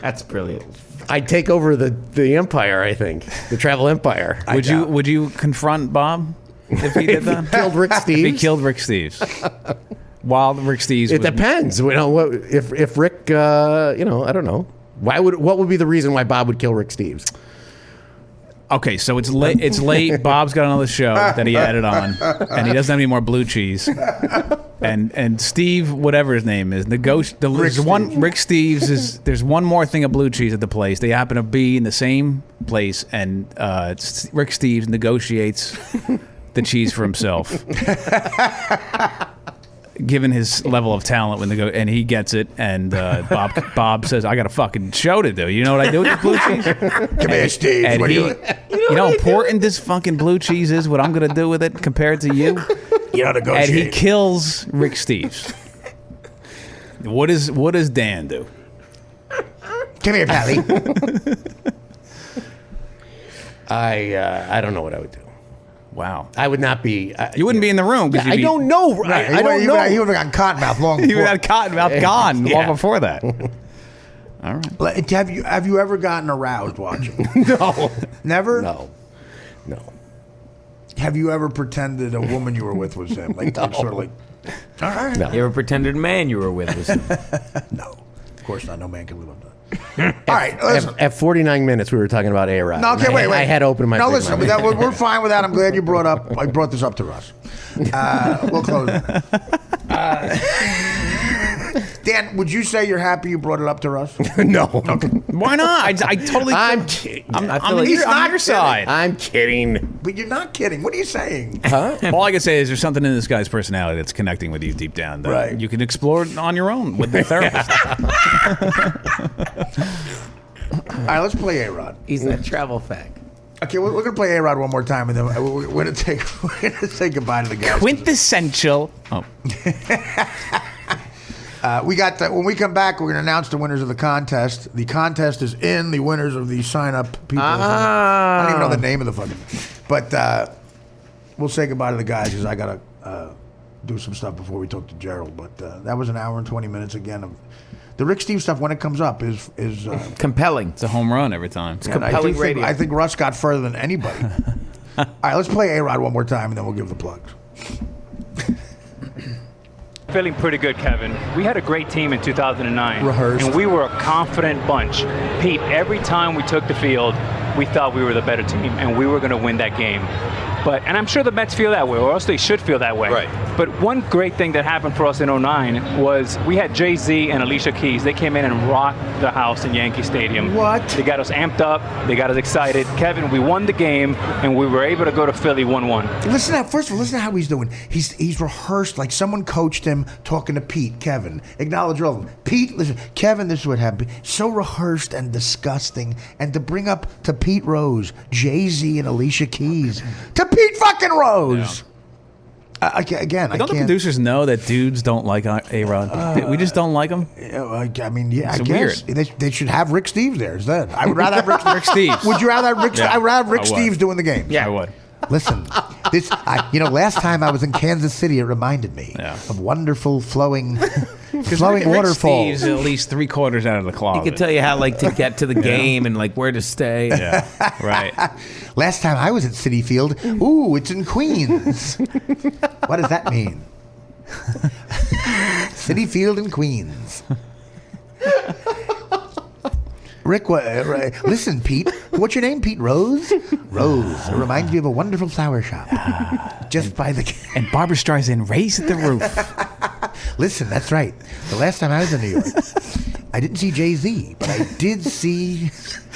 [SPEAKER 7] That's brilliant.
[SPEAKER 2] I'd take over the empire. I think the travel empire.
[SPEAKER 4] Would you confront Bob if he did that?
[SPEAKER 2] Killed Rick Steves?
[SPEAKER 4] If he killed Rick Steves. While Rick Steves.
[SPEAKER 2] It depends. You know, if Rick, I don't know. What would be the reason why Bob would kill Rick Steves?
[SPEAKER 4] Okay, so it's late. It's late. Bob's got another show that he added on, and he doesn't have any more blue cheese. And Steve, whatever his name is, Rick Steves is. There's one more thing of blue cheese at the place. They happen to be in the same place, and Rick Steves negotiates the cheese for himself. Given his level of talent and he gets it, and Bob says, "I got a fucking show to do. You know what I do with this blue cheese?
[SPEAKER 1] Come here, Steve.
[SPEAKER 4] And you know how important this fucking blue cheese is. What I'm gonna do with it compared to you?
[SPEAKER 1] You know, negotiate.
[SPEAKER 4] And he kills Rick Steves. What does Dan do?
[SPEAKER 1] Come here, Pally.
[SPEAKER 2] I don't know what I would do.
[SPEAKER 4] Wow.
[SPEAKER 2] I would not be.
[SPEAKER 4] You wouldn't be in the room.
[SPEAKER 2] I don't know.
[SPEAKER 1] Right.
[SPEAKER 2] I don't know.
[SPEAKER 1] He would have gotten cottonmouth long
[SPEAKER 4] He
[SPEAKER 1] before.
[SPEAKER 4] would have cottonmouth gone long before that. All right.
[SPEAKER 1] Have you ever gotten aroused watching?
[SPEAKER 2] No.
[SPEAKER 1] Never?
[SPEAKER 2] No.
[SPEAKER 1] Have you ever pretended a woman you were with was him? Like,
[SPEAKER 2] No.
[SPEAKER 1] sort of like, all right.
[SPEAKER 2] No.
[SPEAKER 7] You ever pretended a man you were with was him?
[SPEAKER 1] No. Of course not. No man can live up to that. All right. Listen.
[SPEAKER 2] At 49 minutes, we were talking about A-Rod.
[SPEAKER 1] No, okay, wait.
[SPEAKER 2] I had open my.
[SPEAKER 1] No, listen. We're fine with that. I'm glad you brought this up to us. We'll close it. Dan, would you say you're happy you brought it up to us?
[SPEAKER 2] No.
[SPEAKER 1] Okay.
[SPEAKER 4] Why not? I totally.
[SPEAKER 2] I'm kidding.
[SPEAKER 4] I'm
[SPEAKER 1] like he's
[SPEAKER 4] on
[SPEAKER 1] not
[SPEAKER 4] your side.
[SPEAKER 2] I'm kidding.
[SPEAKER 1] But you're not kidding. What are you saying?
[SPEAKER 2] Huh?
[SPEAKER 4] All I can say is there's something in this guy's personality that's connecting with you deep down that
[SPEAKER 1] Right.
[SPEAKER 4] you can explore on your own with the therapist.
[SPEAKER 1] All right, let's play A-Rod.
[SPEAKER 7] He's that travel fact.
[SPEAKER 1] Okay, we're going to play A-Rod one more time, and then we're going to say goodbye to the guys.
[SPEAKER 4] Quintessential. Oh.
[SPEAKER 1] We got when we come back, we're going to announce the winners of the contest. The contest is in the winners of the sign-up people. I don't even know the name of the fucking. But we'll say goodbye to the guys because I got to do some stuff before we talk to Gerald. But that was an hour and 20 minutes again of the Rick Steve stuff. When it comes up, is
[SPEAKER 7] compelling.
[SPEAKER 4] It's a home run every time.
[SPEAKER 1] It's compelling radio. I think Russ got further than anybody. All right, let's play A-Rod one more time, and then we'll give the plugs.
[SPEAKER 5] Feeling pretty good, Kevin. We had a great team in 2009.
[SPEAKER 1] Rehearsed.
[SPEAKER 5] And we were a confident bunch. Pete, every time we took the field, we thought we were the better team, and we were going to win that game. And I'm sure the Mets feel that way, or else they should feel that way.
[SPEAKER 9] Right.
[SPEAKER 5] But one great thing that happened for us in 2009 was we had Jay-Z and Alicia Keys. They came in and rocked the house in Yankee Stadium.
[SPEAKER 1] What?
[SPEAKER 5] They got us amped up. They got us excited. Kevin, we won the game, and we were able to go to Philly 1-1.
[SPEAKER 1] First of all, listen to how he's doing. He's rehearsed, like someone coached him talking to Pete, Kevin. Acknowledge all of them. Pete, listen, Kevin, this is what happened. So rehearsed and disgusting. And to bring up to Pete Rose, Jay-Z and Alicia Keys. To Pete fucking Rose. Yeah. Again,
[SPEAKER 4] Don't the producers know that dudes don't like A-Rod? We just don't like him?
[SPEAKER 1] I mean, yeah,
[SPEAKER 4] it's
[SPEAKER 1] I guess.
[SPEAKER 4] weird.
[SPEAKER 1] They should have Rick Steves there instead. I would rather have Rick
[SPEAKER 4] Steves.
[SPEAKER 1] Would you rather have Rick?
[SPEAKER 4] Yeah,
[SPEAKER 1] I would rather have Rick
[SPEAKER 4] I would.
[SPEAKER 1] Steves doing the game.
[SPEAKER 4] Yeah, I would.
[SPEAKER 1] Listen, last time I was in Kansas City, it reminded me of wonderful flowing
[SPEAKER 4] Rick
[SPEAKER 1] waterfalls.
[SPEAKER 4] Steve's at least 3/4 out of the closet.
[SPEAKER 7] He could tell you how to get to the game and where to stay.
[SPEAKER 4] Yeah, right.
[SPEAKER 1] Last time I was at Citi Field, ooh, it's in Queens. What does that mean? Citi Field in Queens. Rick, listen, Pete. What's your name, Pete? Rose? Rose. It reminds me of a wonderful flower shop. Just by the...
[SPEAKER 4] And Barbra Streisand raised at the roof.
[SPEAKER 1] Listen, that's right. The last time I was in New York, I didn't see Jay-Z, but I did see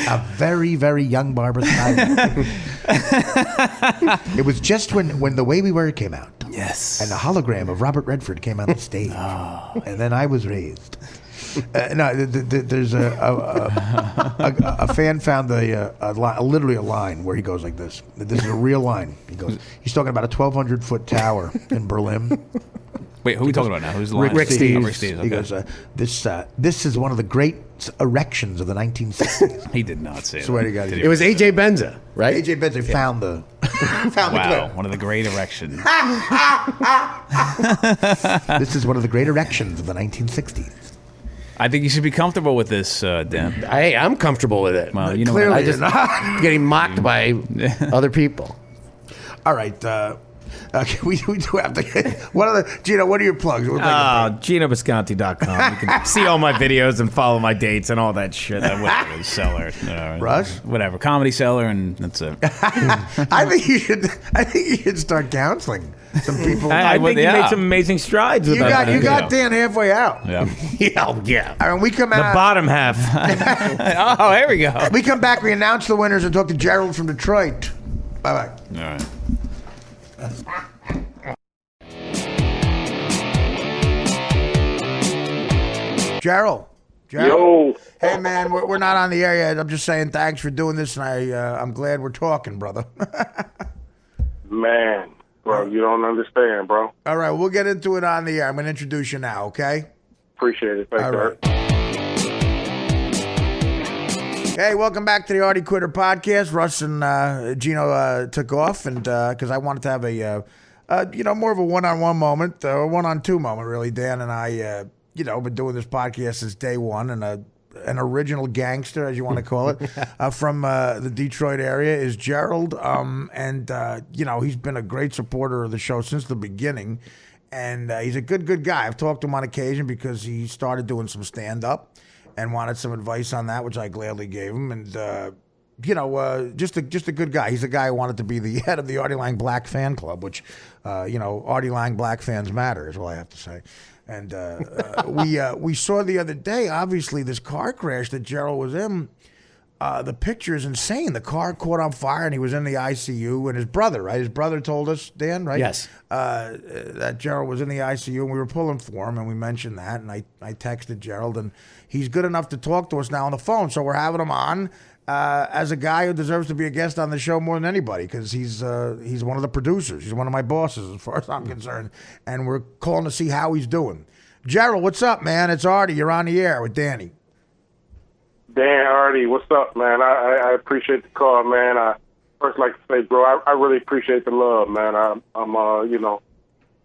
[SPEAKER 1] a very, very young Barbra Streisand. It was just when The Way We Were came out.
[SPEAKER 4] Yes.
[SPEAKER 1] And the hologram of Robert Redford came on the stage. And then I was raised. No, there's a fan found literally a line where he goes like this. This is a real line. He's talking about a 1,200-foot tower in Berlin.
[SPEAKER 4] Wait, who are we talking about now? Who's the line?
[SPEAKER 2] Rick Steves.
[SPEAKER 4] Rick Steves. Okay.
[SPEAKER 1] He goes, this is one of the great erections of the 1960s.
[SPEAKER 4] He did not say
[SPEAKER 1] Swear
[SPEAKER 4] that.
[SPEAKER 1] to God.
[SPEAKER 2] It was AJ Benza, right?
[SPEAKER 1] AJ Benza found the
[SPEAKER 4] Wow,
[SPEAKER 1] clip.
[SPEAKER 4] one of the great erections.
[SPEAKER 1] This is one of the great erections of the 1960s.
[SPEAKER 4] I think you should be comfortable with this, Dan.
[SPEAKER 2] Hey, I'm comfortable with it.
[SPEAKER 4] Well, you know
[SPEAKER 1] Clearly
[SPEAKER 4] what?
[SPEAKER 2] I just getting mocked by other people.
[SPEAKER 1] All right. We do have to get Geno, what are your plugs? We'll take a break.
[SPEAKER 3] GenoBisconti.com. You can see all my videos and follow my dates and all that shit.
[SPEAKER 4] Whatever, Cellar.
[SPEAKER 1] Russ?
[SPEAKER 4] Whatever. Comedy Cellar, and that's it.
[SPEAKER 1] I think you should start counseling some people.
[SPEAKER 3] I think you made some amazing strides with
[SPEAKER 1] you
[SPEAKER 3] that.
[SPEAKER 1] got Dan halfway out.
[SPEAKER 4] Yeah.
[SPEAKER 2] Yeah.
[SPEAKER 1] I mean, we come
[SPEAKER 3] The
[SPEAKER 1] out.
[SPEAKER 3] bottom half.
[SPEAKER 4] Oh, here we go.
[SPEAKER 1] We come back. We announce the winners and talk to Gerald from Detroit. Bye bye.
[SPEAKER 4] All right.
[SPEAKER 1] Gerald.
[SPEAKER 9] Yo.
[SPEAKER 1] Hey man, we're not on the air yet. I'm just saying thanks for doing this, and I'm glad we're talking, brother.
[SPEAKER 9] Man, bro, you don't understand, bro.
[SPEAKER 1] All right, we'll get into it on the air. I'm gonna introduce you now, okay?
[SPEAKER 9] Appreciate it. Thanks,
[SPEAKER 1] All right.
[SPEAKER 9] Art.
[SPEAKER 1] Hey, welcome back to the Artie Quitter podcast. Russ and Geno took off, and because I wanted to have a more of a one-on-one moment, or one-on-two moment, really. Dan and I, been doing this podcast since day one, and an original gangster, as you want to call it, from the Detroit area is Gerald, and he's been a great supporter of the show since the beginning, and he's a good guy. I've talked to him on occasion because he started doing some stand-up and wanted some advice on that, which I gladly gave him. And, just a good guy. He's a guy who wanted to be the head of the Artie Lang Black Fan Club, which, Artie Lang Black fans matter is all I have to say. And we saw the other day, obviously, this car crash that Gerald was in. The picture is insane. The car caught on fire, and he was in the ICU. And his brother, right? His brother told us, Dan, right?
[SPEAKER 2] Yes.
[SPEAKER 1] That Gerald was in the ICU, and we were pulling for him, and we mentioned that. And I texted Gerald, and he's good enough to talk to us now on the phone. So we're having him on as a guy who deserves to be a guest on the show more than anybody, because he's one of the producers. He's one of my bosses, as far as I'm concerned. And we're calling to see how he's doing. Gerald, what's up, man? It's Artie. You're on the air with Danny.
[SPEAKER 9] Dan, Artie, what's up, man? I appreciate the call, man. I first like to say, bro, I really appreciate the love, man. I'm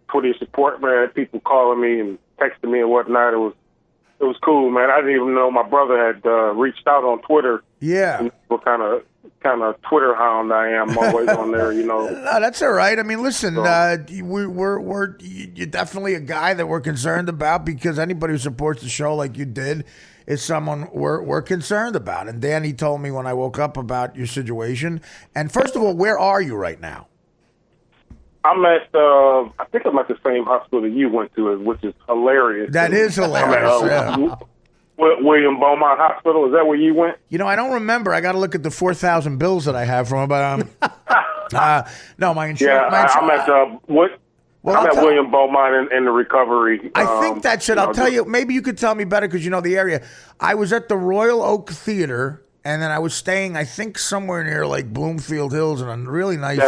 [SPEAKER 9] Twitter support, man. People calling me and texting me and whatnot. It was cool, man. I didn't even know my brother had reached out on Twitter.
[SPEAKER 1] Yeah.
[SPEAKER 9] And what kind of Twitter hound I am. I'm always on there,
[SPEAKER 1] No, that's all right. I mean, listen, you're definitely a guy that we're concerned about, because anybody who supports the show like you did is someone we're concerned about. And Danny told me when I woke up about your situation. And first of all, where are you right now?
[SPEAKER 9] I'm at, I think I'm at the same hospital you went to, which is hilarious.
[SPEAKER 1] That is hilarious.
[SPEAKER 9] I'm at, William Beaumont Hospital. Is that where you went?
[SPEAKER 1] I don't remember. I got to look at the 4,000 bills that I have from him. But no, my insurance.
[SPEAKER 9] Yeah, I'm at I'm at William Beaumont in the recovery.
[SPEAKER 1] I think that's it. I'll tell you. Maybe you could tell me better because you know the area. I was at the Royal Oak Theater, and then I was staying, I think, somewhere near like Bloomfield Hills, and a really nice.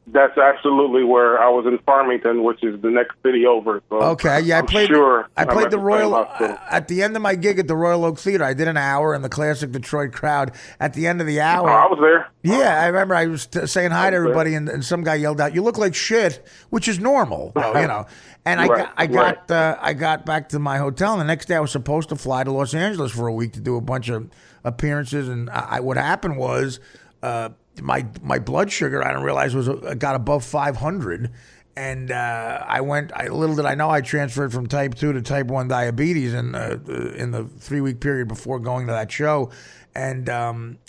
[SPEAKER 9] That's absolutely where I was in Farmington, which is the next city over. So
[SPEAKER 1] okay, yeah, I played the Royal
[SPEAKER 9] Hospital.
[SPEAKER 1] at the end of my gig at the Royal Oak Theater. I did an hour in the classic Detroit crowd. At the end of the hour,
[SPEAKER 9] I was there.
[SPEAKER 1] Yeah, I remember I was saying hi to everybody, and some guy yelled out, "You look like shit," which is normal, though, And I got back to my hotel, and the next day I was supposed to fly to Los Angeles for a week to do a bunch of appearances, and what happened was my blood sugar, I didn't realize got above 500, and little did I know I transferred from type 2 to type 1 diabetes in the 3-week period before going to that show, and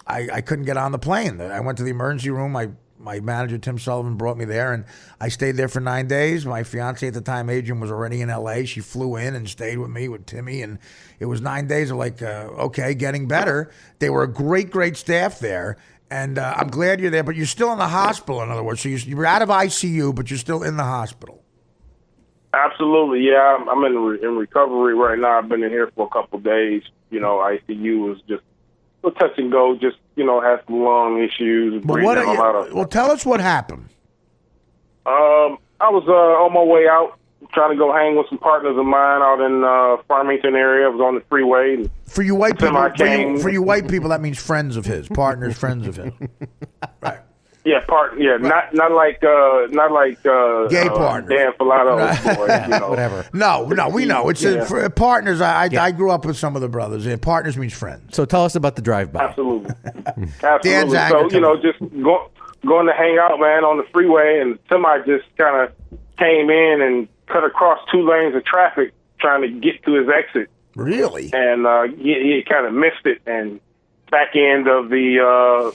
[SPEAKER 1] I couldn't get on the plane. I went to the emergency room. My manager, Tim Sullivan, brought me there, and I stayed there for 9 days. My fiance at the time, Adrian, was already in L.A. She flew in and stayed with me, with Timmy, and it was 9 days of okay, getting better. They were a great staff there, and I'm glad you're there, but you're still in the hospital, in other words. So you're out of ICU, but you're still in the hospital.
[SPEAKER 9] Absolutely, yeah. I'm in recovery right now. I've been in here for a couple of days. You know, ICU was just a touch and go. Just had some lung issues.
[SPEAKER 1] But well, tell us what happened.
[SPEAKER 9] I was on my way out, trying to go hang with some partners of mine out in Farmington area. I was on the freeway. And
[SPEAKER 1] for you white people, that means friends of his, partners, friends of his. Right.
[SPEAKER 9] Yeah, not like
[SPEAKER 1] gay partners.
[SPEAKER 9] Dan Filato's boy,
[SPEAKER 2] Whatever.
[SPEAKER 1] No, we know. It's for partners. I grew up with some of the brothers. Yeah, partners means friends.
[SPEAKER 2] So tell us about the drive-by.
[SPEAKER 9] Absolutely. So just going to hang out, man, on the freeway, and somebody just kind of came in and cut across 2 lanes of traffic trying to get to his exit.
[SPEAKER 1] Really?
[SPEAKER 9] And he kind of missed it, and back end of the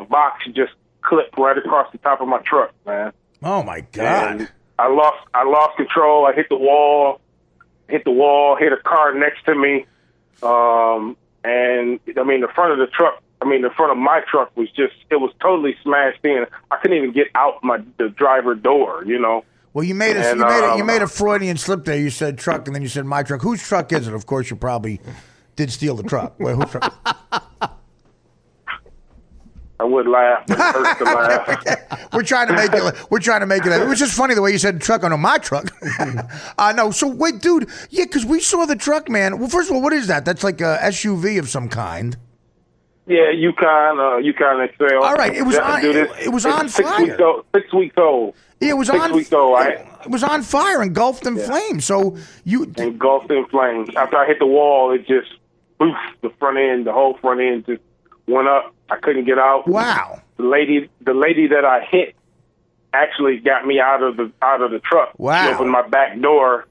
[SPEAKER 9] box just clipped right across the top of my truck, man.
[SPEAKER 1] Oh my God!
[SPEAKER 9] And I lost control. I hit the wall, hit a car next to me, and the front of the truck. The front of my truck was it was totally smashed in. I couldn't even get out the driver door,
[SPEAKER 1] Well, you made a Freudian slip there. You said truck, and then you said my truck. Whose truck is it? Of course, you probably did steal the truck. Wait, whose truck?
[SPEAKER 9] I would laugh, but it hurts to laugh.
[SPEAKER 1] We're trying to make it. It was just funny the way you said truck. Oh no, my truck. No. So wait, dude. Yeah, because we saw the truck, man. Well, first of all, what is that? That's like a SUV of some kind.
[SPEAKER 9] Yeah, Yukon Excel.
[SPEAKER 1] All right, it was on fire.
[SPEAKER 9] 6 weeks old.
[SPEAKER 1] Yeah, it was
[SPEAKER 9] 6 weeks old.
[SPEAKER 1] It was on fire, engulfed in flames. So
[SPEAKER 9] engulfed in flames. After I hit the wall, it just poof. The whole front end just went up. I couldn't get out.
[SPEAKER 1] Wow.
[SPEAKER 9] The lady that I hit actually got me out of the truck.
[SPEAKER 1] Wow.
[SPEAKER 9] She opened my back door,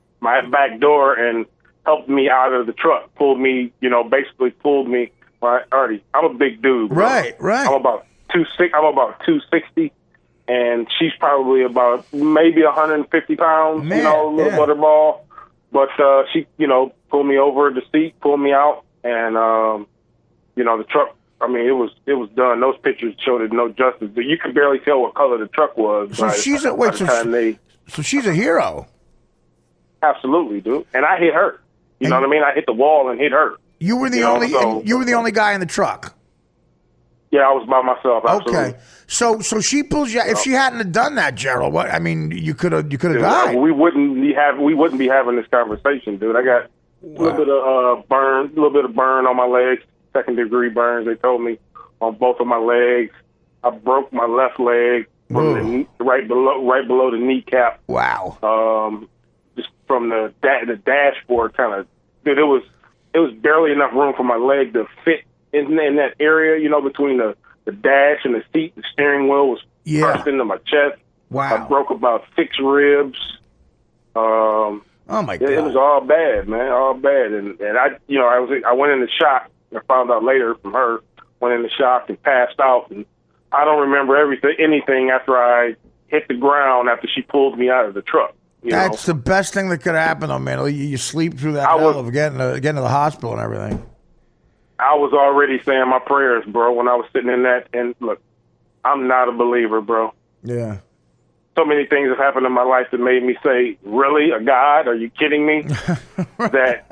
[SPEAKER 9] and helped me out of the truck. Pulled me, basically pulled me. Artie, I'm a big dude. Bro.
[SPEAKER 1] Right.
[SPEAKER 9] I'm about 260, and she's probably about maybe 150 pounds.
[SPEAKER 1] Man,
[SPEAKER 9] a little butterball. But she, pulled me over the seat, pulled me out, and the truck. It was done. Those pictures showed it no justice. You could barely tell what color the truck was.
[SPEAKER 1] So she's a hero.
[SPEAKER 9] Absolutely, dude. And I hit her. You know what I mean? I hit the wall and hit her.
[SPEAKER 1] You were the only guy in the truck.
[SPEAKER 9] Yeah, I was by myself. Absolutely.
[SPEAKER 1] Okay. So she pulls you out. If she hadn't have done that, Gerald, you could have died.
[SPEAKER 9] We wouldn't be having this conversation, dude. I got a little bit of burn on my legs, 2nd-degree burns. They told me on both of my legs. I broke my left leg from right below the kneecap.
[SPEAKER 1] Wow.
[SPEAKER 9] Just from the dashboard, kind of. Dude, it was barely enough room for my leg to fit in that area, between the dash and the seat. The steering wheel was pressed into my chest.
[SPEAKER 1] Wow.
[SPEAKER 9] I broke about 6 ribs.
[SPEAKER 1] Oh my God.
[SPEAKER 9] It was all bad, man, all bad. And I went in the shock. I found out later from her. Went in the shock and passed out. And I don't remember anything after I hit the ground after she pulled me out of the truck.
[SPEAKER 1] That's the best thing that could happen, though, man. You sleep through that hell of getting to the hospital and everything.
[SPEAKER 9] I was already saying my prayers, bro, when I was sitting in that. And look, I'm not a believer, bro.
[SPEAKER 1] Yeah.
[SPEAKER 9] So many things have happened in my life that made me say, "Really, a God? Are you kidding me?"
[SPEAKER 1] Right.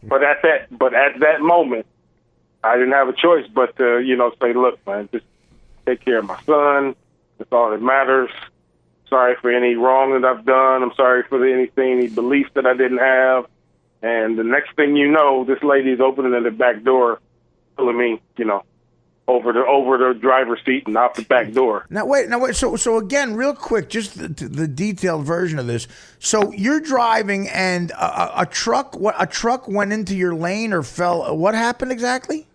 [SPEAKER 9] But at that moment, I didn't have a choice but to, say, "Look, man, just take care of my son. That's all that matters. Sorry for any wrong that I've done. I'm sorry for any beliefs that I didn't have." And the next thing you know, this lady's opening the back door, pulling me, over the driver's seat and out the back door.
[SPEAKER 1] Now wait. So again, real quick, just the detailed version of this. So you're driving, and a truck went into your lane or fell. What happened exactly?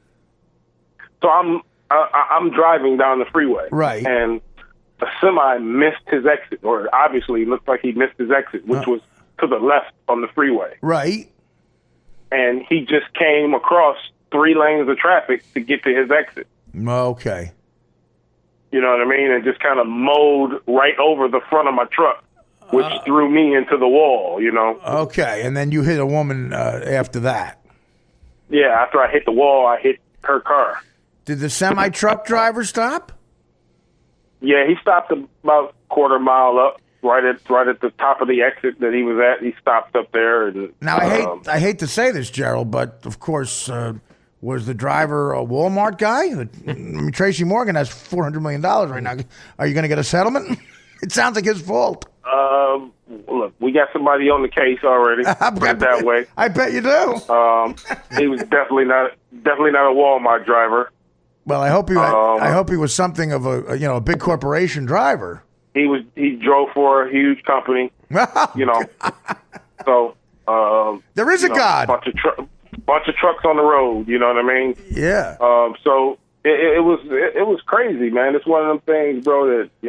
[SPEAKER 9] So I'm driving down the freeway,
[SPEAKER 1] right,
[SPEAKER 9] and a semi missed his exit, or obviously looked like he missed his exit, which was to the left on the freeway.
[SPEAKER 1] Right.
[SPEAKER 9] And he just came across 3 lanes of traffic to get to his exit.
[SPEAKER 1] Okay.
[SPEAKER 9] You know what I mean? And just kind of mowed right over the front of my truck, which threw me into the wall,
[SPEAKER 1] Okay. And then you hit a woman after that.
[SPEAKER 9] Yeah, after I hit the wall, I hit her car.
[SPEAKER 1] Did the semi-truck driver stop?
[SPEAKER 9] Yeah, he stopped about a quarter mile up. right at the top of the exit that he was at. He stopped up there. And
[SPEAKER 1] now I hate to say this, Gerald, but of course, was the driver a Walmart guy? I mean, Tracy Morgan has $400 million right now. Are you going to get a settlement? It sounds like his fault.
[SPEAKER 9] Look, we got somebody on the case already. Put it that way.
[SPEAKER 1] I bet you do.
[SPEAKER 9] He was definitely not a Walmart driver.
[SPEAKER 1] Well, I hope he was something of a big corporation driver.
[SPEAKER 9] He drove for a huge company. So
[SPEAKER 1] there is a God.
[SPEAKER 9] Bunch of trucks on the road. You know what I mean?
[SPEAKER 1] Yeah.
[SPEAKER 9] So it was crazy, man. It's one of them things, bro. That I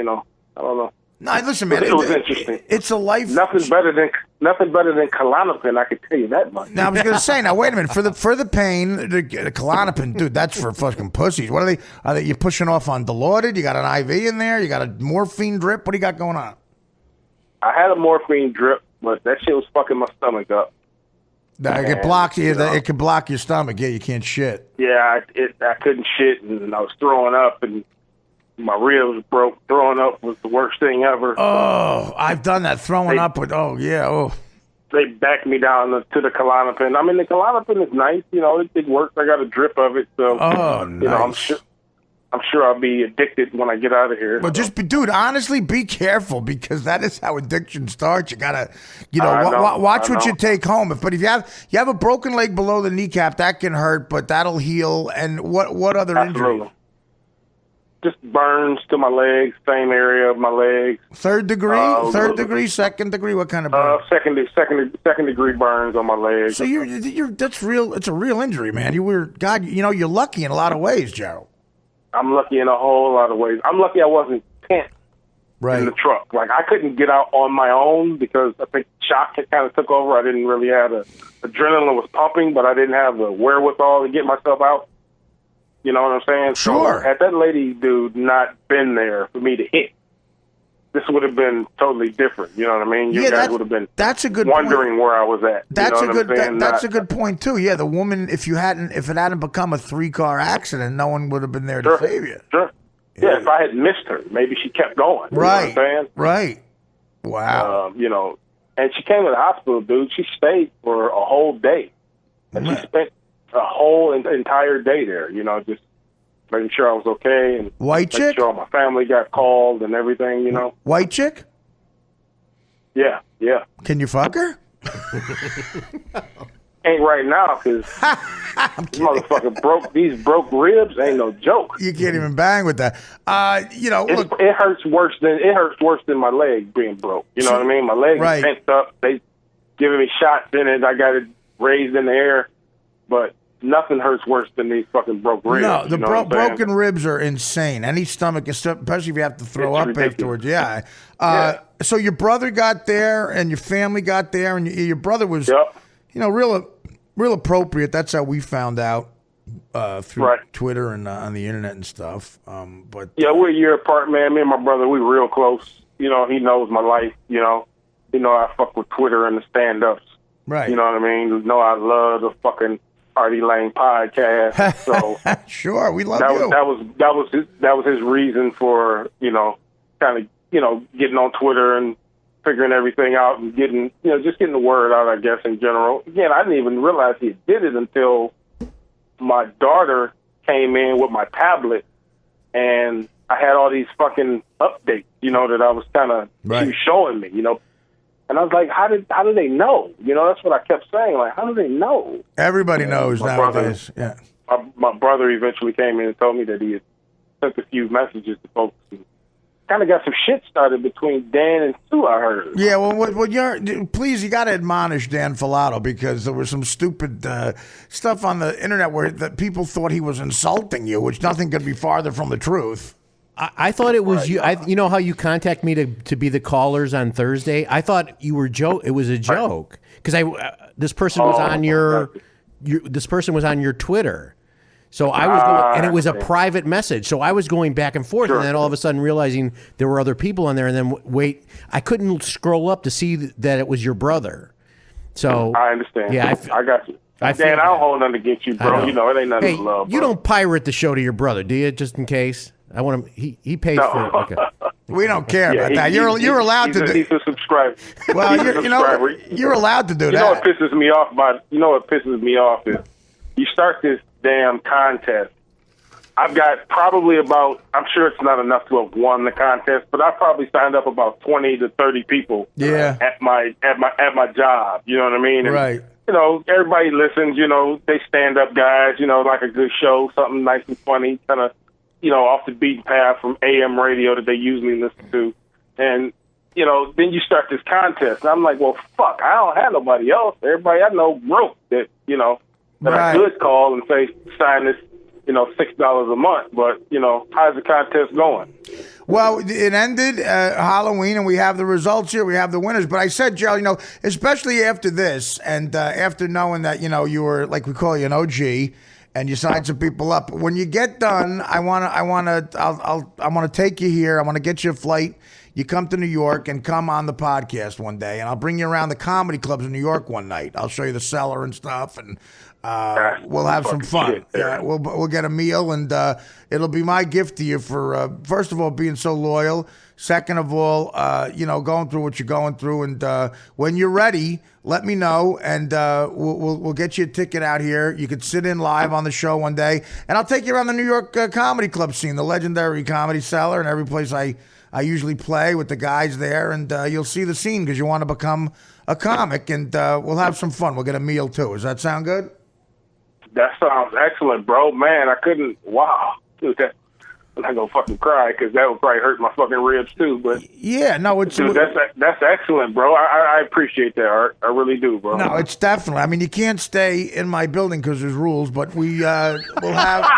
[SPEAKER 9] don't know.
[SPEAKER 1] No, listen, man.
[SPEAKER 9] It was interesting.
[SPEAKER 1] It's a life.
[SPEAKER 9] Nothing better than Klonopin. I can tell you that much.
[SPEAKER 1] Now I was going to say. Now wait a minute. For the pain, the Klonopin, dude. That's for fucking pussies. What are they? You pushing off on Dilaudid? You got an IV in there? You got a morphine drip? What do you got going on?
[SPEAKER 9] I had a morphine drip, but that shit was fucking my stomach up.
[SPEAKER 1] It could block you. It could block your stomach. Yeah, you can't shit.
[SPEAKER 9] Yeah, I couldn't shit, and I was throwing up, and my ribs broke. Throwing up was the worst thing ever.
[SPEAKER 1] Oh, I've done that. Throwing up with. Oh yeah. Oh.
[SPEAKER 9] They backed me down to the Klonopin. I mean, the Klonopin is nice. It works. I got a drip of it, so
[SPEAKER 1] nice.
[SPEAKER 9] I'm sure I'll be addicted when I get out of here.
[SPEAKER 1] But dude, honestly, be careful because that is how addiction starts. You gotta, watch what you take home. But if you have a broken leg below the kneecap, that can hurt, but that'll heal. And what other injury?
[SPEAKER 9] Just burns to my legs, same area of my legs.
[SPEAKER 1] Third degree, second degree. What kind of burn?
[SPEAKER 9] Second degree burns on my legs.
[SPEAKER 1] So that's real. It's a real injury, man. You're lucky in a lot of ways, Gerald.
[SPEAKER 9] I'm lucky in a whole lot of ways. I'm lucky I wasn't pent in the truck. Like, I couldn't get out on my own because I think shock had kind of took over. I didn't really have adrenaline was pumping, but I didn't have the wherewithal to get myself out. You know what I'm saying?
[SPEAKER 1] Sure.
[SPEAKER 9] So had that lady dude not been there for me to hit, this would have been totally different. You know what I mean? You guys would have been wondering where I was at.
[SPEAKER 1] That's a good point too. Yeah, the woman, if it hadn't become a 3-car accident, no one would have been there to save you.
[SPEAKER 9] Sure. Yeah, if I had missed her, maybe she kept going.
[SPEAKER 1] Right.
[SPEAKER 9] You know what I'm saying?
[SPEAKER 1] Right. Wow.
[SPEAKER 9] And she came to the hospital, dude. She stayed for a whole day. And she spent a whole entire day there, just making sure I was okay and
[SPEAKER 1] white chick?
[SPEAKER 9] Making sure my family got called and everything,
[SPEAKER 1] White chick?
[SPEAKER 9] Yeah.
[SPEAKER 1] Can you fuck her?
[SPEAKER 9] Ain't right now because motherfucker these broke ribs ain't no joke.
[SPEAKER 1] You can't even bang with that. Look,
[SPEAKER 9] it hurts worse than my leg being broke. You know what I mean? My leg is bent up. They giving me shots in it. I got it raised in the air, but nothing hurts worse than these fucking broke ribs.
[SPEAKER 1] No, the broken ribs are insane. Any stomach, especially if you have to throw up afterwards. Yeah. So your brother got there, and your family got there, and your brother was, real appropriate. That's how we found out through Twitter and on the internet and stuff.
[SPEAKER 9] We're a year apart, man. Me and my brother, we real close. He knows my life. I fuck with Twitter and the stand-ups.
[SPEAKER 1] Right.
[SPEAKER 9] You know what I mean? I love the fucking Artie Lane podcast. So
[SPEAKER 1] sure, we love
[SPEAKER 9] you. That was his reason for kind of getting on Twitter and figuring everything out and getting getting the word out, I guess, in general. Again, I didn't even realize he did it until my daughter came in with my tablet and I had all these fucking updates, that I was kind of she was showing me, And I was like, how do they know? That's what I kept saying. Like, how do they know?
[SPEAKER 1] Everybody knows nowadays. Yeah.
[SPEAKER 9] My brother eventually came in and told me that he had sent a few messages to folks. And kind of got some shit started between Dan and Sue, I heard.
[SPEAKER 1] Yeah, well, please, you got to admonish Dan Filato because there was some stupid stuff on the internet where that people thought he was insulting you, which nothing could be farther from the truth.
[SPEAKER 2] I thought it was you. You know how you contact me to be the callers on Thursday? I thought you were it was a joke because this person was on this person was on your Twitter. So I was going, and it was a private message. So I was going back and forth, and then all of a sudden realizing there were other people on there, and then I couldn't scroll up to see that it was your brother. So
[SPEAKER 9] I understand.
[SPEAKER 2] Yeah,
[SPEAKER 9] I got you. Dan, I don't hold nothing against you, bro. It ain't nothing to love. Bro.
[SPEAKER 2] You don't pirate the show to your brother, do you? Just in case. I want him. He pays for it. Okay.
[SPEAKER 1] We don't care about that. You're allowed to do.
[SPEAKER 9] He's a subscriber.
[SPEAKER 1] Well, you're allowed to do that.
[SPEAKER 9] You know what pisses me off is you start this damn contest. I've got probably about, I'm sure it's not enough to have won the contest, but I probably signed up about 20 to 30 people at my job. You know what I mean? And,
[SPEAKER 1] right.
[SPEAKER 9] You know, everybody listens, you know, they stand up guys, you know, like a good show, something nice and funny, kind of, you know, off the beaten path from AM radio that they usually listen to. And, you know, then you start this contest. And I'm like, well, fuck, I don't have nobody else. Everybody I know broke that, you know, that I could call and say, sign this, you know, $6 a month. But, you know, how's the contest going?
[SPEAKER 1] Well, it ended Halloween, and we have the results here. We have the winners. But I said, Gerald, you know, especially after this, and after knowing that, you know, you were, like we call you, an OG, and you signed some people up. When you get done, I want to take you here. I want to get you a flight. You come to New York and come on the podcast one day, and I'll bring you around the comedy clubs in New York one night. I'll show you the cellar and stuff, and we'll have some fun. Yeah, we'll get a meal, and it'll be my gift to you for first of all being so loyal. Second of all, you know, going through what you're going through, and when you're ready, let me know, and we'll get you a ticket out here. You could sit in live on the show one day, and I'll take you around the New York comedy club scene, the legendary Comedy Cellar, and every place I usually play with the guys there, and you'll see the scene because you want to become a comic, and we'll have some fun. We'll get a meal too. Does that sound good?
[SPEAKER 9] That sounds excellent, bro. Man, I couldn't. Wow, dude, I'm not gonna fucking cry because that would probably hurt my fucking ribs too. But
[SPEAKER 1] yeah, no, it's
[SPEAKER 9] dude, that's excellent, bro. I appreciate that, Art. I really do, bro.
[SPEAKER 1] No, it's definitely. I mean, you can't stay in my building because there's rules, but we will have.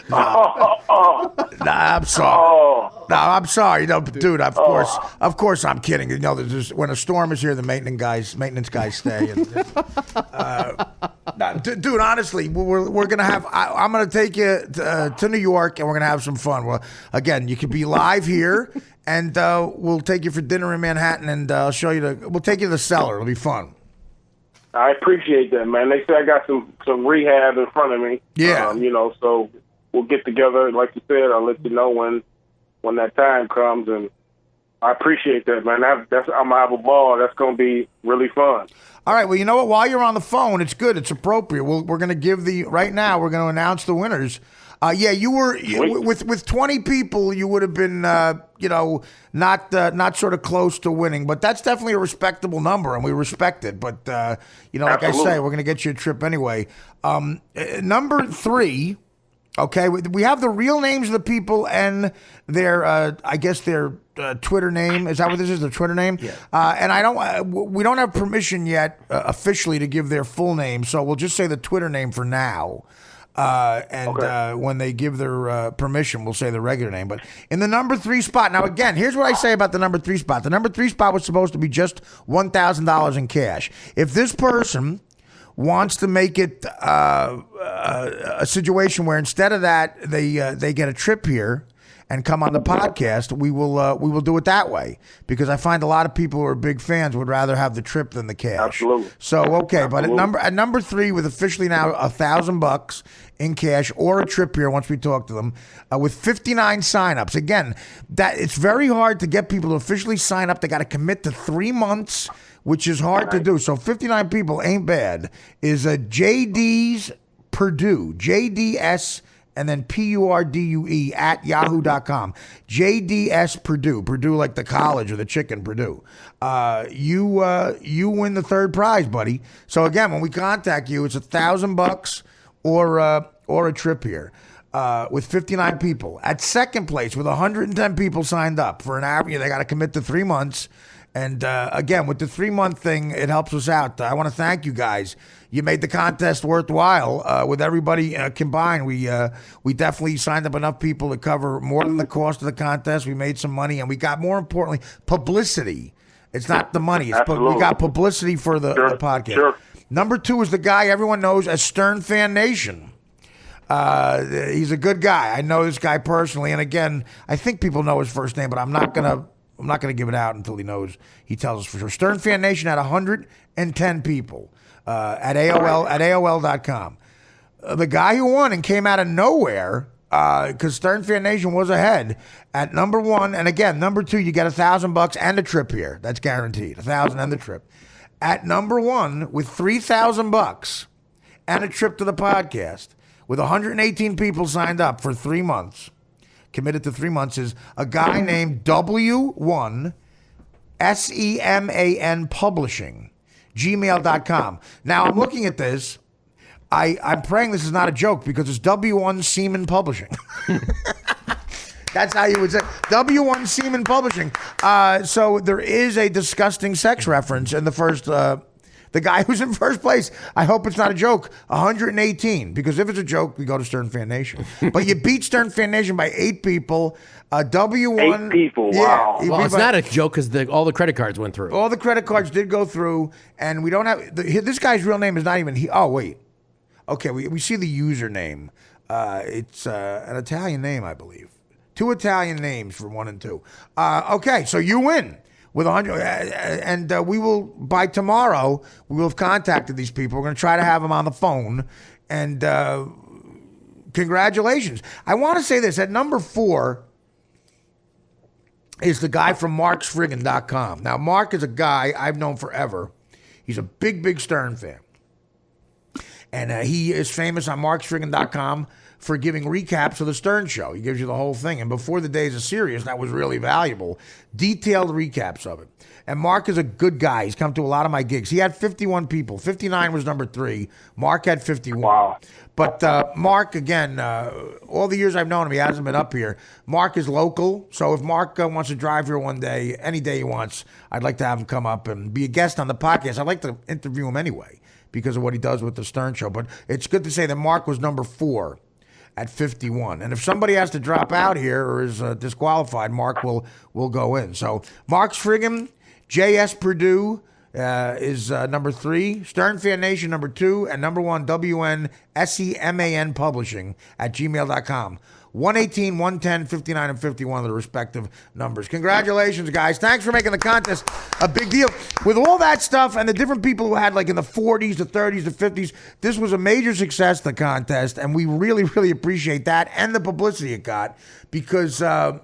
[SPEAKER 1] Nah, I'm sorry. No, I'm sorry. You know, dude. Of course, I'm kidding. You know, there's when a storm is here, the maintenance guys stay. And, dude, honestly, we're gonna have. I'm gonna take you to New York, and we're gonna have some fun. Well, again, you could be live here, and we'll take you for dinner in Manhattan, and I'll show you we'll take you to the cellar. It'll be fun.
[SPEAKER 9] I appreciate that, man. They say I got some rehab in front of me.
[SPEAKER 1] Yeah.
[SPEAKER 9] You know, so we'll get together. Like you said, I'll let you know when that time comes, and I appreciate that, man. I'm gonna have a ball. That's gonna be really fun.
[SPEAKER 1] All right. Well, you know what? While you're on the phone, it's good. It's appropriate. We're going to give right now. We're going to announce the winners. Yeah, you were with 20 people. You would have been, you know, not sort of close to winning, but that's definitely a respectable number, and we respect it. But you know, like Absolutely. I say, we're going to get you a trip anyway. Number 3. Okay, we have the real names of the people and their, I guess their Twitter name. Is that what this is? Their Twitter name? Yeah. And we don't have permission yet officially to give their full name, so we'll just say the Twitter name for now. When they give their permission, we'll say the regular name. But in the number 3 spot, now again, here's what I say about the number 3 spot. The number 3 spot was supposed to be just $1,000 in cash. If this person wants to make it a situation where instead of that they get a trip here and come on the podcast, we will do it that way, because I find a lot of people who are big fans would rather have the trip than the cash.
[SPEAKER 9] Absolutely.
[SPEAKER 1] So okay, Absolutely. But at number 3, with officially now $1,000 in cash or a trip here once we talk to them, with 59 signups. Again, that it's very hard to get people to officially sign up. They got to commit to 3 months, which is hard to do. So 59 people ain't bad. Is a JD's Purdue, JDS, and then PURDUE at yahoo.com. JDS Purdue like the college or the chicken Purdue. You win the 3rd prize, buddy. So again, when we contact you, it's $1,000 or a trip here. With 59 people. At 2nd place, with 110 people signed up for an average, they got to commit to 3 months. And again, with the 3-month thing, it helps us out. I want to thank you guys. You made the contest worthwhile. With everybody combined, we definitely signed up enough people to cover more than the cost of the contest. We made some money, and we got, more importantly, publicity. It's not the money. We got publicity for the podcast. Sure. Number 2 is the guy everyone knows as Stern Fan Nation. He's a good guy. I know this guy personally, and again, I think people know his first name, but I'm not gonna give it out until he tells us for sure. Stern Fan Nation had 110 people at AOL.com. The guy who won and came out of nowhere because Stern Fan Nation was ahead at number 1. And again, number 2, you get $1,000 and a trip here. That's guaranteed. 1,000 and the trip. At number 1 with $3,000 and a trip to the podcast, with 118 people signed up for 3 months, committed to 3 months, is a guy named W1 SEMAN Publishing, gmail.com. Now, I'm looking at this. I'm praying this is not a joke because it's W1 Seaman Publishing. That's how you would say W1 Seaman Publishing. So there is a disgusting sex reference in the first. The guy who's in first place. I hope it's not a joke. 118, because if it's a joke, we go to Stern Fan Nation. But you beat Stern Fan Nation by 8 people. W1.
[SPEAKER 9] 8 people. Wow.
[SPEAKER 2] Well, it's not a joke because all the credit cards went through.
[SPEAKER 1] All the credit cards did go through, and we don't have this guy's real name is not even he. Oh wait. Okay, we see the username. It's an Italian name, I believe. 2 Italian names for 1 and 2. Okay, so you win with 100, and we will, by tomorrow, we will have contacted these people. We're going to try to have them on the phone, and congratulations. I want to say this, at number 4 is the guy from marksfriggin.com. Now, Mark is a guy I've known forever. He's a big Stern fan. And he is famous on marksfriggin.com for giving recaps of the Stern Show. He gives you the whole thing. And before the days of Sirius, that was really valuable. Detailed recaps of it. And Mark is a good guy. He's come to a lot of my gigs. He had 51 people. 59 was number 3. Mark had 51.
[SPEAKER 9] Wow.
[SPEAKER 1] But Mark, again, all the years I've known him, he hasn't been up here. Mark is local. So if Mark wants to drive here one day, any day he wants, I'd like to have him come up and be a guest on the podcast. I'd like to interview him anyway, because of what he does with the Stern Show. But it's good to say that Mark was number 4 at 51. And if somebody has to drop out here or is disqualified, Mark will go in. So Mark's Friggin, J.S. Purdue is number 3, Stern Fan Nation number 2, and number 1, WN SEMAN Publishing at gmail.com. 118, 110, 59, and 51 are the respective numbers. Congratulations, guys. Thanks for making the contest a big deal. With all that stuff and the different people who had like in the 40s, the 30s, the 50s, this was a major success, the contest, and we really appreciate that and the publicity it got, because a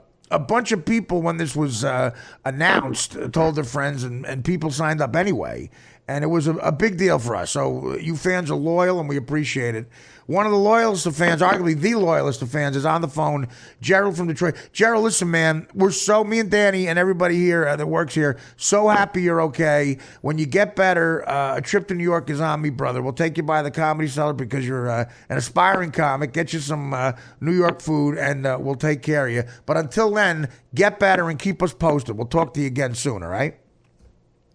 [SPEAKER 1] bunch of people, when this was announced, told their friends, and people signed up anyway. And it was a big deal for us. So you fans are loyal, and we appreciate it. One of the loyalist of fans, arguably the loyalist of fans, is on the phone, Gerald from Detroit. Gerald, listen, man, me and Danny and everybody here that works here, so happy you're okay. When you get better, a trip to New York is on me, brother. We'll take you by the Comedy Cellar because you're an aspiring comic. Get you some New York food, and we'll take care of you. But until then, get better and keep us posted. We'll talk to you again soon, all right?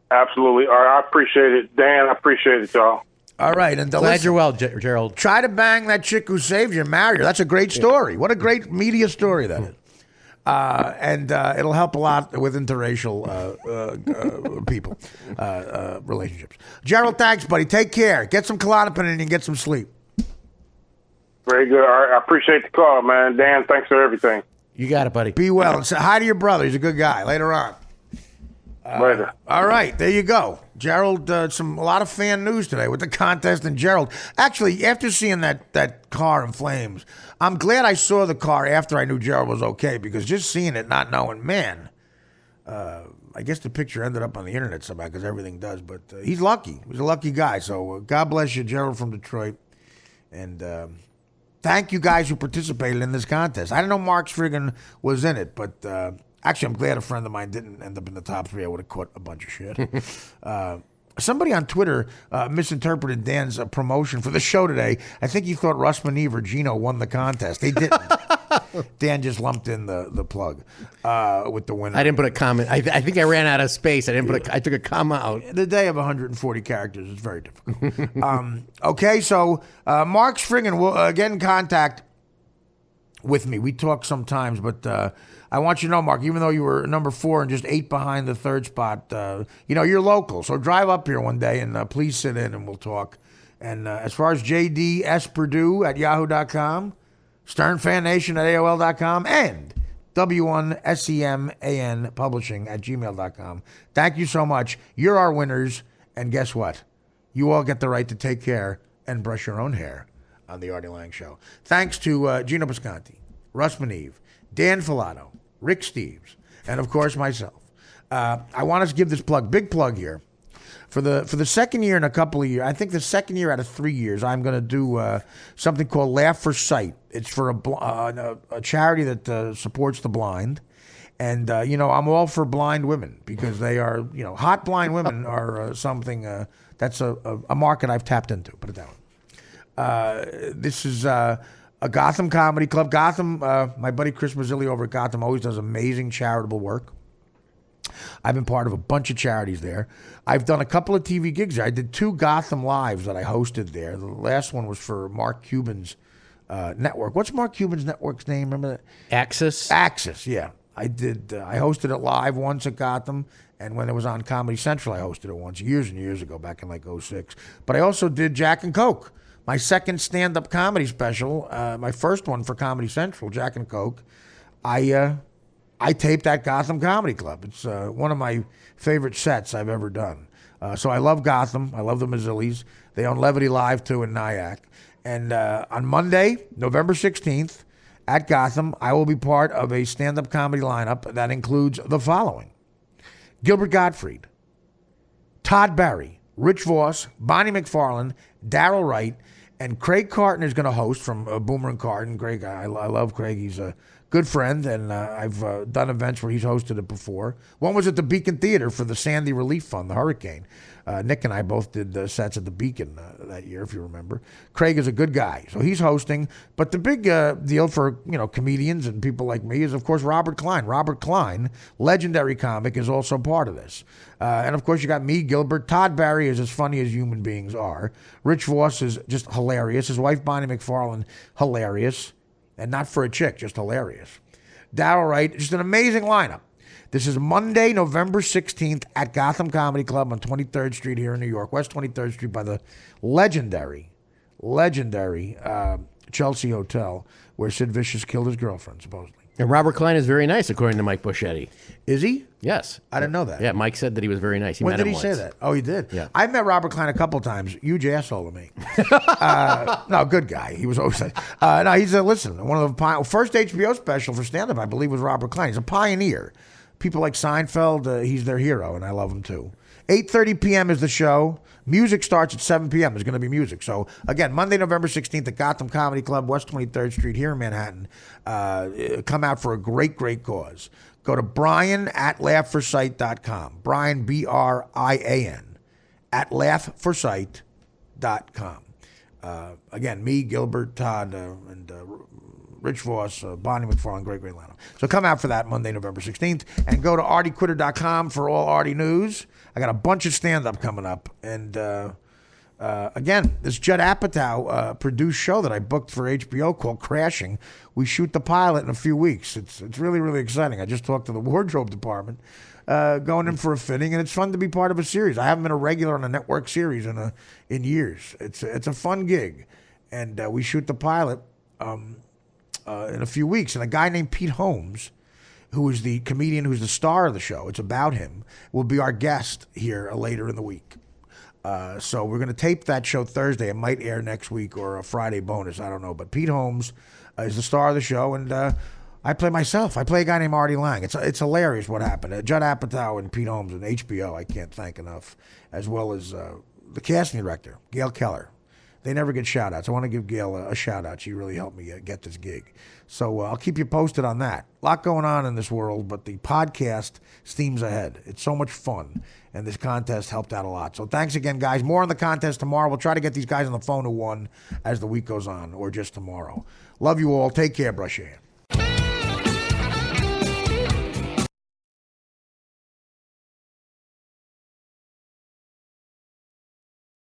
[SPEAKER 9] Absolutely. All right, I appreciate it. Dan, I appreciate it, y'all.
[SPEAKER 1] All right. And
[SPEAKER 2] glad you're well, Gerald.
[SPEAKER 1] Try to bang that chick who saved you and marry her. That's a great story. What a great media story that is. And it'll help a lot with interracial people, relationships. Gerald, thanks, buddy. Take care. Get some Klonopin in and get some sleep.
[SPEAKER 9] Very good. All right, I appreciate the call, man. Dan, thanks for everything.
[SPEAKER 2] You got it, buddy.
[SPEAKER 1] Be well. And say hi to your brother. He's a good guy. Later on.
[SPEAKER 9] Later.
[SPEAKER 1] All right, there you go. Gerald, a lot of fan news today with the contest and Gerald. Actually, after seeing that car in flames, I'm glad I saw the car after I knew Gerald was okay, because just seeing it, not knowing, man, I guess the picture ended up on the internet somehow, because everything does, but he's lucky. He's a lucky guy, so God bless you, Gerald from Detroit. And thank you guys who participated in this contest. I didn't know Mark Friggin was in it, but... actually, I'm glad a friend of mine didn't end up in the top 3. I would have caught a bunch of shit. Somebody on Twitter misinterpreted Dan's promotion for the show today. I think he thought Russ Maneve or Geno won the contest. They didn't. Dan just lumped in the plug with the winner.
[SPEAKER 2] I didn't put a comment. I think I ran out of space. I took a comma out.
[SPEAKER 1] The day of 140 characters is very difficult. Okay, so Mark's Friggin will again contact with me. We talk sometimes, but I want you to know, Mark, even though you were number 4 and just 8 behind the 3rd spot, you're local. So drive up here one day and please sit in and we'll talk. And as far as JD S. Purdue at yahoo.com, Stern Fan Nation at AOL.com, and W1 SEMAN Publishing at gmail.com. Thank you so much. You're our winners. And guess what? You all get the right to take care and brush your own hair on the Artie Lang Show. Thanks to Geno Bisconti, Russ Maneve, Dan Filato, Rick Steves, and of course myself. I want to give this big plug here. For the second year in a couple of years, I think the second year out of 3 years, I'm going to do something called Laugh for Sight. It's for a charity that supports the blind. And, I'm all for blind women because they are, hot blind women are something that's a market I've tapped into, put it that way. This is a Gotham Comedy Club. Gotham, my buddy Chris Mazzilli over at Gotham always does amazing charitable work. I've been part of a bunch of charities there. I've done a couple of TV gigs there. I did 2 Gotham Lives that I hosted there. The last one was for Mark Cuban's network. What's Mark Cuban's network's name? Remember that?
[SPEAKER 2] Axis?
[SPEAKER 1] Axis, yeah. I did. I hosted it live once at Gotham, and when it was on Comedy Central, I hosted it once years and years ago, back in like 06. But I also did Jack and Coke, my second stand-up comedy special, my first one for Comedy Central, Jack and Coke. I taped at Gotham Comedy Club. It's one of my favorite sets I've ever done. So I love Gotham. I love the Mazzillis. They own Levity Live, too, in Nyack. And on Monday, November 16th, at Gotham, I will be part of a stand-up comedy lineup that includes the following. Gilbert Gottfried, Todd Barry, Rich Voss, Bonnie McFarlane, Daryl Wright, and Craig Carton is going to host from Boomer and Carton. Craig, I love Craig. He's a good friend, and I've done events where he's hosted it before. One was at the Beacon Theater for the Sandy Relief Fund, the hurricane. Nick and I both did sets at the Beacon that year, if you remember. Craig is a good guy, so he's hosting. But the big deal for comedians and people like me is, of course, Robert Klein. Robert Klein, legendary comic, is also part of this. And, of course, you got me, Gilbert. Todd Barry is as funny as human beings are. Rich Voss is just hilarious. His wife, Bonnie McFarlane, hilarious. And not for a chick, just hilarious. Daryl Wright, just an amazing lineup. This is Monday, November 16th at Gotham Comedy Club on 23rd Street here in New York, West 23rd Street by the legendary Chelsea Hotel, where Sid Vicious killed his girlfriend, supposedly.
[SPEAKER 2] And Robert Klein is very nice, according to Mike Buschetti.
[SPEAKER 1] Is he?
[SPEAKER 2] Yes.
[SPEAKER 1] I didn't know that.
[SPEAKER 2] Yeah, Mike said that he was very nice.
[SPEAKER 1] When did he say that? Oh, he did?
[SPEAKER 2] Yeah.
[SPEAKER 1] I've met Robert Klein a couple times. Huge asshole to me. No, good guy. He was always... no, he's one of the... First HBO special for stand-up, I believe, was Robert Klein. He's a pioneer. People like Seinfeld, he's their hero, and I love him too. 8:30 p.m. is the show. Music starts at 7 p.m. There's going to be music. So, again, Monday, November 16th at Gotham Comedy Club, West 23rd Street here in Manhattan. Come out for a great, great cause. Go to Brian@laughforsight.com. Brian, Brian, @laughforsight.com. Again, me, Gilbert, Todd, and Rich Voss, Bonnie McFarlane, great lineup. So come out for that Monday, November 16th, and go to artiequitter.com for all Artie news. I got a bunch of stand-up coming up. And again, this Judd Apatow produced show that I booked for HBO called Crashing. We shoot the pilot in a few weeks. It's really, really exciting. I just talked to the wardrobe department, going in for a fitting, and it's fun to be part of a series. I haven't been a regular on a network series in years. It's a fun gig. And we shoot the pilot in a few weeks, and a guy named Pete Holmes, who is the comedian who's the star of the show, it's about him, will be our guest here later in the week. So we're going to tape that show Thursday. It might air next week or a Friday bonus, I don't know. But Pete Holmes is the star of the show, and I play myself. I play a guy named Artie Lang. It's hilarious what happened. Judd Apatow and Pete Holmes and HBO, I can't thank enough, as well as the casting director, Gail Keller. They never get shout-outs. I want to give Gail a shout-out. She really helped me get this gig. So I'll keep you posted on that. A lot going on in this world, but the podcast steams ahead. It's so much fun, and this contest helped out a lot. So thanks again, guys. More on the contest tomorrow. We'll try to get these guys on the phone who won as the week goes on, or just tomorrow. Love you all. Take care. Brush your hands.